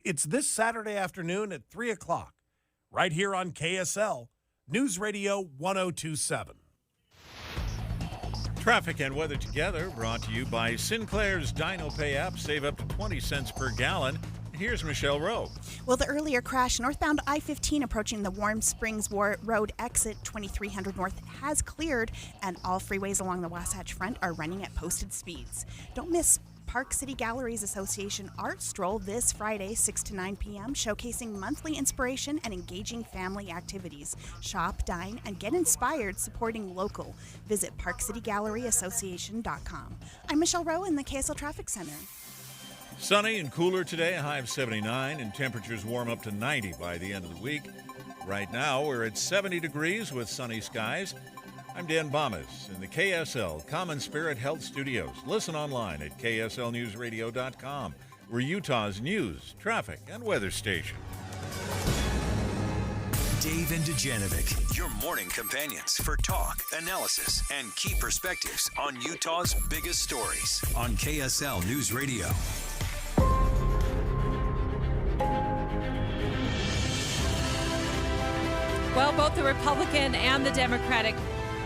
It's this Saturday afternoon at 3 o'clock, right here on KSL, News Radio 1027. Traffic and weather together brought to you by Sinclair's Dino Pay app. Save up to 20 cents per gallon. Here's Michelle Rowe. Well, the earlier crash northbound I-15 approaching the Warm Springs Road exit 2300 North has cleared, and all freeways along the Wasatch Front are running at posted speeds. Don't miss Park City Galleries Association Art Stroll this Friday, 6 to 9 p.m., showcasing monthly inspiration and engaging family activities. Shop, dine, and get inspired supporting local. Visit ParkCityGalleryAssociation.com. I'm Michelle Rowe in the KSL Traffic Center. Sunny and cooler today, a high of 79, and temperatures warm up to 90 by the end of the week. Right now, we're at 70 degrees with sunny skies. I'm Dan Bomas in the KSL Common Spirit Health Studios. Listen online at kslnewsradio.com. We're Utah's news, traffic, and weather station. Dave and Dujanovic, your morning companions for talk, analysis, and key perspectives on Utah's biggest stories on KSL News Radio. Well, both the Republican and the Democratic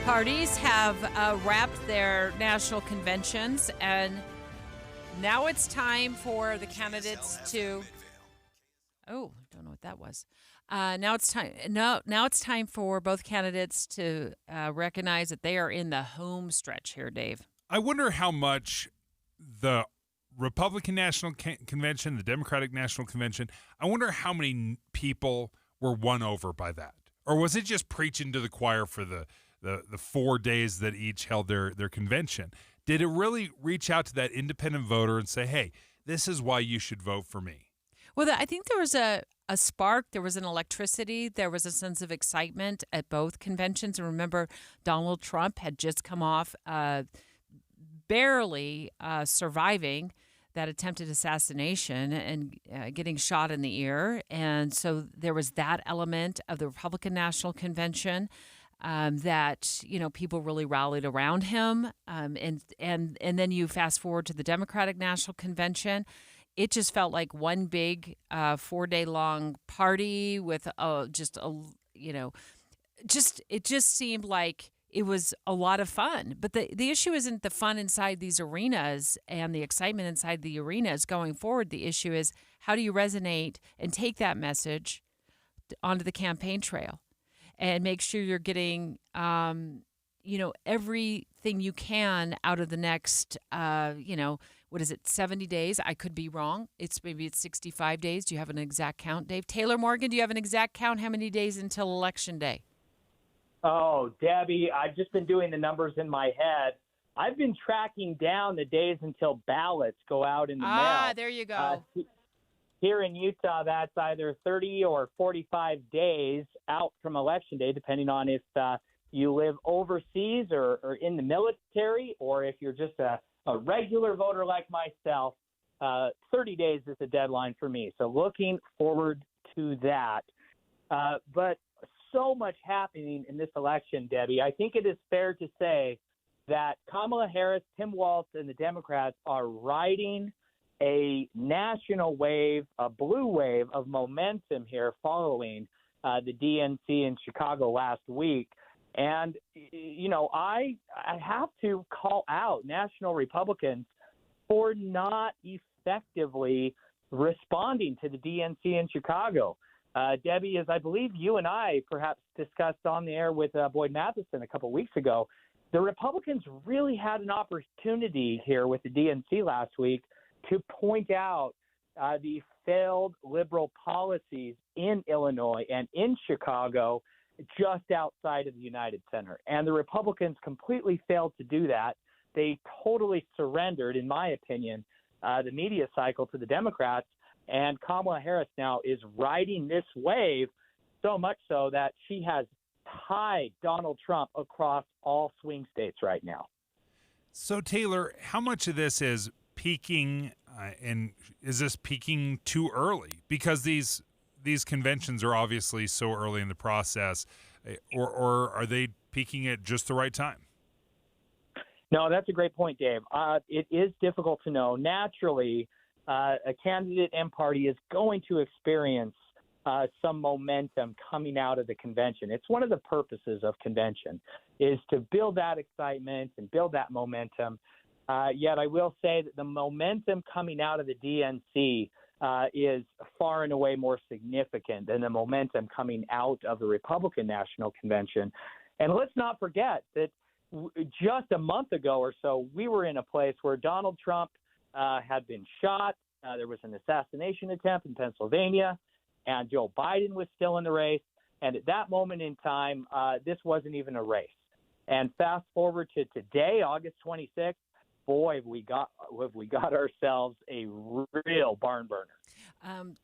parties have wrapped their national conventions, and now it's time for the candidates to. Oh, I don't know what that was. Now it's time. Now it's time for both candidates to recognize that they are in the home stretch here, Dave. I wonder how much the Republican National Convention, the Democratic National Convention, I wonder how many people were won over by that. Or was it just preaching to the choir for the 4 days that each held their convention? Did it really reach out to that independent voter and say, hey, this is why you should vote for me? Well, I think there was a spark. There was an electricity. There was a sense of excitement at both conventions. And remember, Donald Trump had just come off barely surviving that attempted assassination and getting shot in the ear. And so there was that element of the Republican National Convention that, people really rallied around him. And then you fast forward to the Democratic National Convention. It just felt like one big 4-day long party with it just seemed like it was a lot of fun. But the issue isn't the fun inside these arenas and the excitement inside the arenas going forward. The issue is, how do you resonate and take that message onto the campaign trail and make sure you're getting, everything you can out of the next, 70 days? I could be wrong. Maybe it's 65 days. Do you have an exact count, Dave? Taylor Morgan, do you have an exact count? How many days until Election Day? Oh, Debbie, I've just been doing the numbers in my head. I've been tracking down the days until ballots go out in the mail. Ah, there you go. Here in Utah, that's either 30 or 45 days out from Election Day, depending on if you live overseas or in the military, or if you're just a regular voter like myself. 30 days is the deadline for me. So looking forward to that. But so much happening in this election, Debbie. I think it is fair to say that Kamala Harris, Tim Walz, and the Democrats are riding a national wave, a blue wave of momentum here following the DNC in Chicago last week. And, I have to call out national Republicans for not effectively responding to the DNC in Chicago. Debbie, as I believe you and I perhaps discussed on the air with Boyd Matheson a couple weeks ago, the Republicans really had an opportunity here with the DNC last week to point out the failed liberal policies in Illinois and in Chicago just outside of the United Center. And the Republicans completely failed to do that. They totally surrendered, in my opinion, the media cycle to the Democrats. And Kamala Harris now is riding this wave, so much so that she has tied Donald Trump across all swing states right now. So, Taylor, how much of this is peaking, and is this peaking too early? Because these conventions are obviously so early in the process, or are they peaking at just the right time? No, that's a great point, Dave. It is difficult to know. Naturally, a candidate and party is going to experience some momentum coming out of the convention. It's one of the purposes of convention, is to build that excitement and build that momentum. Yet I will say that the momentum coming out of the DNC is far and away more significant than the momentum coming out of the Republican National Convention. And let's not forget that just a month ago or so, we were in a place where Donald Trump had been shot. There was an assassination attempt in Pennsylvania, and Joe Biden was still in the race. And at that moment in time, this wasn't even a race. And fast forward to today, August 26th, boy, have we got ourselves a real barn burner.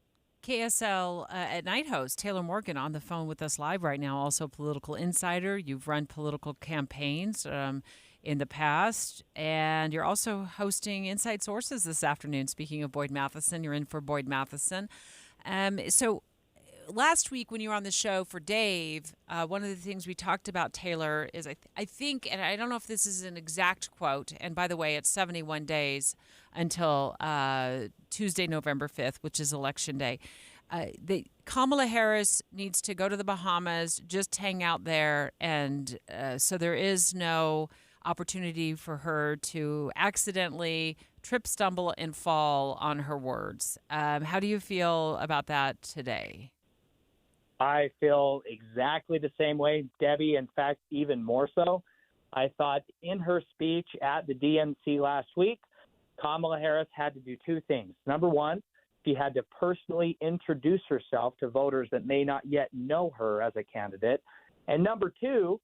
KSL at Night host Taylor Morgan on the phone with us live right now, also political insider. You've run political campaigns in the past, and you're also hosting Inside Sources this afternoon. Speaking of Boyd Matheson, you're in for Boyd Matheson. So last week when you were on the show for Dave, one of the things we talked about, Taylor, is I think, and I don't know if this is an exact quote, and by the way, it's 71 days until Tuesday, November 5th, which is Election Day. Kamala Harris needs to go to the Bahamas, just hang out there, and so there is no opportunity for her to accidentally trip, stumble, and fall on her words. How do you feel about that today? I feel exactly the same way, Debbie. In fact, even more so. I thought in her speech at the DNC last week, Kamala Harris had to do two things. Number one, she had to personally introduce herself to voters that may not yet know her as a candidate. And number two,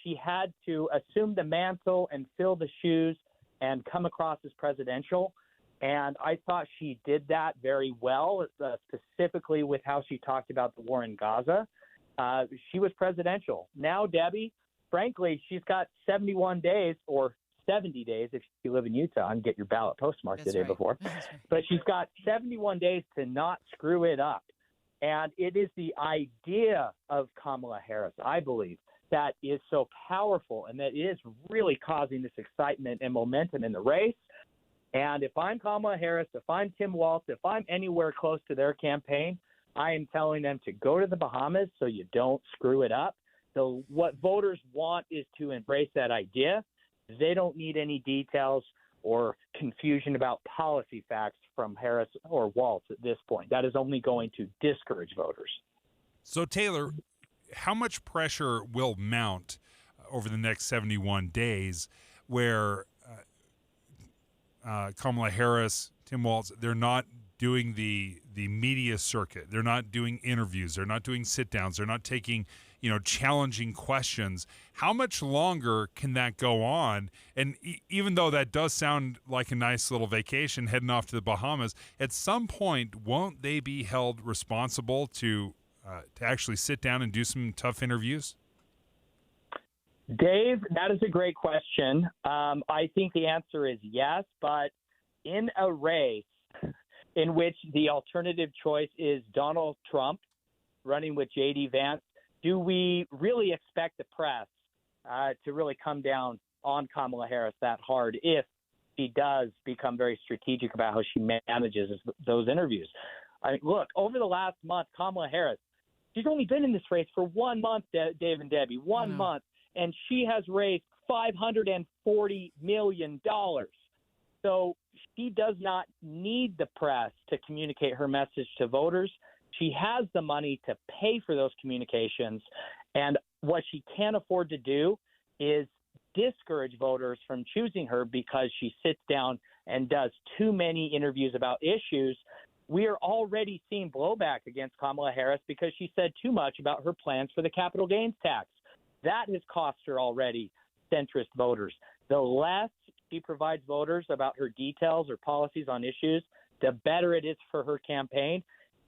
she had to assume the mantle and fill the shoes and come across as presidential. And I thought she did that very well, specifically with how she talked about the war in Gaza. She was presidential. Now, Debbie, frankly, she's got 71 days or 70 days if you live in Utah and get your ballot postmarked the day before. But she's got 71 days to not screw it up. And it is the idea of Kamala Harris, I believe, that is so powerful and that is really causing this excitement and momentum in the race. And if I'm Kamala Harris, if I'm Tim Walz, if I'm anywhere close to their campaign, I am telling them to go to the Bahamas so you don't screw it up. So what voters want is to embrace that idea. They don't need any details or confusion about policy facts from Harris or Walz at this point. That is only going to discourage voters. So, Taylor, how much pressure will mount over the next 71 days where Kamala Harris, Tim Walz, they're not doing the media circuit. They're not doing interviews. They're not doing sit-downs. They're not taking, challenging questions. How much longer can that go on? And even though that does sound like a nice little vacation heading off to the Bahamas, at some point, won't they be held responsible to actually sit down and do some tough interviews? Dave, that is a great question. I think the answer is yes, but in a race in which the alternative choice is Donald Trump running with J.D. Vance, do we really expect the press to really come down on Kamala Harris that hard if she does become very strategic about how she manages those interviews? Look, over the last month, Kamala Harris She's only been in this race for 1 month, Dave and Debbie, 1 month, and she has raised $540 million. So she does not need the press to communicate her message to voters. She has the money to pay for those communications. And what she can't afford to do is discourage voters from choosing her because she sits down and does too many interviews about issues. We are already seeing blowback against Kamala Harris because she said too much about her plans for the capital gains tax. That has cost her already centrist voters. The less she provides voters about her details or policies on issues, the better it is for her campaign.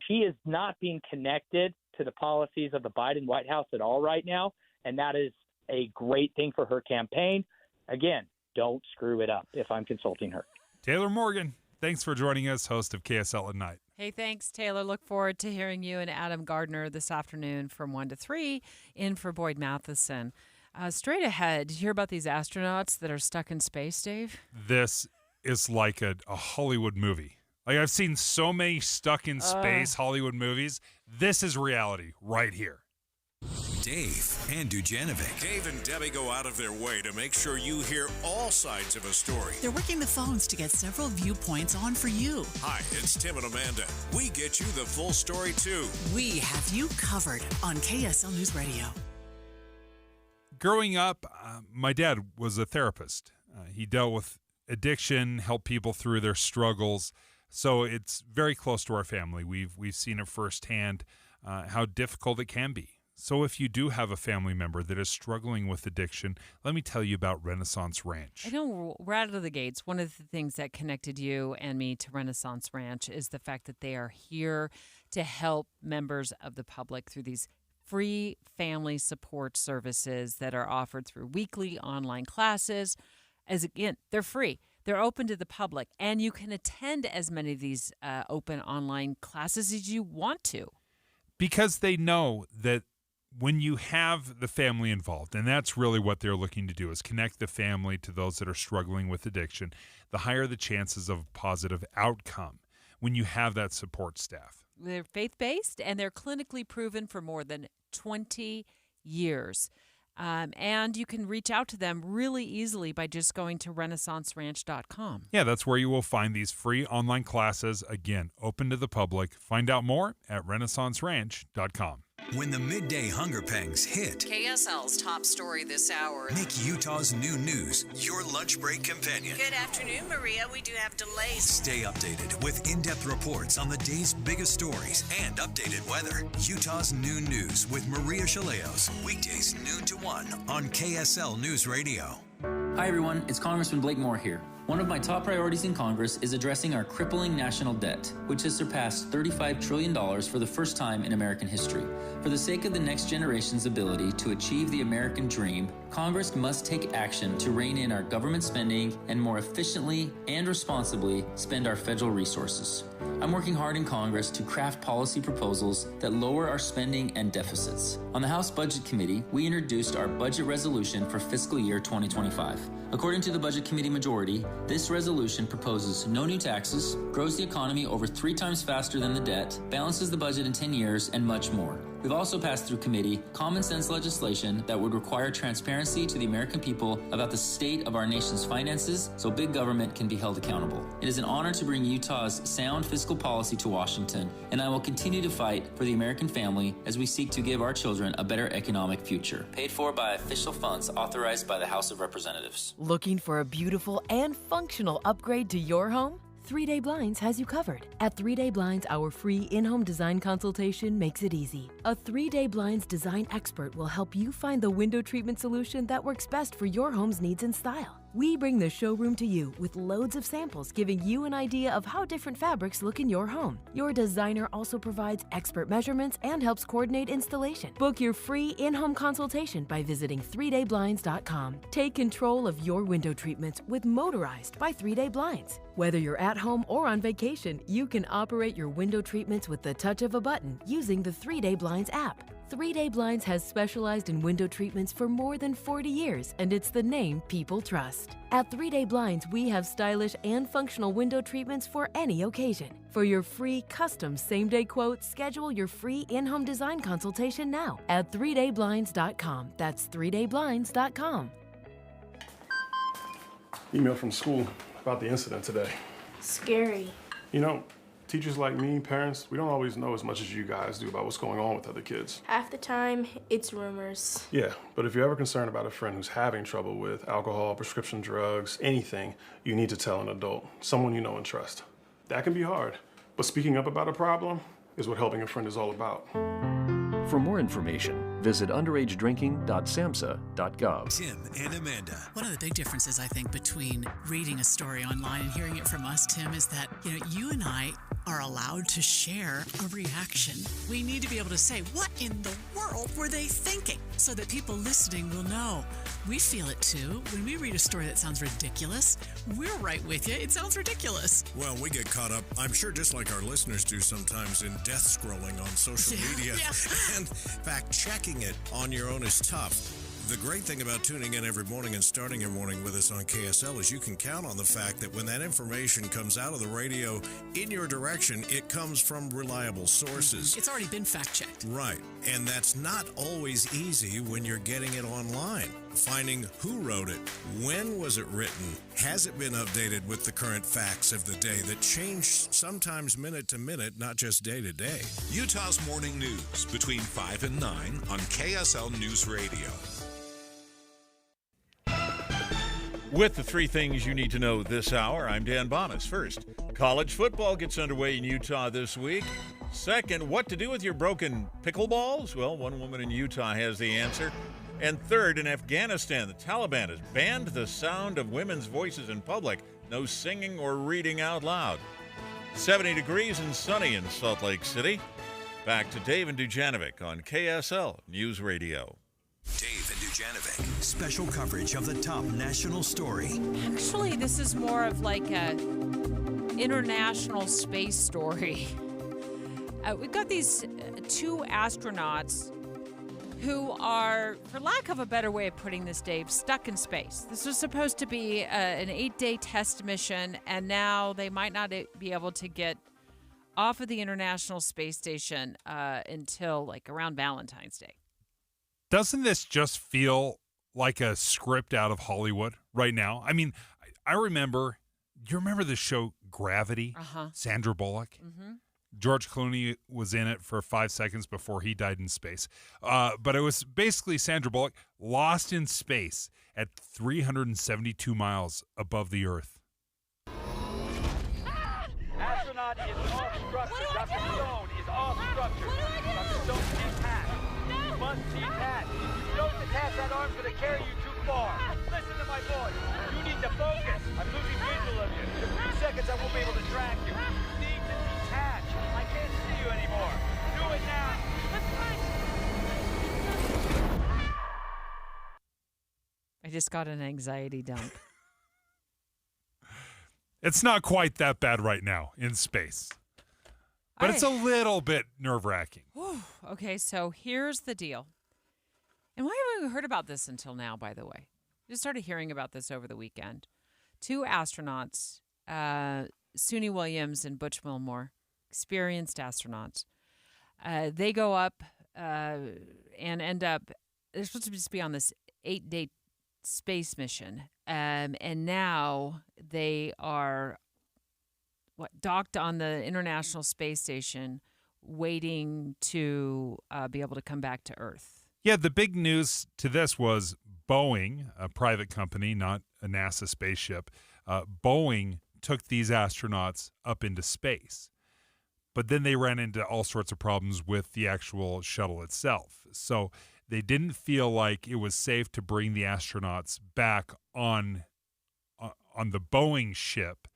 She is not being connected to the policies of the Biden White House at all right now, and that is a great thing for her campaign. Again, don't screw it up if I'm consulting her. Taylor Morgan, thanks for joining us, host of KSL at Night. Hey, thanks, Taylor. Look forward to hearing you and Adam Gardner this afternoon from 1 to 3 in for Boyd Matheson. Straight ahead, did you hear about these astronauts that are stuck in space, Dave? This is like a Hollywood movie. Like, I've seen so many stuck in space Hollywood movies. This is reality right here. Dave and Dujanovic. Dave and Debbie go out of their way to make sure you hear all sides of a story. They're working the phones to get several viewpoints on for you. Hi, it's Tim and Amanda. We get you the full story, too. We have you covered on KSL News Radio. Growing up, my dad was a therapist. He dealt with addiction, helped people through their struggles. So it's very close to our family. We've seen it firsthand how difficult it can be. So if you do have a family member that is struggling with addiction, let me tell you about Renaissance Ranch. I know right out of the gates, one of the things that connected you and me to Renaissance Ranch is the fact that they are here to help members of the public through these free family support services that are offered through weekly online classes. As again, they're free. They're open to the public, and you can attend as many of these open online classes as you want to. Because they know that when you have the family involved, and that's really what they're looking to do, is connect the family to those that are struggling with addiction, the higher the chances of a positive outcome when you have that support staff. They're faith-based, and they're clinically proven for more than 20 years. And you can reach out to them really easily by just going to renaissanceranch.com. Yeah, that's where you will find these free online classes, again, open to the public. Find out more at renaissanceranch.com. When the midday hunger pangs hit, KSL's top story this hour. make Utah's new news your lunch break companion. Good afternoon, Maria. We do have delays. Stay updated with in-depth reports on the day's biggest stories and updated weather. Utah's new news with Maria Chaleos. Weekdays noon to 1 on KSL News Radio. Hi, everyone. It's Congressman Blake Moore here. One of my top priorities in Congress is addressing our crippling national debt, which has surpassed $35 trillion for the first time in American history. For the sake of the next generation's ability to achieve the American dream, Congress must take action to rein in our government spending and more efficiently and responsibly spend our federal resources. I'm working hard in Congress to craft policy proposals that lower our spending and deficits. On the House Budget Committee, we introduced our budget resolution for fiscal year 2025. According to the Budget Committee majority, this resolution proposes no new taxes, grows the economy over 3 times faster than the debt, balances the budget in 10 years, and much more. We've also passed through committee common sense legislation that would require transparency to the American people about the state of our nation's finances so big government can be held accountable. It is an honor to bring Utah's sound fiscal policy to Washington, and I will continue to fight for the American family as we seek to give our children a better economic future. Paid for by official funds authorized by the House of Representatives. Looking for a beautiful and functional upgrade to your home? 3-Day Blinds has you covered. At 3-Day Blinds, our free in-home design consultation makes it easy. A 3-Day Blinds design expert will help you find the window treatment solution that works best for your home's needs and style. We bring the showroom to you with loads of samples, giving you an idea of how different fabrics look in your home. Your designer also provides expert measurements and helps coordinate installation. Book your free in-home consultation by visiting 3dayblinds.com. Take control of your window treatments with Motorized by 3-Day Blinds. Whether you're at home or on vacation, you can operate your window treatments with the touch of a button using the 3-Day Blinds app. 3 Day Blinds has specialized in window treatments for more than 40 years, and it's the name people trust. At 3 Day Blinds, we have stylish and functional window treatments for any occasion. For your free custom same-day quote, schedule your free in-home design consultation now at 3dayblinds.com. That's 3dayblinds.com. Email from school about the incident today. Scary. You know, teachers like me, parents, we don't always know as much as you guys do about what's going on with other kids. Half the time, it's rumors. Yeah, but if you're ever concerned about a friend who's having trouble with alcohol, prescription drugs, anything, you need to tell an adult, someone you know and trust. That can be hard, but speaking up about a problem is what helping a friend is all about. For more information, visit underagedrinking.samhsa.gov. Tim and Amanda. One of the big differences, I think, between reading a story online and hearing it from us, Tim, is that, you and I are allowed to share a reaction. We need to be able to say, what in the world were they thinking? So that people listening will know. We feel it too. When we read a story that sounds ridiculous, we're right with you. It sounds ridiculous. Well, we get caught up, I'm sure just like our listeners do sometimes, in death scrolling on social media. Yeah. And fact-checking it on your own is tough. The great thing about tuning in every morning and starting your morning with us on KSL is you can count on the fact that when that information comes out of the radio in your direction, it comes from reliable sources. It's already been fact-checked. Right. And that's not always easy when you're getting it online. Finding who wrote it, when was it written, has it been updated with the current facts of the day that change sometimes minute to minute, not just day to day. Utah's Morning News between 5 and 9 on KSL News Radio. With the three things you need to know this hour, I'm Dan Bomas. First, college football gets underway in Utah this week. Second, what to do with your broken pickleballs? Well, one woman in Utah has the answer. And third, in Afghanistan, the Taliban has banned the sound of women's voices in public. No singing or reading out loud. 70 degrees and sunny in Salt Lake City. Back to Dave and Dujanovic on KSL News Radio. Dave and Dujanovic. Special coverage of the top national story. Actually, this is more of like a international space story. We've got these two astronauts who are, for lack of a better way of putting this, Dave, stuck in space. This was supposed to be an 8-day test mission, and now they might not be able to get off of the International Space Station until like around Valentine's Day. Doesn't this just feel like a script out of Hollywood right now? I mean, I remember, you remember the show Gravity? Uh-huh. Sandra Bullock? Mm-hmm. George Clooney was in it for 5 seconds before he died in space. But it was basically Sandra Bullock lost in space at 372 miles above the Earth. Astronaut is off structure. Dr. Stone is off structure. Dr. Stone detached. You must detach. If you don't detach, that arm's going to carry you too far. Listen to my voice. You need to focus. I'm losing visual of you. In a few seconds, I won't be able to track you. You need to detach. I can't see you anymore. Do it now. I just got an anxiety dump. It's not quite that bad right now in space. But it's a little bit nerve-wracking. Okay, so here's the deal. And why haven't we heard about this until now, by the way? Just started hearing about this over the weekend. Two astronauts, Suni Williams and Butch Wilmore, experienced astronauts. They go up and end up, they're supposed to just be on this 8-day space mission. And now they are docked on the International Space Station, waiting to be able to come back to Earth. Yeah, the big news to this was Boeing, a private company, not a NASA spaceship. Boeing took these astronauts up into space. But then they ran into all sorts of problems with the actual shuttle itself. So they didn't feel like it was safe to bring the astronauts back on the Boeing ship.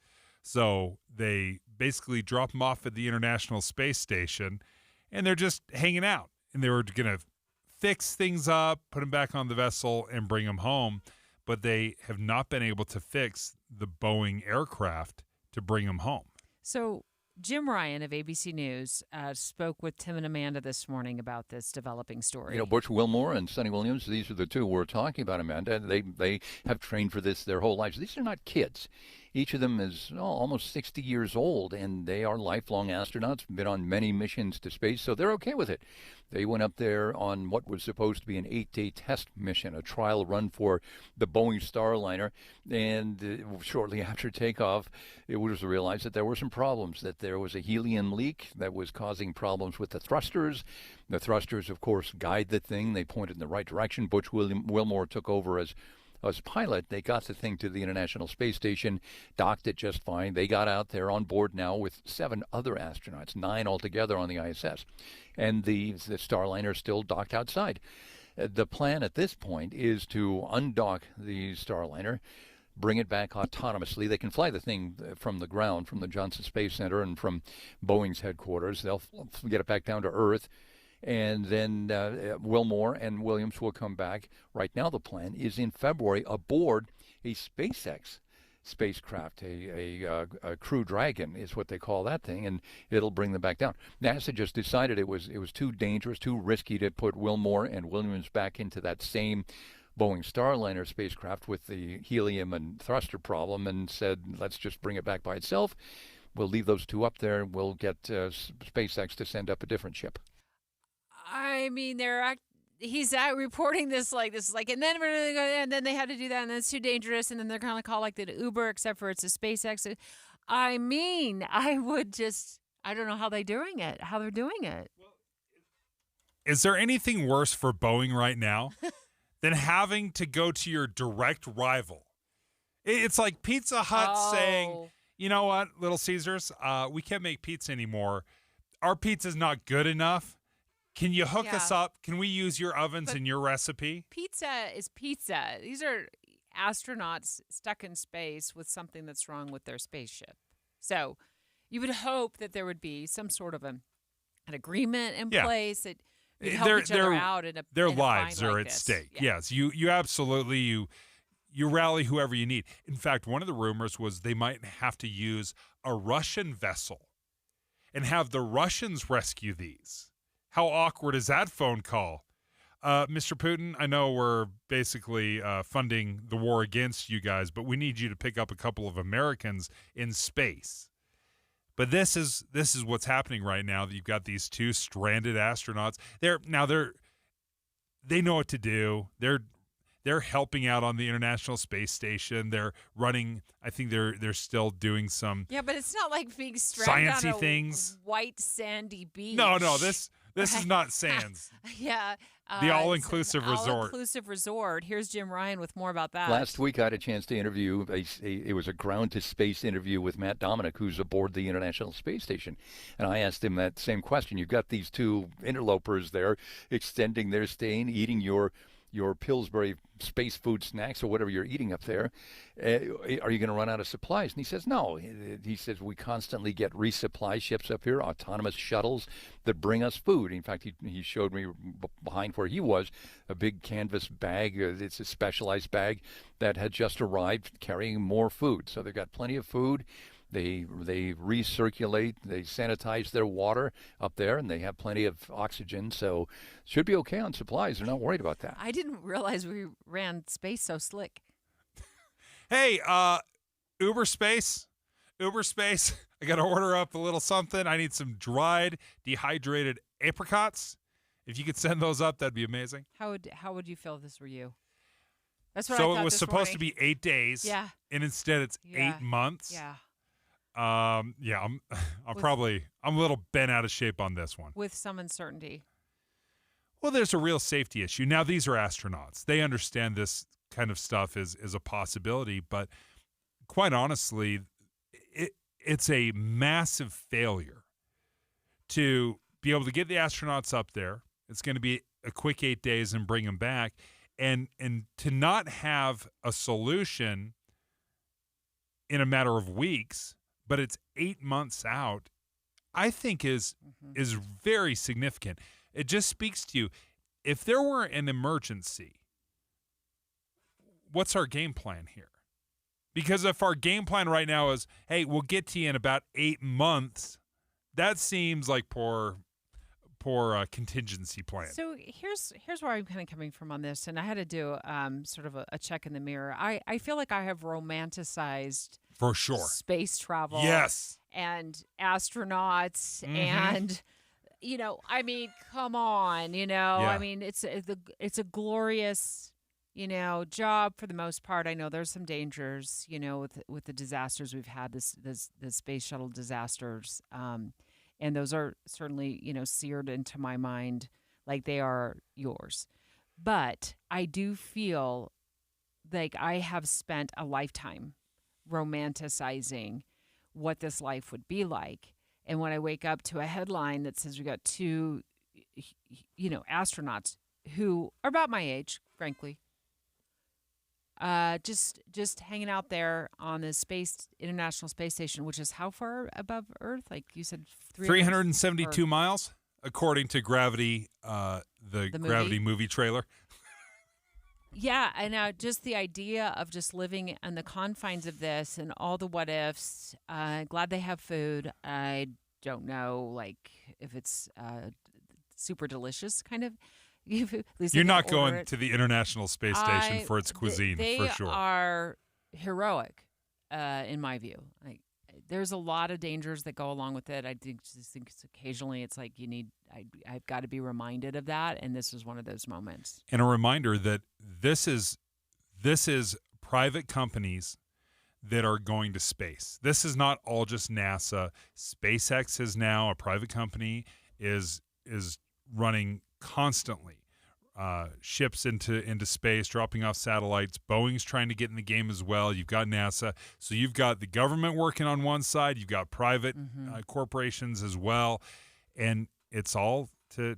So they basically drop them off at the International Space Station, and they're just hanging out. And they were going to fix things up, put them back on the vessel, and bring them home. But they have not been able to fix the Boeing aircraft to bring them home. So Jim Ryan of ABC News spoke with Tim and Amanda this morning about this developing story. You know, Butch Wilmore and Sonny Williams, these are the two we're talking about, Amanda. They have trained for this their whole lives. These are not kids. Each of them is almost 60 years old, and they are lifelong astronauts, been on many missions to space, so they're okay with it. They went up there on what was supposed to be an 8-day test mission, a trial run for the Boeing Starliner, and shortly after takeoff, it was realized that there were some problems, that there was a helium leak that was causing problems with the thrusters. The thrusters, of course, guide the thing. They pointed in the right direction. Butch Wilmore took over as pilot. They got the thing to the International Space Station, docked it just fine. They got out there on board now with 7 other astronauts, 9 altogether on the ISS. And the Starliner still docked outside. The plan at this point is to undock the Starliner, bring it back autonomously. They can fly the thing from the ground, from the Johnson Space Center and from Boeing's headquarters. They'll get it back down to Earth. And then Wilmore and Williams will come back. Right now the plan is in February aboard a SpaceX spacecraft, a Crew Dragon is what they call that thing, and it'll bring them back down. NASA just decided it was too dangerous, too risky to put Wilmore and Williams back into that same Boeing Starliner spacecraft with the helium and thruster problem, and said, let's just bring it back by itself. We'll leave those two up there, and we'll get SpaceX to send up a different ship. I mean, he's out reporting this, and then they had to do that, and then it's too dangerous, and then they're kind of called like the Uber, except for it's a SpaceX. I mean, I don't know how they're doing it. Is there anything worse for Boeing right now than having to go to your direct rival? It's like Pizza Hut saying, you know what, Little Caesars, we can't make pizza anymore. Our pizza's not good enough. Can you hook us up? Can we use your ovens and your recipe? Pizza is pizza. These are astronauts stuck in space with something that's wrong with their spaceship. So you would hope that there would be some sort of an agreement in place that you'd help each other out. Their lives are at stake. Yeah. Yes, you absolutely, you rally whoever you need. In fact, one of the rumors was they might have to use a Russian vessel and have the Russians rescue these. How awkward is that phone call? Mr. Putin, I know we're basically funding the war against you guys, but we need you to pick up a couple of Americans in space. But this is what's happening right now. That you've got these 2 stranded astronauts. They know what to do. They're helping out on the International Space Station. They're running. I think they're still doing some. Yeah, but it's not like being stranded on a things. White sandy beach. No, this is not Sands. Yeah. The all-inclusive resort. All-inclusive resort. Here's Jim Ryan with more about that. Last week I had a chance to interview, it was a ground-to-space interview with Matt Dominic, who's aboard the International Space Station. And I asked him that same question. You've got these 2 interlopers there extending their stay and eating your Pillsbury space food snacks or whatever you're eating up there. Are you going to run out of supplies? And he says, no. He says, we constantly get resupply ships up here, autonomous shuttles that bring us food. In fact, he showed me behind where he was a big canvas bag. It's a specialized bag that had just arrived carrying more food. So they've got plenty of food. They recirculate, they sanitize their water up there, and they have plenty of oxygen, so should be okay on supplies. They're not worried about that. I didn't realize we ran space so slick. Hey, Uber Space, I got to order up a little something. I need some dried, dehydrated apricots. If you could send those up, that'd be amazing. How would you feel if this were you? That's what I So thought it was this supposed morning. to be 8 days, and instead it's 8 months. Yeah. I'm a little bent out of shape on this one. With some uncertainty. Well, there's a real safety issue. Now, these are astronauts. They understand this kind of stuff is a possibility, but quite honestly, it's a massive failure to be able to get the astronauts up there. It's going to be a quick 8 days and bring them back, and to not have a solution in a matter of weeks, but it's 8 months out, I think is very significant. It just speaks to you. If there were an emergency, what's our game plan here? Because if our game plan right now is, hey, we'll get to you in about 8 months, that seems like poor contingency plan. So here's where I'm kind of coming from on this, and I had to do sort of a check in the mirror. I feel like I have romanticized for sure space travel, yes, and astronauts, and I mean, come on, I mean, it's a glorious, job for the most part. I know there's some dangers, with the disasters we've had, the space shuttle disasters. And those are certainly, seared into my mind like they are yours. But I do feel like I have spent a lifetime romanticizing what this life would be like. And when I wake up to a headline that says we got 2, astronauts who are about my age, frankly, just hanging out there on the International Space Station, which is how far above Earth? Like you said, 372 miles, according to Gravity, the Gravity movie trailer. Yeah, and just the idea of just living on the confines of this and all the what ifs. Glad they have food. I don't know, like if it's super delicious, kind of. You're not going to the International Space Station for its cuisine, for sure. They are heroic, in my view. Like, there's a lot of dangers that go along with it. I just think occasionally it's like I've got to be reminded of that, and this is one of those moments. And a reminder that this is private companies that are going to space. This is not all just NASA. SpaceX is now a private company, is running constantly ships into space, dropping off satellites. Boeing's trying to get in the game as well. You've got NASA. So you've got the government working on one side. You've got private corporations as well. And it's all to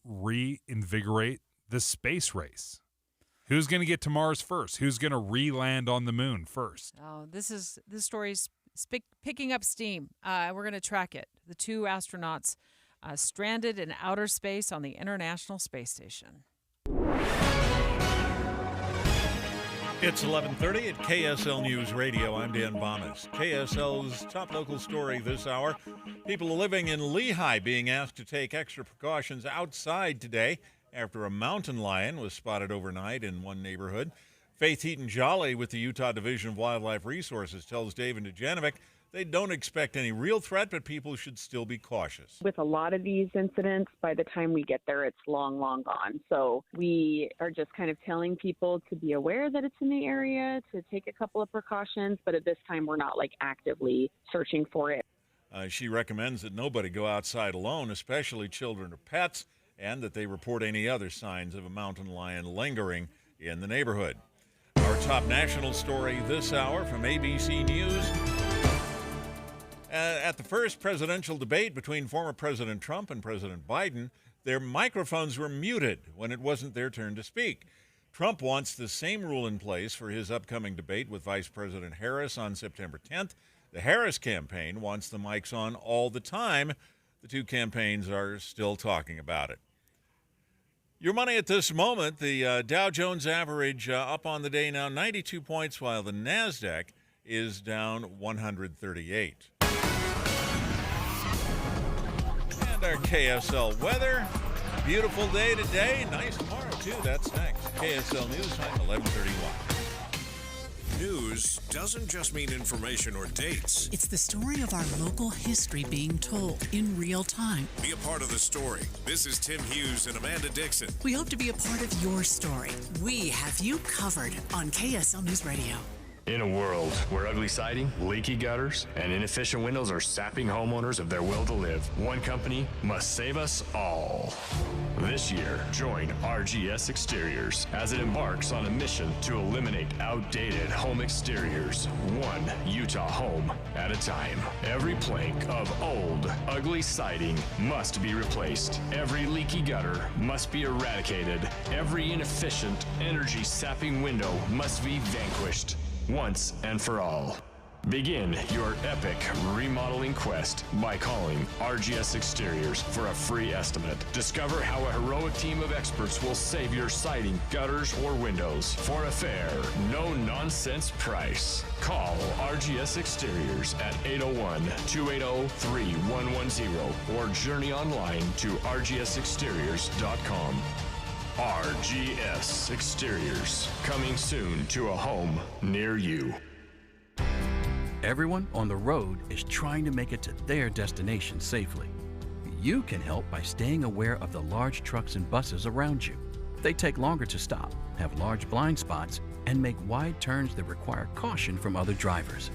reinvigorate the space race. Who's going to get to Mars first? Who's going to re-land on the moon first? Oh, this story's picking up steam. We're going to track it. The 2 astronauts stranded in outer space on the International Space Station. It's 11:30 at KSL News Radio. I'm Dan Bomas. KSL's top local story this hour. People living in Lehi being asked to take extra precautions outside today after a mountain lion was spotted overnight in one neighborhood. Faith Heaton-Jolly with the Utah Division of Wildlife Resources tells David Dujanovic they don't expect any real threat, but people should still be cautious. With a lot of these incidents, by the time we get there, it's long, long gone. So we are just kind of telling people to be aware that it's in the area, to take a couple of precautions, but at this time we're not actively searching for it. She recommends that nobody go outside alone, especially children or pets, and that they report any other signs of a mountain lion lingering in the neighborhood. Our top national story this hour from ABC News. At the first presidential debate between former President Trump and President Biden, their microphones were muted when it wasn't their turn to speak. Trump wants the same rule in place for his upcoming debate with Vice President Harris on September 10th. The Harris campaign wants the mics on all the time. The 2 campaigns are still talking about it. Your money at this moment, the Dow Jones average up on the day now 92 points, while the NASDAQ is down 138. And our KSL weather. Beautiful day today. Nice tomorrow, too. That's next. KSL News Time, 11:31. News doesn't just mean information or dates. It's the story of our local history being told in real time. Be a part of the story. This is Tim Hughes and Amanda Dixon. We hope to be a part of your story. We have you covered on KSL News Radio. In a world where ugly siding, leaky gutters, and inefficient windows are sapping homeowners of their will to live, one company must save us all. This year, join RGS Exteriors as it embarks on a mission to eliminate outdated home exteriors, one Utah home at a time. Every plank of old, ugly siding must be replaced. Every leaky gutter must be eradicated. Every inefficient, energy-sapping window must be vanquished. Once and for all. Begin your epic remodeling quest by calling RGS Exteriors for a free estimate. Discover how a heroic team of experts will save your siding, gutters, or windows for a fair, no-nonsense price. Call RGS Exteriors at 801-280-3110 or journey online to rgsexteriors.com. RGS Exteriors, coming soon to a home near you. Everyone on the road is trying to make it to their destination safely. You can help by staying aware of the large trucks and buses around you. They take longer to stop, have large blind spots, and make wide turns that require caution from other drivers.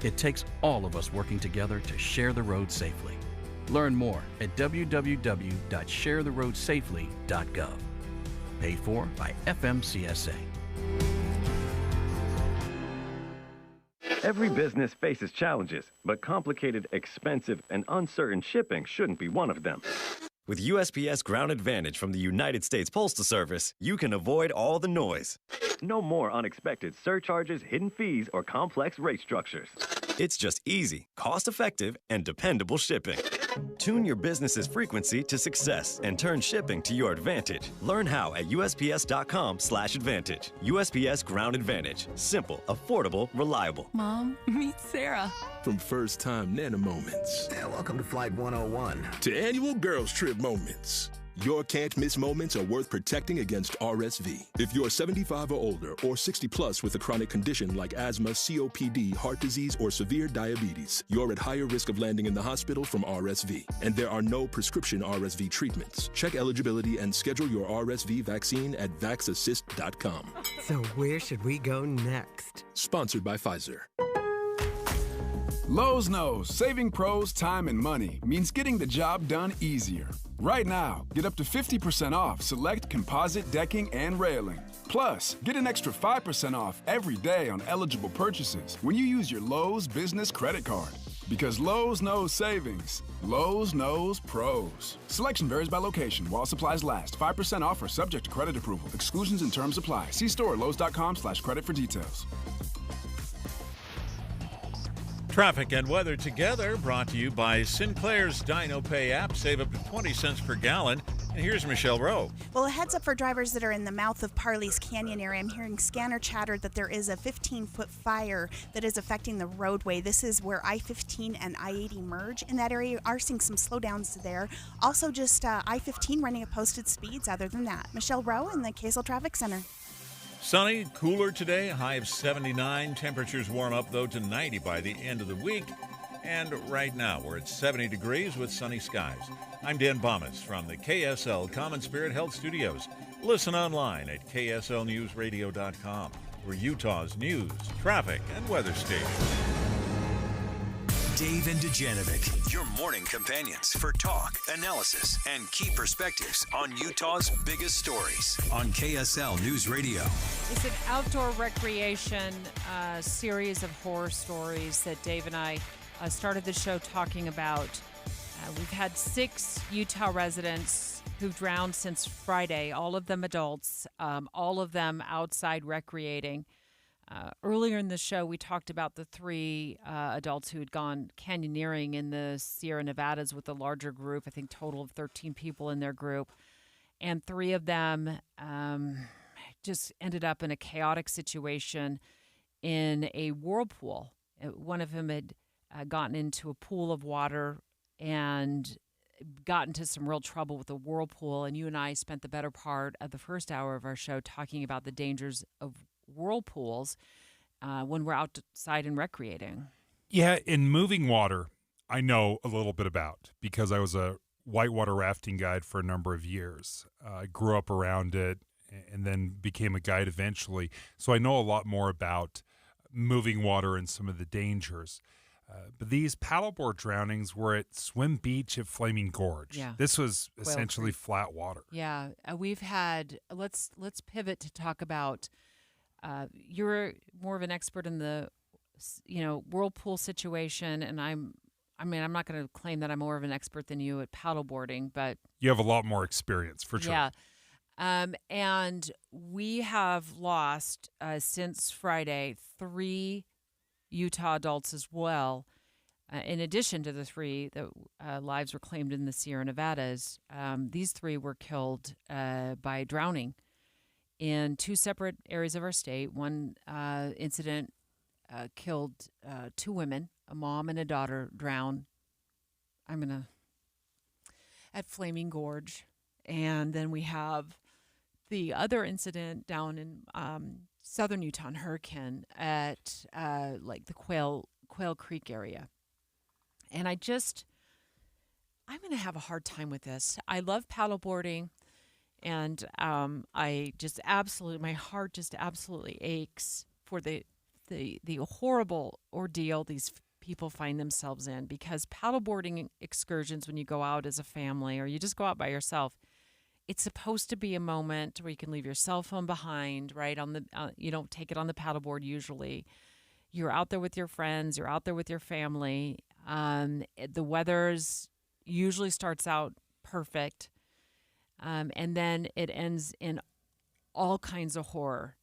It takes all of us working together to share the road safely. Learn more at www.sharetheroadsafely.gov. Paid for by FMCSA. Every business faces challenges, but complicated, expensive, and uncertain shipping shouldn't be one of them. With USPS Ground Advantage from the United States Postal Service, you can avoid all the noise. No more unexpected surcharges, hidden fees, or complex rate structures. It's just easy, cost-effective, and dependable shipping. Tune your business's frequency to success and turn shipping to your advantage. Learn how at USPS.com/advantage. USPS Ground Advantage. Simple, affordable, reliable. Mom, meet Sarah. From first-time Nana moments. Yeah, welcome to Flight 101. To annual girls trip moments. Your can't-miss moments are worth protecting against RSV. If you're 75 or older or 60 plus with a chronic condition like asthma, COPD, heart disease, or severe diabetes, you're at higher risk of landing in the hospital from RSV. And there are no prescription RSV treatments. Check eligibility and schedule your RSV vaccine at vaxassist.com. So where should we go next? Sponsored by Pfizer. Lowe's knows saving pros time and money means getting the job done easier. Right now, get up to 50% off select composite decking and railing. Plus, get an extra 5% off every day on eligible purchases when you use your Lowe's business credit card. Because Lowe's knows savings. Lowe's knows pros. Selection varies by location while supplies last. 5% off are subject to credit approval. Exclusions and terms apply. See store at lowes.com/credit for details. Traffic and weather together, brought to you by Sinclair's Dino Pay app. Save up to 20 cents per gallon. And here's Michelle Rowe. Well, a heads up for drivers that are in the mouth of Parley's Canyon area. I'm hearing scanner chatter that there is a 15-foot fire that is affecting the roadway. This is where I-15 and I-80 merge. In that area, you are seeing some slowdowns there. Also, just I-15 running at posted speeds. Other than that, Michelle Rowe in the KSL Traffic Center. Sunny, cooler today, high of 79. Temperatures warm up, though, to 90 by the end of the week. And right now, we're at 70 degrees with sunny skies. I'm Dan Bomas from the KSL Common Spirit Health Studios. Listen online at kslnewsradio.com. We're Utah's news, traffic, and weather station. Dave and Dujanovic, your morning companions for talk, analysis, and key perspectives on Utah's biggest stories on KSL News Radio. It's an outdoor recreation series of horror stories that Dave and I started the show talking about. We've had 6 Utah residents who've drowned since Friday, all of them adults, all of them outside recreating. Earlier in the show, we talked about the 3 adults who had gone canyoneering in the Sierra Nevadas with a larger group, I think total of 13 people in their group. And 3 of them just ended up in a chaotic situation in a whirlpool. One of them had gotten into a pool of water and got into some real trouble with the whirlpool. And you and I spent the better part of the first hour of our show talking about the dangers of whirlpools when we're outside and recreating. Yeah, in moving water, I know a little bit about because I was a whitewater rafting guide for a number of years. I grew up around it and then became a guide eventually. So I know a lot more about moving water and some of the dangers. But these paddleboard drownings were at Swim Beach at Flaming Gorge. Yeah. This was essentially flat water. Yeah, we've had. Let's pivot to talk about. You're more of an expert in the, whirlpool situation, and I'm not going to claim that I'm more of an expert than you at paddleboarding, but you have a lot more experience for sure. Yeah, and we have lost since Friday 3 Utah adults as well. In addition to the 3 that lives were claimed in the Sierra Nevadas, these 3 were killed by drowning in 2 separate areas of our state. One incident killed 2 women, a mom and a daughter, drowned. At Flaming Gorge. And then we have the other incident down in southern Utah, Hurricane, at like the Quail Creek area. And I'm going to have a hard time with this. I love paddleboarding, and my heart just absolutely aches for the horrible ordeal these people find themselves in, because paddleboarding excursions, when you go out as a family or you just go out by yourself, it's supposed to be a moment where you can leave your cell phone behind, right? You don't take it on the paddleboard usually. You're out there with your friends, you're out there with your family. The weather's usually starts out perfect, and then it ends in all kinds of horror.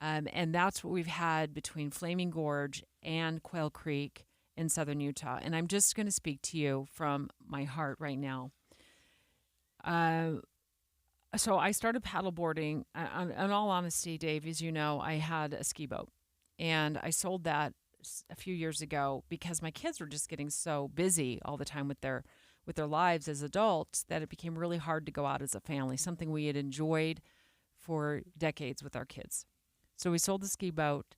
And that's what we've had between Flaming Gorge and Quail Creek in southern Utah. And I'm just going to speak to you from my heart right now. So I started paddleboarding. In all honesty, Dave, as you know, I had a ski boat, and I sold that a few years ago because my kids were just getting so busy all the time with their lives as adults that it became really hard to go out as a family, something we had enjoyed for decades with our kids. So we sold the ski boat,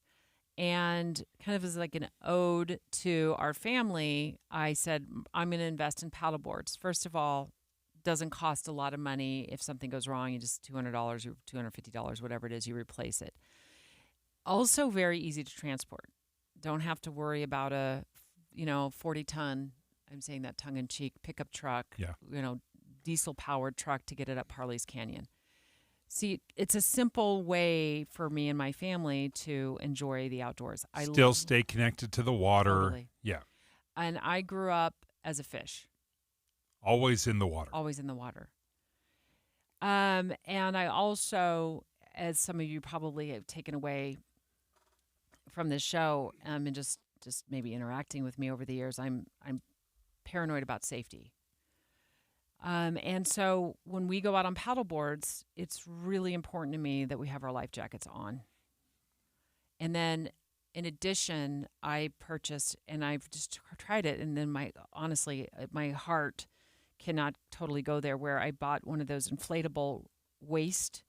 and kind of as like an ode to our family, I said, I'm going to invest in paddleboards. First of all, doesn't cost a lot of money. If something goes wrong, you just $200 or $250, whatever it is, you replace it. Also very easy to transport. Don't have to worry about a 40-ton, I'm saying that tongue-in-cheek, pickup truck, diesel-powered truck to get it up Harley's Canyon. See, it's a simple way for me and my family to enjoy the outdoors. Still stay connected to the water. Totally. Yeah. And I grew up as a fish. Always in the water. Always in the water. And I also, as some of you probably have taken away from this show, and just maybe interacting with me over the years, I'm paranoid about safety. And so when we go out on paddleboards, it's really important to me that we have our life jackets on. And then in addition, I purchased, and I've just tried it, and then my heart cannot totally go there, where I bought one of those inflatable waist.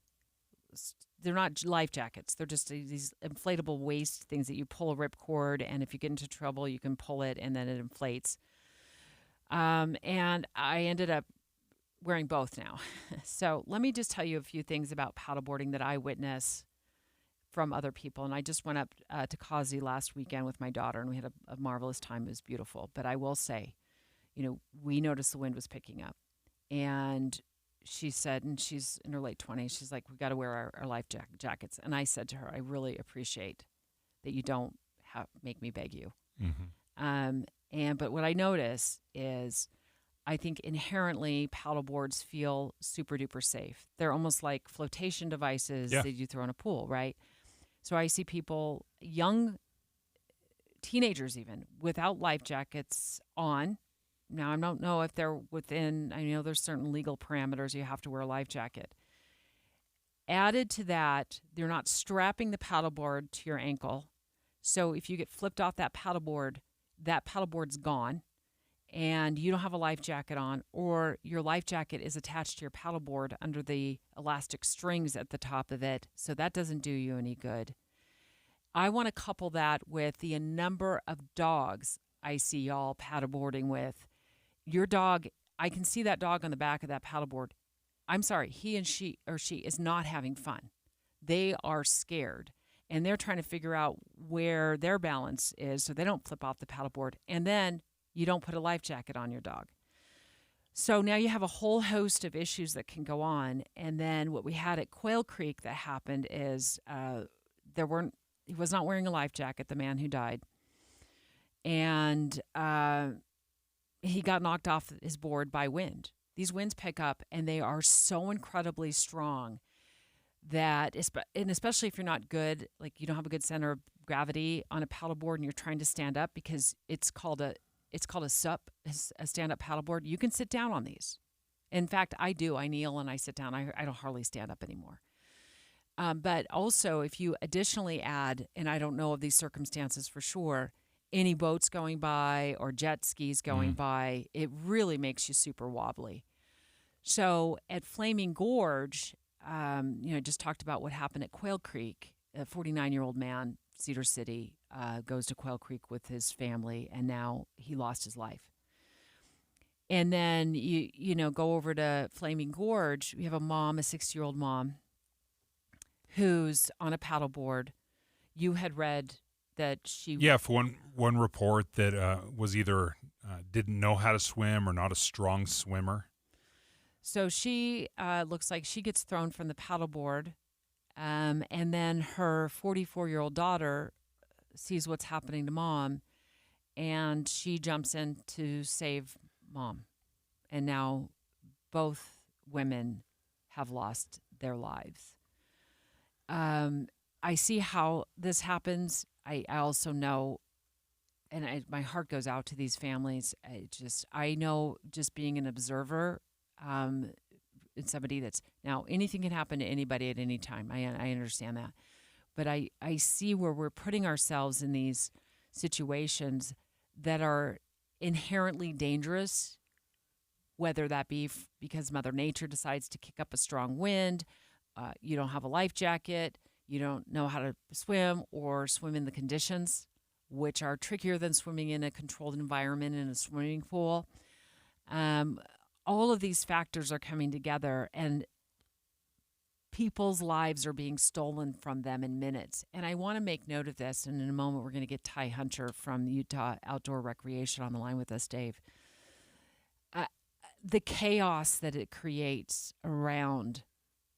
They're not life jackets. They're just these inflatable waist things that you pull a ripcord, and if you get into trouble, you can pull it, and then it inflates. And I ended up wearing both now. So let me just tell you a few things about paddleboarding that I witness from other people. And I just went up to Kazi last weekend with my daughter, and we had a marvelous time. It was beautiful. But I will say, we noticed the wind was picking up. And she said, and she's in her late 20s, she's like, we got to wear our life jackets. And I said to her, I really appreciate that you don't make me beg you. Mm-hmm. But what I notice is I think inherently paddleboards feel super duper safe. They're almost like flotation devices that you throw in a pool, right? So I see people, young teenagers even, without life jackets on. Now, I don't know if they're within, I know there's certain legal parameters you have to wear a life jacket. Added to that, they're not strapping the paddleboard to your ankle. So if you get flipped off that paddleboard's gone, and you don't have a life jacket on, or your life jacket is attached to your paddleboard under the elastic strings at the top of it, so that doesn't do you any good. I want to couple that with the number of dogs I see y'all paddleboarding with. Your dog, I can see that dog on the back of that paddleboard. I'm sorry, he is not having fun. They are scared, and they're trying to figure out where their balance is so they don't flip off the paddleboard. And then you don't put a life jacket on your dog. So now you have a whole host of issues that can go on. And then what we had at Quail Creek that happened is he was not wearing a life jacket, the man who died. And he got knocked off his board by wind. These winds pick up, and they are so incredibly strong that, and especially if you're not good, like you don't have a good center of gravity on a paddleboard and you're trying to stand up, because it's called a SUP, a stand-up paddleboard. You can sit down on these. In fact, I do. I kneel and I sit down. I don't hardly stand up anymore. But also, if you additionally add, and I don't know of these circumstances for sure, any boats going by or jet skis going by, it really makes you super wobbly. So at Flaming Gorge, just talked about what happened at Quail Creek. A 49-year-old man, Cedar City, goes to Quail Creek with his family, and now he lost his life. And then you go over to Flaming Gorge. We have a mom, a 60-year-old mom, who's on a paddleboard. You had read that she... Yeah, for one report that was either didn't know how to swim or not a strong swimmer. So she looks like she gets thrown from the paddleboard, and then her 44-year-old daughter sees what's happening to mom, and she jumps in to save mom. And now both women have lost their lives. I see how this happens. I also know, and my heart goes out to these families. I know just being an observer, and somebody that's, now anything can happen to anybody at any time. I understand that. But I see where we're putting ourselves in these situations that are inherently dangerous, whether that be because Mother Nature decides to kick up a strong wind, you don't have a life jacket, you don't know how to swim or swim in the conditions, which are trickier than swimming in a controlled environment in a swimming pool. All of these factors are coming together, and people's lives are being stolen from them in minutes. And I want to make note of this, and in a moment we're going to get Ty Hunter from Utah Outdoor Recreation on the line with us, Dave. The chaos that it creates around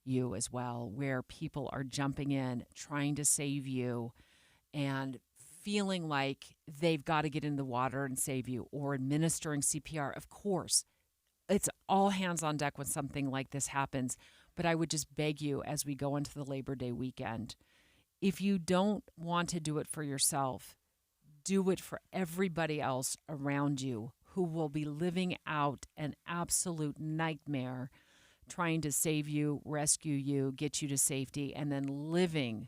you as well, where people are jumping in, trying to save you, and feeling like they've got to get in the water and save you, or administering CPR. Of course, it's all hands on deck when something like this happens. But I would just beg you, as we go into the Labor Day weekend, if you don't want to do it for yourself, do it for everybody else around you who will be living out an absolute nightmare trying to save you, rescue you, get you to safety, and then living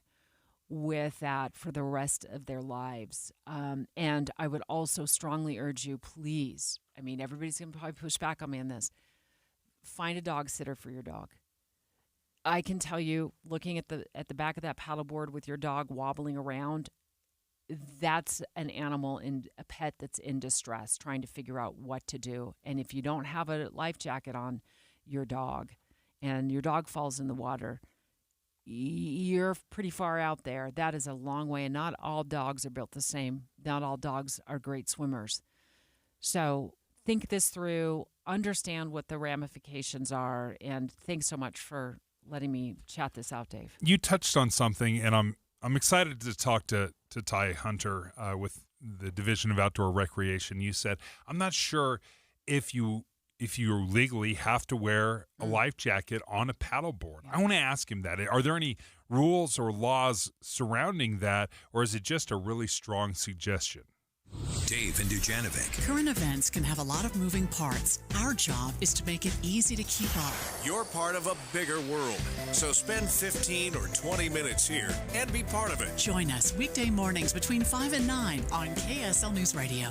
with that for the rest of their lives. And I would also strongly urge you, please, I mean, everybody's going to probably push back on me on this, find a dog sitter for your dog. I can tell you, looking at the back of that paddleboard with your dog wobbling around, that's an animal, a pet that's in distress, trying to figure out what to do. And if you don't have a life jacket on your dog and your dog falls in the water, you're pretty far out there. That is a long way, and not all dogs are built the same. Not all dogs are great swimmers. So think this through, understand what the ramifications are, and thanks so much for letting me chat this out, Dave. You touched on something, and I'm excited to talk to Ty Hunter with the Division of Outdoor Recreation. You said, I'm not sure if you legally have to wear a life jacket on a paddleboard. I want to ask him that. Are there any rules or laws surrounding that, or is it just a really strong suggestion? Dave and Dujanovic. Current events can have a lot of moving parts. Our job is to make it easy to keep up. You're part of a bigger world, so spend 15 or 20 minutes here and be part of it. Join us weekday mornings between 5 and 9 on KSL News Radio.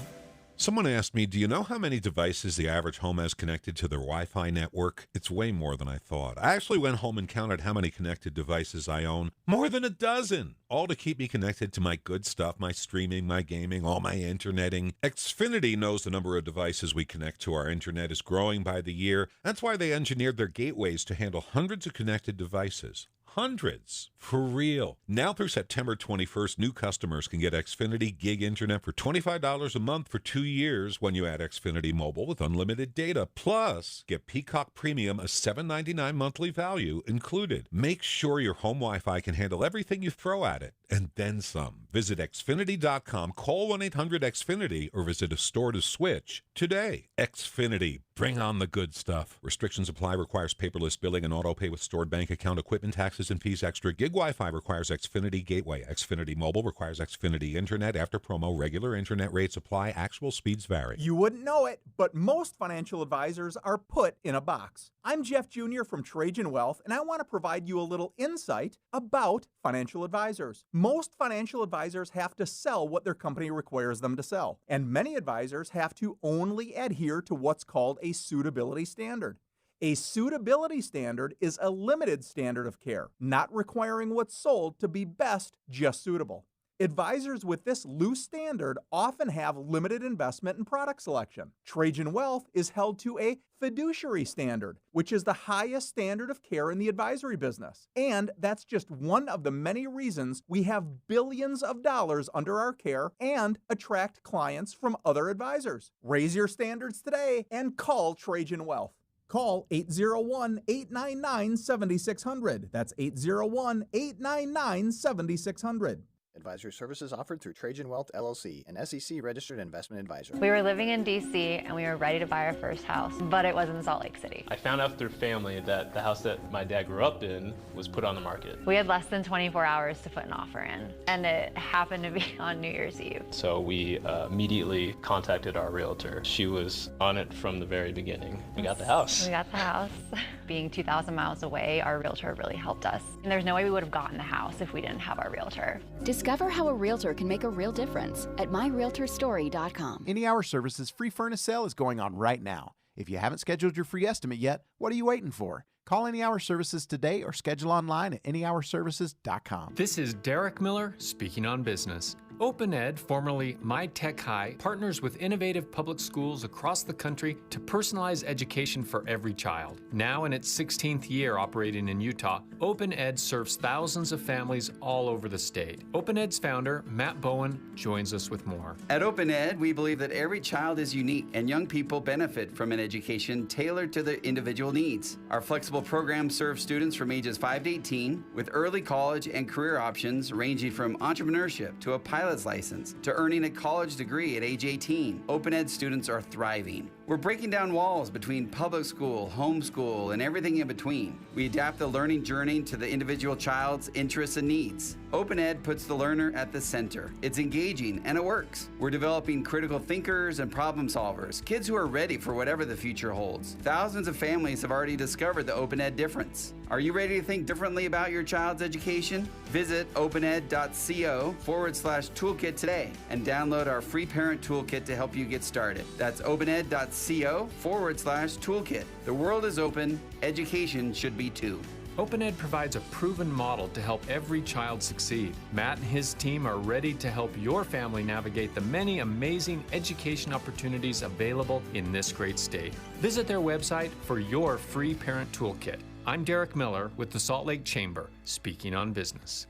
Someone asked me, do you know how many devices the average home has connected to their Wi-Fi network? It's way more than I thought. I actually went home and counted how many connected devices I own. More than a dozen. All to keep me connected to my good stuff, my streaming, my gaming, all my interneting. Xfinity knows the number of devices we connect to our internet is growing by the year. That's why they engineered their gateways to handle hundreds of connected devices. Hundreds. For real. Now through September 21st, new customers can get Xfinity Gig Internet for $25 a month for 2 years when you add Xfinity Mobile with unlimited data. Plus, get Peacock Premium, a $7.99 monthly value included. Make sure your home Wi-Fi can handle everything you throw at it, and then some. Visit Xfinity.com, call 1-800-XFINITY, or visit a store to switch today. Xfinity. Bring on the good stuff. Restrictions apply. Requires paperless billing and auto pay with stored bank account, equipment, taxes, and fees extra. Gig Wi-Fi requires Xfinity Gateway. Xfinity Mobile requires Xfinity Internet. After promo, regular internet rates apply. Actual speeds vary. You wouldn't know it, but most financial advisors are put in a box. I'm Jeff Jr. from Trajan Wealth, and I want to provide you a little insight about financial advisors. Most financial advisors have to sell what their company requires them to sell, and many advisors have to only adhere to what's called a suitability standard. A suitability standard is a limited standard of care, not requiring what's sold to be best, just suitable. Advisors with this loose standard often have limited investment and product selection. Trajan Wealth is held to a fiduciary standard, which is the highest standard of care in the advisory business. And that's just one of the many reasons we have billions of dollars under our care and attract clients from other advisors. Raise your standards today and call Trajan Wealth. Call 801-899-7600. That's 801-899-7600. Advisory services offered through Trajan Wealth, LLC, an SEC-registered investment advisor. We were living in D.C. and we were ready to buy our first house, but it was in Salt Lake City. I found out through family that the house that my dad grew up in was put on the market. We had less than 24 hours to put an offer in, and it happened to be on New Year's Eve. So we immediately contacted our realtor. She was on it from the very beginning. We got the house. We got the house. Being 2,000 miles away, our realtor really helped us. And there's no way we would have gotten the house if we didn't have our realtor. Discover how a realtor can make a real difference at myrealtorstory.com. Any Hour Services free furnace sale is going on right now. If you haven't scheduled your free estimate yet, what are you waiting for? Call Any Hour Services today or schedule online at anyhourservices.com. This is Derek Miller speaking on business. OpenEd, formerly My Tech High, partners with innovative public schools across the country to personalize education for every child. Now in its 16th year operating in Utah, OpenEd serves thousands of families all over the state. OpenEd's founder, Matt Bowen, joins us with more. At OpenEd, we believe that every child is unique and young people benefit from an education tailored to their individual needs. Our flexible program serves students from ages 5 to 18 with early college and career options ranging from entrepreneurship to a pilot's license to earning a college degree at age 18. OpenEd students are thriving. We're breaking down walls between public school, homeschool, and everything in between. We adapt the learning journey to the individual child's interests and needs. OpenEd puts the learner at the center. It's engaging and it works. We're developing critical thinkers and problem solvers, kids who are ready for whatever the future holds. Thousands of families have already discovered the OpenEd difference. Are you ready to think differently about your child's education? Visit opened.co/toolkit today and download our free parent toolkit to help you get started. That's opened.co/toolkit. The world is open. Education should be too. OpenEd provides a proven model to help every child succeed. Matt and his team are ready to help your family navigate the many amazing education opportunities available in this great state. Visit their website for your free parent toolkit. I'm Derek Miller with the Salt Lake Chamber, speaking on business.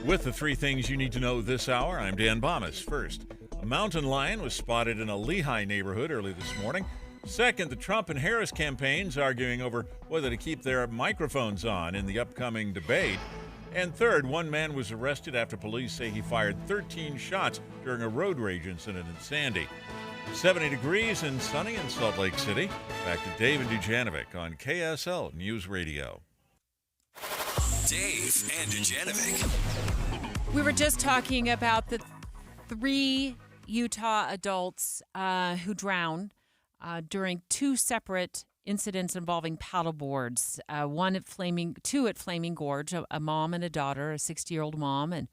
With the three things you need to know this hour, I'm Dan Bomas. First, a mountain lion was spotted in a Lehi neighborhood early this morning. Second, the Trump and Harris campaigns arguing over whether to keep their microphones on in the upcoming debate. And third, one man was arrested after police say he fired 13 shots during a road rage incident in Sandy. 70 degrees and sunny in Salt Lake City. Back to Dave and Dujanovic on KSL News Radio. Dave and Dujanovic. We were just talking about the 3 Utah adults who drowned during 2 separate incidents involving paddle boards. Two at Flaming Gorge, a mom and a daughter, a 60-year-old mom, and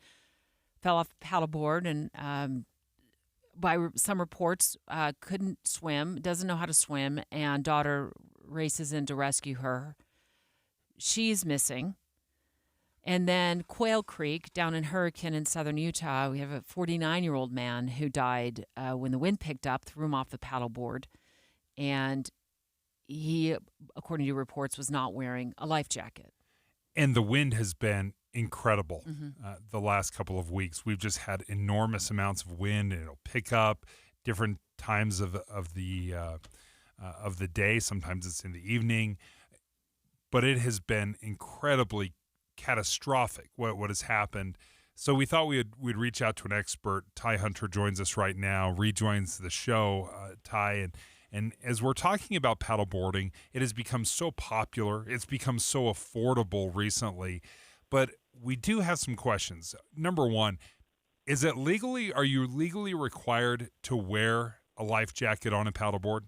fell off the paddle board and by some reports, couldn't swim, doesn't know how to swim, and daughter races in to rescue her. She's missing. And then Quail Creek down in Hurricane in southern Utah, we have a 49-year-old man who died when the wind picked up, threw him off the paddleboard, and he, according to reports, was not wearing a life jacket. And the wind has been incredible the last couple of weeks. We've just had enormous amounts of wind, and it'll pick up different times of the day. Sometimes it's in the evening, but it has been incredibly catastrophic what has happened. So we thought we'd reach out to an expert. Ty Hunter joins us right now, rejoins the show. Ty, and as we're talking about paddleboarding, it has become so popular. It's become so affordable recently, but we do have some questions. Number one, are you legally required to wear a life jacket on a paddleboard?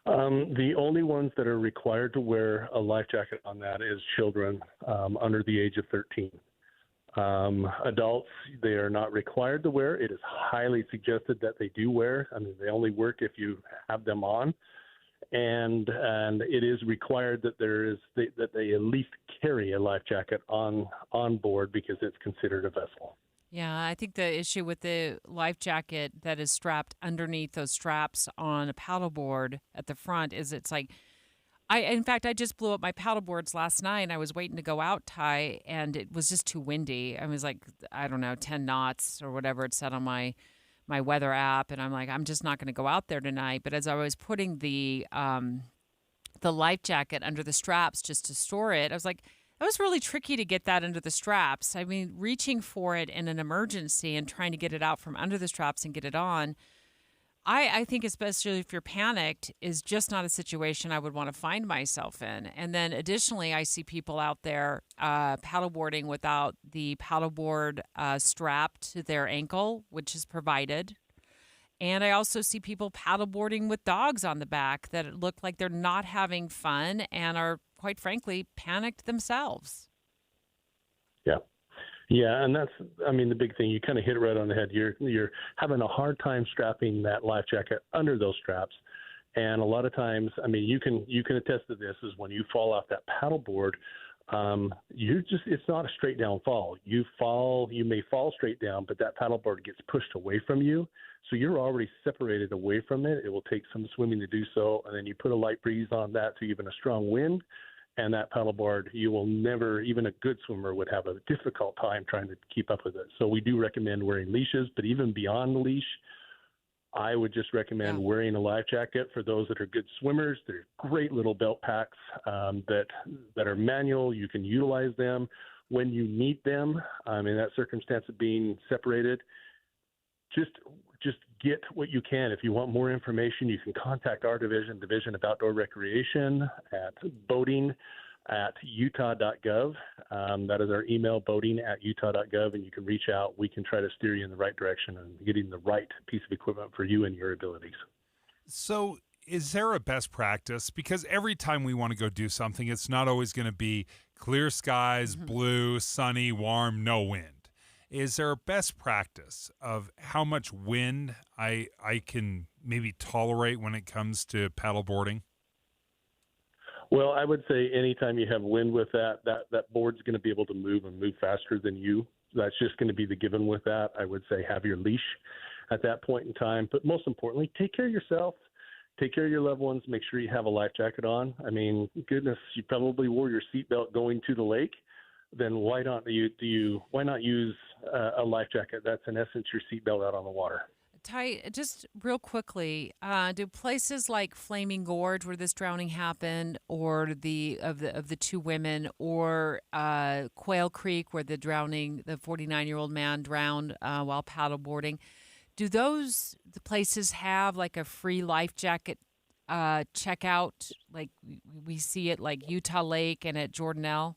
The only ones that are required to wear a life jacket on that is children under the age of 13. Adults, they are not required to wear. It is highly suggested that they do wear. I mean, they only work if you have them on, and it is required that that they at least carry a life jacket on board because it's considered a vessel. Yeah, I think the issue with the life jacket that is strapped underneath those straps on a paddleboard at the front is it's like, in fact, I just blew up my paddleboards last night. I was waiting to go out, Ty, and it was just too windy. I was like, I don't know, 10 knots or whatever it said on my weather app, and I'm like, I'm just not going to go out there tonight. But as I was putting the life jacket under the straps just to store it, I was like, it was really tricky to get that under the straps. I mean, reaching for it in an emergency and trying to get it out from under the straps and get it on, I think especially if you're panicked, is just not a situation I would want to find myself in. And then additionally, I see people out there paddleboarding without the paddleboard strapped to their ankle, which is provided. And I also see people paddleboarding with dogs on the back that look like they're not having fun and are, quite frankly, panicked themselves. Yeah, and that's, I mean, the big thing, you kind of hit it right on the head. You're having a hard time strapping that life jacket under those straps. And a lot of times, I mean, you can attest to this, is when you fall off that paddleboard, it's not a straight down fall. You may fall straight down, but that paddleboard gets pushed away from you. So you're already separated away from it. It will take some swimming to do so. And then you put a light breeze on that, so even a strong wind, and that paddleboard, you will never, even a good swimmer would have a difficult time trying to keep up with it. So we do recommend wearing leashes, but even beyond the leash, I would just recommend wearing a life jacket for those that are good swimmers. They're great little belt packs that are manual. You can utilize them when you need them. In that circumstance of being separated, just get what you can. If you want more information, you can contact our Division of Outdoor Recreation at boating at utah.gov. That is our email, boating at utah.gov, and you can reach out. We can try to steer you in the right direction and getting the right piece of equipment for you and your abilities. So is there a best practice? Because every time we want to go do something, it's not always going to be clear skies, blue, sunny, warm, no wind. Is there a best practice of how much wind I can maybe tolerate when it comes to paddleboarding? Well, I would say anytime you have wind with that board's going to be able to move faster than you. That's just going to be the given with that. I would say have your leash at that point in time. But most importantly, take care of yourself. Take care of your loved ones. Make sure you have a life jacket on. I mean, goodness, you probably wore your seatbelt going to the lake. Then why not use a life jacket? That's in essence your seatbelt out on the water. Ty, just real quickly, do places like Flaming Gorge, where this drowning happened, or the two women, or Quail Creek, where the 49-year-old man drowned while paddleboarding, do the places have like a free life jacket checkout, like we see it like Utah Lake and at Jordanelle?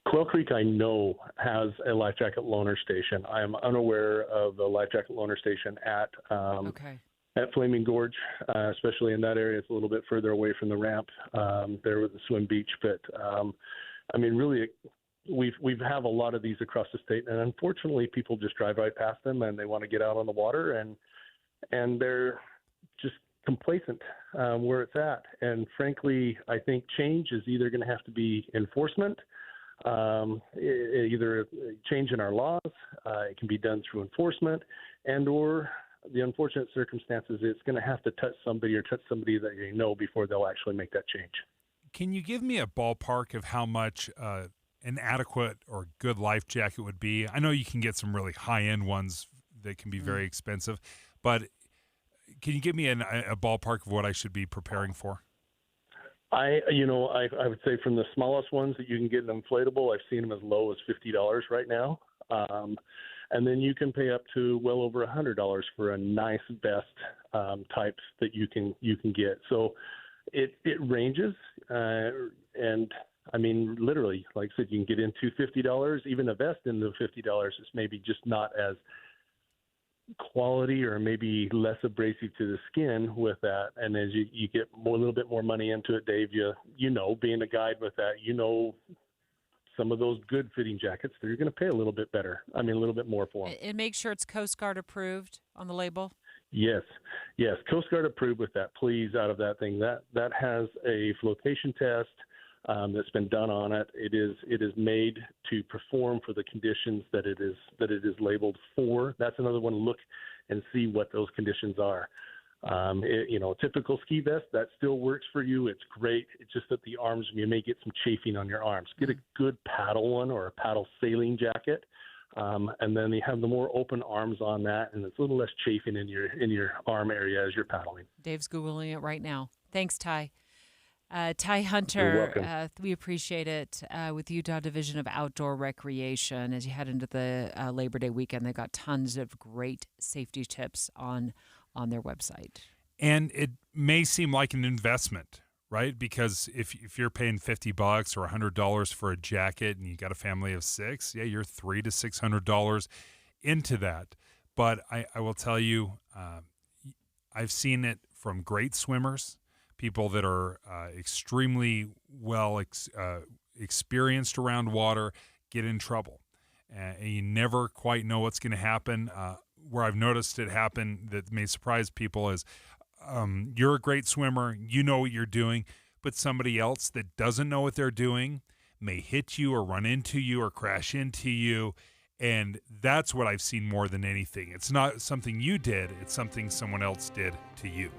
Quail Creek, I know, has a life jacket loaner station. I am unaware of the life jacket loaner station at Flaming Gorge, especially in that area. It's a little bit further away from the ramp there with the swim beach. But, I mean, really, we have a lot of these across the state. And unfortunately, people just drive right past them and they want to get out on the water. And they're just complacent where it's at. And frankly, I think change is either going to have to be enforcement, either a change in our laws, it can be done through enforcement, and or the unfortunate circumstances, it's going to have to touch somebody that you know before they'll actually make that change. Can you give me a ballpark of how much an adequate or good life jacket would be? I know you can get some really high-end ones that can be very expensive, but can you give me a ballpark of what I should be preparing for? I would say from the smallest ones that you can get an inflatable, I've seen them as low as $50 right now. And then you can pay up to well over $100 for a nice vest types that you can get. So it ranges, and I mean, literally, like I said, you can get into $50. Even a vest into $50 is maybe just not as quality or maybe less abrasive to the skin with that. And as you get a little bit more money into it, Dave, you know, being a guide with that, you know, some of those good fitting jackets, you're going to pay a little bit better. I mean, a little bit more for them. And make sure it's Coast Guard approved on the label. Yes. Coast Guard approved with that. Please, out of that thing, that has a flotation test that's been done on it. It is made to perform for the conditions that it is labeled for. That's another one to look and see what those conditions are. Typical ski vest, that still works for you. It's great. It's just that the arms, you may get some chafing on your arms. Get a good paddle one or a paddle sailing jacket. And then you have the more open arms on that, and it's a little less chafing in your arm area as you're paddling. Dave's Googling it right now. Thanks, Ty. Ty You're Hunter, welcome. we appreciate it with Utah Division of Outdoor Recreation. As you head into the Labor Day weekend, they've got tons of great safety tips on their website. And it may seem like an investment, right? Because if you're paying $50 or $100 for a jacket and you got a family of 6, yeah, you're $300 to $600 into that. But I will tell you, I've seen it from great swimmers, people that are extremely well experienced around water, get in trouble. And you never quite know what's going to happen. Where I've noticed it happen that may surprise people is you're a great swimmer, you know what you're doing, but somebody else that doesn't know what they're doing may hit you or run into you or crash into you. And that's what I've seen more than anything. It's not something you did, it's something someone else did to you.